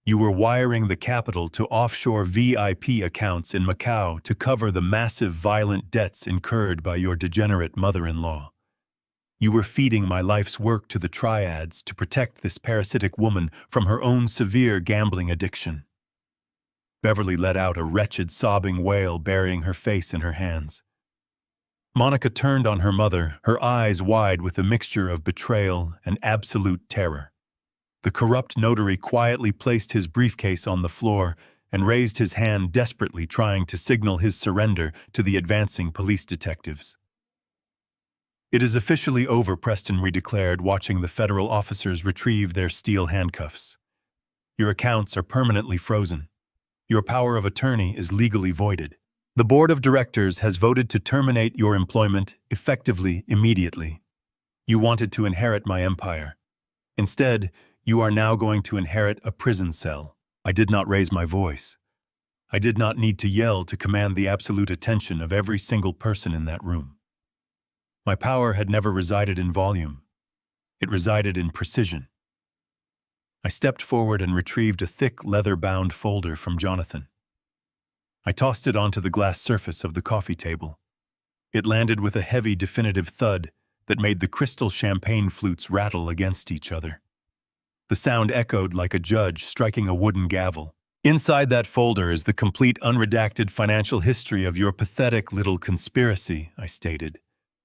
A: "You were wiring the capital to offshore VIP accounts in Macau to cover the massive violent debts incurred by your degenerate mother-in-law. You were feeding my life's work to the triads to protect this parasitic woman from her own severe gambling addiction." Beverly let out a wretched sobbing wail, burying her face in her hands. Monica turned on her mother, her eyes wide with a mixture of betrayal and absolute terror. The corrupt notary quietly placed his briefcase on the floor and raised his hand, desperately trying to signal his surrender to the advancing police detectives. "It is officially over," Preston declared, watching the federal officers retrieve their steel handcuffs. "Your accounts are permanently frozen. Your power of attorney is legally voided. The board of directors has voted to terminate your employment effectively immediately. You wanted to inherit my empire. Instead, you are now going to inherit a prison cell." I did not raise my voice. I did not need to yell to command the absolute attention of every single person in that room. My power had never resided in volume. It resided in precision. I stepped forward and retrieved a thick, leather-bound folder from Jonathan. I tossed it onto the glass surface of the coffee table. It landed with a heavy, definitive thud that made the crystal champagne flutes rattle against each other. The sound echoed like a judge striking a wooden gavel. "Inside that folder is the complete, unredacted financial history of your pathetic little conspiracy," I stated,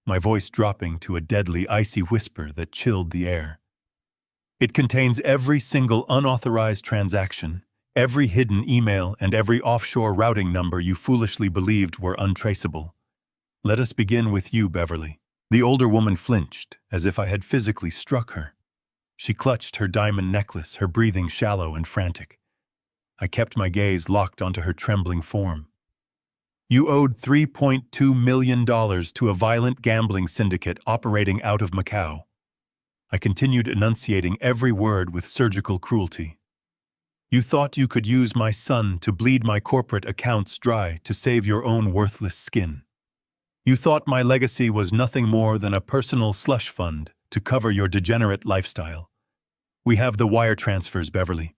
A: my voice dropping to a deadly, icy whisper that chilled the air. "It contains every single unauthorized transaction, every hidden email, and every offshore routing number you foolishly believed were untraceable. Let us begin with you, Beverly." The older woman flinched, as if I had physically struck her. She clutched her diamond necklace, her breathing shallow and frantic. I kept my gaze locked onto her trembling form. "You owed $3.2 million to a violent gambling syndicate operating out of Macau." I continued enunciating every word with surgical cruelty. "You thought you could use my son to bleed my corporate accounts dry to save your own worthless skin. You thought my legacy was nothing more than a personal slush fund to cover your degenerate lifestyle. We have the wire transfers, Beverly.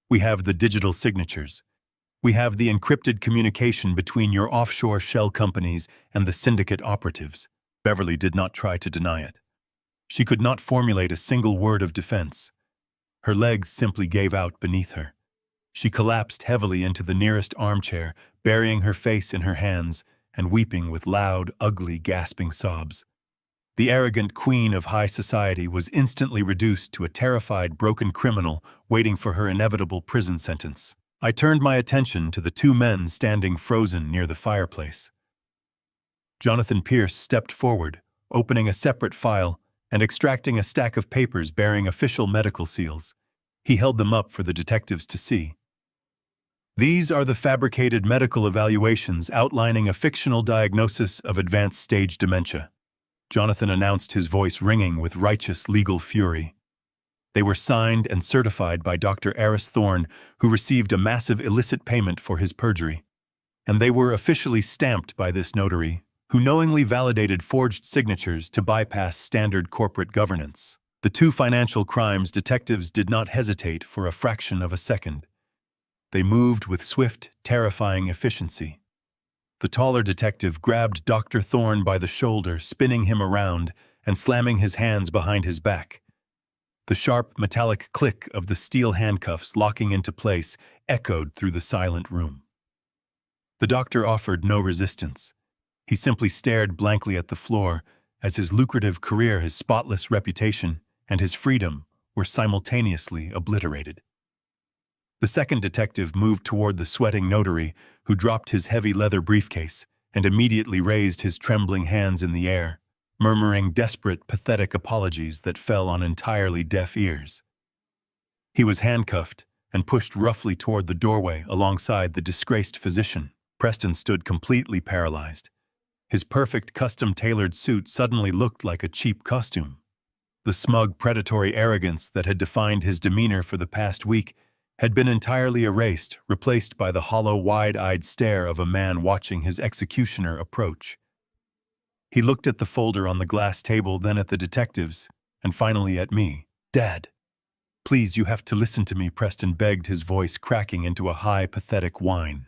A: We have the digital signatures. We have the encrypted communication between your offshore shell companies and the syndicate operatives." Beverly did not try to deny it. She could not formulate a single word of defense. Her legs simply gave out beneath her. She collapsed heavily into the nearest armchair, burying her face in her hands and weeping with loud, ugly, gasping sobs. The arrogant queen of high society was instantly reduced to a terrified, broken criminal waiting for her inevitable prison sentence. I turned my attention to the two men standing frozen near the fireplace. Jonathan Pierce stepped forward, opening a separate file and extracting a stack of papers bearing official medical seals. He held them up for the detectives to see. "These are the fabricated medical evaluations outlining a fictional diagnosis of advanced stage dementia," Jonathan announced, his voice ringing with righteous legal fury. "They were signed and certified by Dr. Aris Thorne, who received a massive illicit payment for his perjury. And they were officially stamped by this notary, who knowingly validated forged signatures to bypass standard corporate governance." The two financial crimes detectives did not hesitate for a fraction of a second. They moved with swift, terrifying efficiency. The taller detective grabbed Dr. Thorne by the shoulder, spinning him around and slamming his hands behind his back. The sharp, metallic click of the steel handcuffs locking into place echoed through the silent room. The doctor offered no resistance. He simply stared blankly at the floor as his lucrative career, his spotless reputation, and his freedom were simultaneously obliterated. The second detective moved toward the sweating notary, who dropped his heavy leather briefcase and immediately raised his trembling hands in the air, murmuring desperate, pathetic apologies that fell on entirely deaf ears. He was handcuffed and pushed roughly toward the doorway alongside the disgraced physician. Preston stood completely paralyzed. His perfect custom-tailored suit suddenly looked like a cheap costume. The smug, predatory arrogance that had defined his demeanor for the past week had been entirely erased, replaced by the hollow, wide-eyed stare of a man watching his executioner approach. He looked at the folder on the glass table, then at the detectives, and finally at me. "Dad, please, you have to listen to me," Preston begged, his voice cracking into a high, pathetic whine.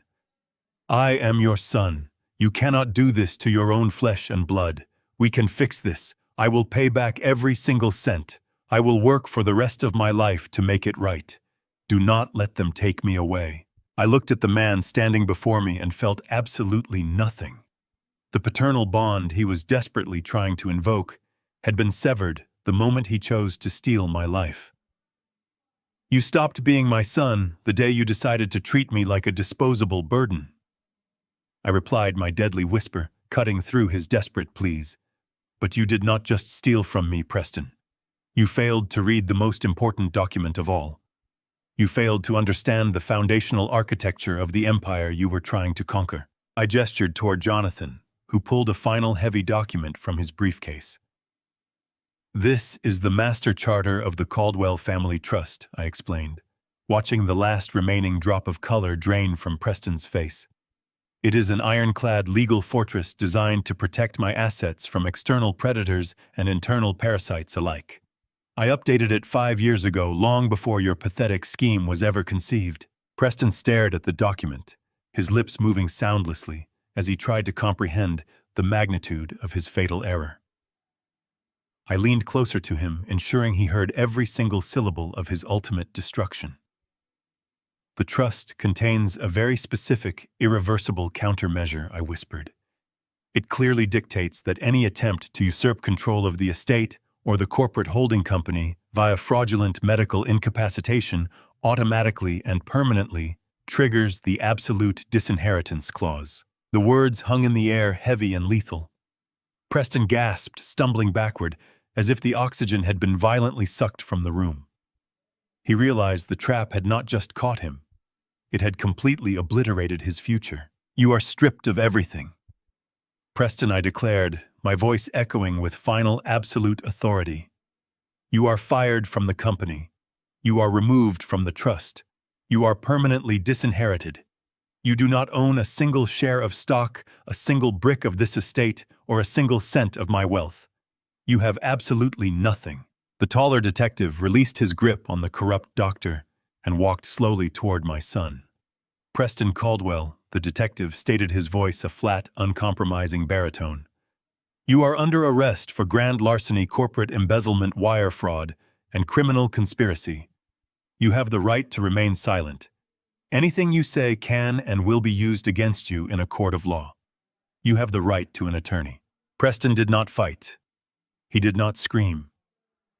A: "I am your son. You cannot do this to your own flesh and blood. We can fix this. I will pay back every single cent. I will work for the rest of my life to make it right. Do not let them take me away." I looked at the man standing before me and felt absolutely nothing. The paternal bond he was desperately trying to invoke had been severed the moment he chose to steal my life. "You stopped being my son the day you decided to treat me like a disposable burden," I replied, my deadly whisper cutting through his desperate pleas. "But you did not just steal from me, Preston. You failed to read the most important document of all. You failed to understand the foundational architecture of the empire you were trying to conquer." I gestured toward Jonathan, who pulled a final heavy document from his briefcase. "This is the master charter of the Caldwell Family Trust," I explained, watching the last remaining drop of color drain from Preston's face. "It is an ironclad legal fortress designed to protect my assets from external predators and internal parasites alike. I updated it 5 years ago, long before your pathetic scheme was ever conceived." Preston stared at the document, his lips moving soundlessly as he tried to comprehend the magnitude of his fatal error. I leaned closer to him, ensuring he heard every single syllable of his ultimate destruction. "The trust contains a very specific, irreversible countermeasure," I whispered. "It clearly dictates that any attempt to usurp control of the estate or the corporate holding company via fraudulent medical incapacitation automatically and permanently triggers the absolute disinheritance clause." The words hung in the air, heavy and lethal. Preston gasped, stumbling backward, as if the oxygen had been violently sucked from the room. He realized the trap had not just caught him. It had completely obliterated his future. "You are stripped of everything, Preston," I declared, my voice echoing with final absolute authority. "You are fired from the company. You are removed from the trust. You are permanently disinherited. You do not own a single share of stock, a single brick of this estate, or a single cent of my wealth. You have absolutely nothing." The taller detective released his grip on the corrupt doctor and walked slowly toward my son. "Preston Caldwell," the detective stated, his voice a flat, uncompromising baritone. "You are under arrest for grand larceny, corporate embezzlement, wire fraud, and criminal conspiracy. You have the right to remain silent. Anything you say can and will be used against you in a court of law. You have the right to an attorney." Preston did not fight. He did not scream.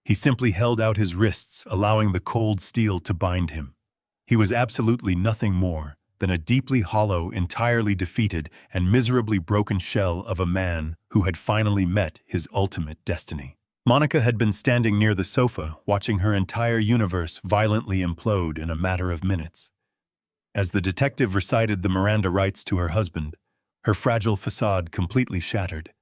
A: He simply held out his wrists, allowing the cold steel to bind him. He was absolutely nothing more than a deeply hollow, entirely defeated, and miserably broken shell of a man who had finally met his ultimate destiny. Monica had been standing near the sofa, watching her entire universe violently implode in a matter of minutes. As the detective recited the Miranda rights to her husband, her fragile facade completely shattered.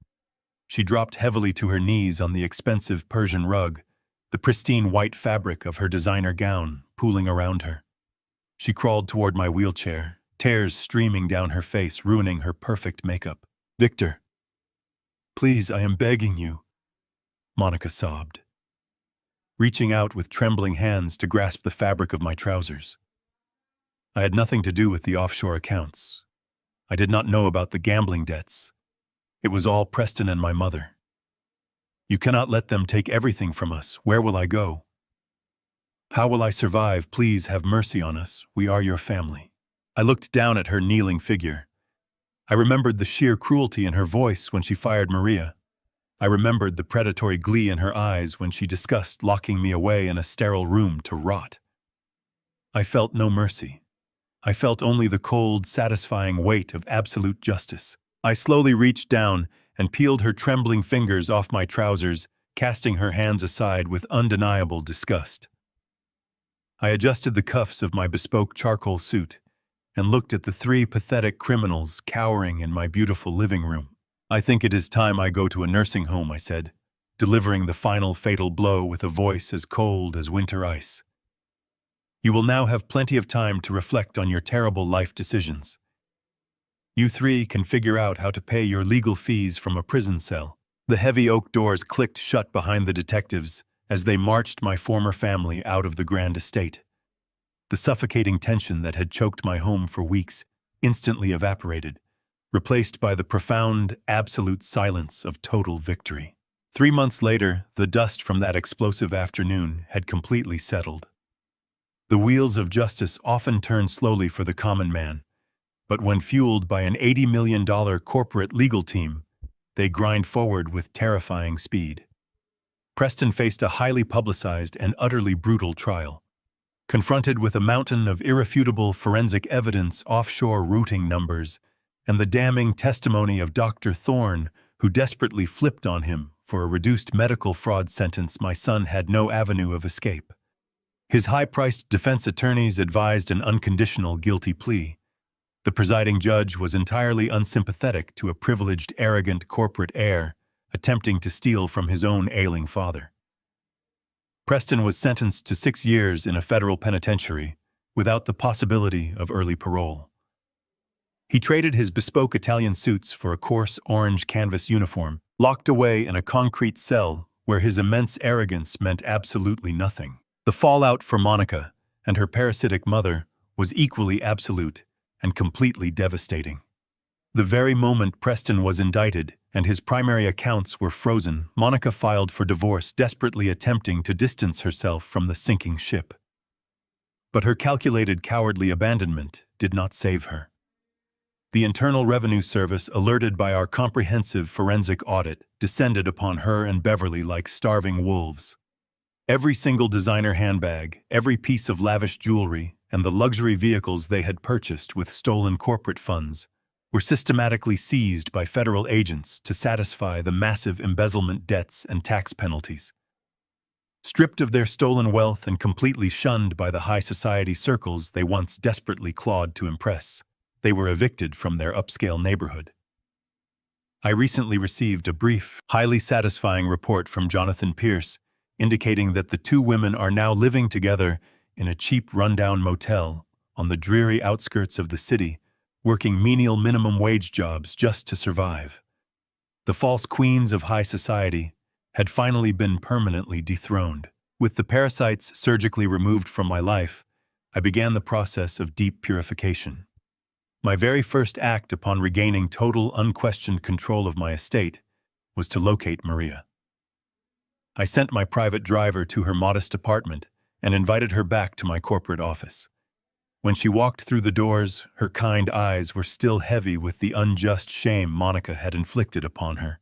A: She dropped heavily to her knees on the expensive Persian rug, the pristine white fabric of her designer gown pooling around her. She crawled toward my wheelchair, tears streaming down her face, ruining her perfect makeup. "Victor, please, I am begging you," Monica sobbed, reaching out with trembling hands to grasp the fabric of my trousers. I had nothing to do with the offshore accounts. I did not know about the gambling debts. It was all Preston and my mother. "You cannot let them take everything from us. Where will I go? How will I survive? Please have mercy on us. We are your family." I looked down at her kneeling figure. I remembered the sheer cruelty in her voice when she fired Maria. I remembered the predatory glee in her eyes when she discussed locking me away in a sterile room to rot. I felt no mercy. I felt only the cold, satisfying weight of absolute justice. I slowly reached down and peeled her trembling fingers off my trousers, casting her hands aside with undeniable disgust. I adjusted the cuffs of my bespoke charcoal suit and looked at the three pathetic criminals cowering in my beautiful living room. "I think it is time I go to a nursing home," I said, delivering the final fatal blow with a voice as cold as winter ice. "You will now have plenty of time to reflect on your terrible life decisions. You three can figure out how to pay your legal fees from a prison cell." The heavy oak doors clicked shut behind the detectives as they marched my former family out of the grand estate. The suffocating tension that had choked my home for weeks instantly evaporated, replaced by the profound, absolute silence of total victory. 3 months later, the dust from that explosive afternoon had completely settled. The wheels of justice often turn slowly for the common man, but when fueled by an $80 million corporate legal team, they grind forward with terrifying speed. Preston faced a highly publicized and utterly brutal trial. Confronted with a mountain of irrefutable forensic evidence, offshore routing numbers, and the damning testimony of Dr. Thorne, who desperately flipped on him for a reduced medical fraud sentence, my son had no avenue of escape. His high-priced defense attorneys advised an unconditional guilty plea. The presiding judge was entirely unsympathetic to a privileged, arrogant corporate heir attempting to steal from his own ailing father. Preston was sentenced to 6 years in a federal penitentiary without the possibility of early parole. He traded his bespoke Italian suits for a coarse orange canvas uniform, locked away in a concrete cell where his immense arrogance meant absolutely nothing. The fallout for Monica and her parasitic mother was equally absolute and completely devastating. The very moment Preston was indicted and his primary accounts were frozen, Monica filed for divorce, desperately attempting to distance herself from the sinking ship. But her calculated cowardly abandonment did not save her. The Internal Revenue Service, alerted by our comprehensive forensic audit, descended upon her and Beverly like starving wolves. Every single designer handbag, every piece of lavish jewelry, and the luxury vehicles they had purchased with stolen corporate funds were systematically seized by federal agents to satisfy the massive embezzlement debts and tax penalties. Stripped of their stolen wealth and completely shunned by the high society circles they once desperately clawed to impress, they were evicted from their upscale neighborhood. I recently received a brief, highly satisfying report from Jonathan Pierce indicating that the two women are now living together in a cheap, rundown motel on the dreary outskirts of the city, working menial minimum wage jobs just to survive. The false queens of high society had finally been permanently dethroned. With the parasites surgically removed from my life, I began the process of deep purification. My very first act upon regaining total, unquestioned control of my estate was to locate Maria. I sent my private driver to her modest apartment and invited her back to my corporate office. When she walked through the doors, her kind eyes were still heavy with the unjust shame Monica had inflicted upon her.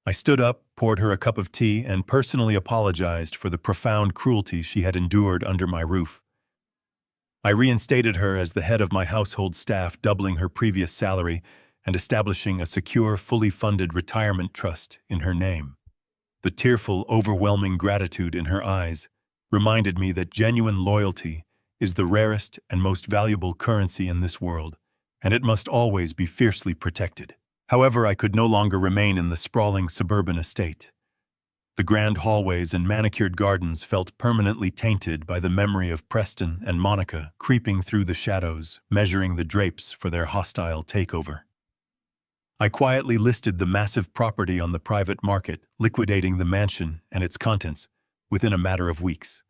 A: I stood up, poured her a cup of tea, and personally apologized for the profound cruelty she had endured under my roof. I reinstated her as the head of my household staff, doubling her previous salary and establishing a secure, fully funded retirement trust in her name. The tearful, overwhelming gratitude in her eyes reminded me that genuine loyalty is the rarest and most valuable currency in this world, and it must always be fiercely protected. However, I could no longer remain in the sprawling suburban estate. The grand hallways and manicured gardens felt permanently tainted by the memory of Preston and Monica creeping through the shadows, measuring the drapes for their hostile takeover. I quietly listed the massive property on the private market, liquidating the mansion and its contents within a matter of weeks.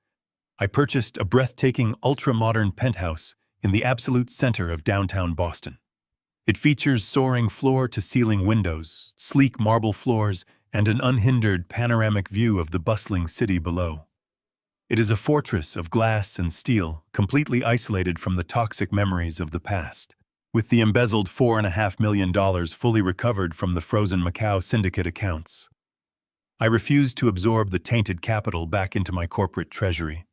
A: I purchased a breathtaking, ultra-modern penthouse in the absolute center of downtown Boston. It features soaring floor-to-ceiling windows, sleek marble floors, and an unhindered panoramic view of the bustling city below. It is a fortress of glass and steel, completely isolated from the toxic memories of the past. With the embezzled $4.5 million fully recovered from the frozen Macau syndicate accounts, I refused to absorb the tainted capital back into my corporate treasury.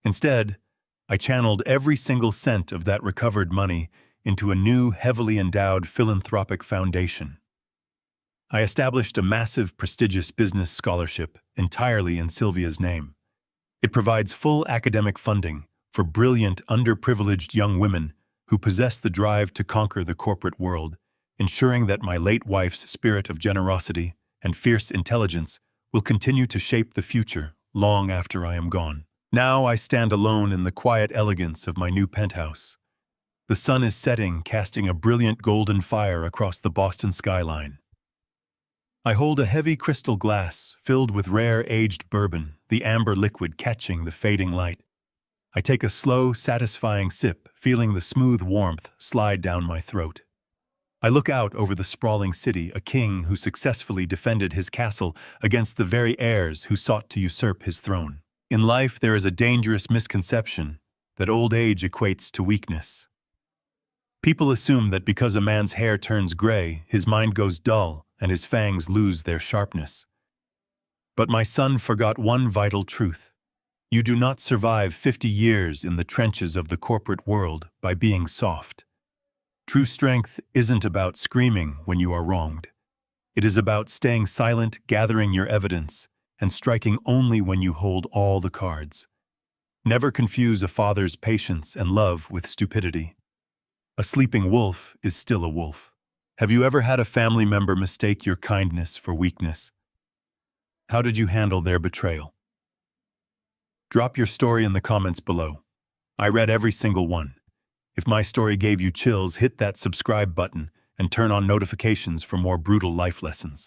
A: Instead, I channeled every single cent of that recovered money into a new, heavily endowed philanthropic foundation. I established a massive, prestigious business scholarship entirely in Sylvia's name. It provides full academic funding for brilliant, underprivileged young women who possess the drive to conquer the corporate world, ensuring that my late wife's spirit of generosity and fierce intelligence will continue to shape the future long after I am gone. Now I stand alone in the quiet elegance of my new penthouse. The sun is setting, casting a brilliant golden fire across the Boston skyline. I hold a heavy crystal glass filled with rare aged bourbon, the amber liquid catching the fading light. I take a slow, satisfying sip, feeling the smooth warmth slide down my throat. I look out over the sprawling city, a king who successfully defended his castle against the very heirs who sought to usurp his throne. In life, there is a dangerous misconception that old age equates to weakness. People assume that because a man's hair turns gray, his mind goes dull and his fangs lose their sharpness. But my son forgot one vital truth. You do not survive 50 years in the trenches of the corporate world by being soft. True strength isn't about screaming when you are wronged. It is about staying silent, gathering your evidence, and striking only when you hold all the cards. Never confuse a father's patience and love with stupidity. A sleeping wolf is still a wolf. Have you ever had a family member mistake your kindness for weakness? How did you handle their betrayal? Drop your story in the comments below. I read every single one. If my story gave you chills, hit that subscribe button and turn on notifications for more brutal life lessons.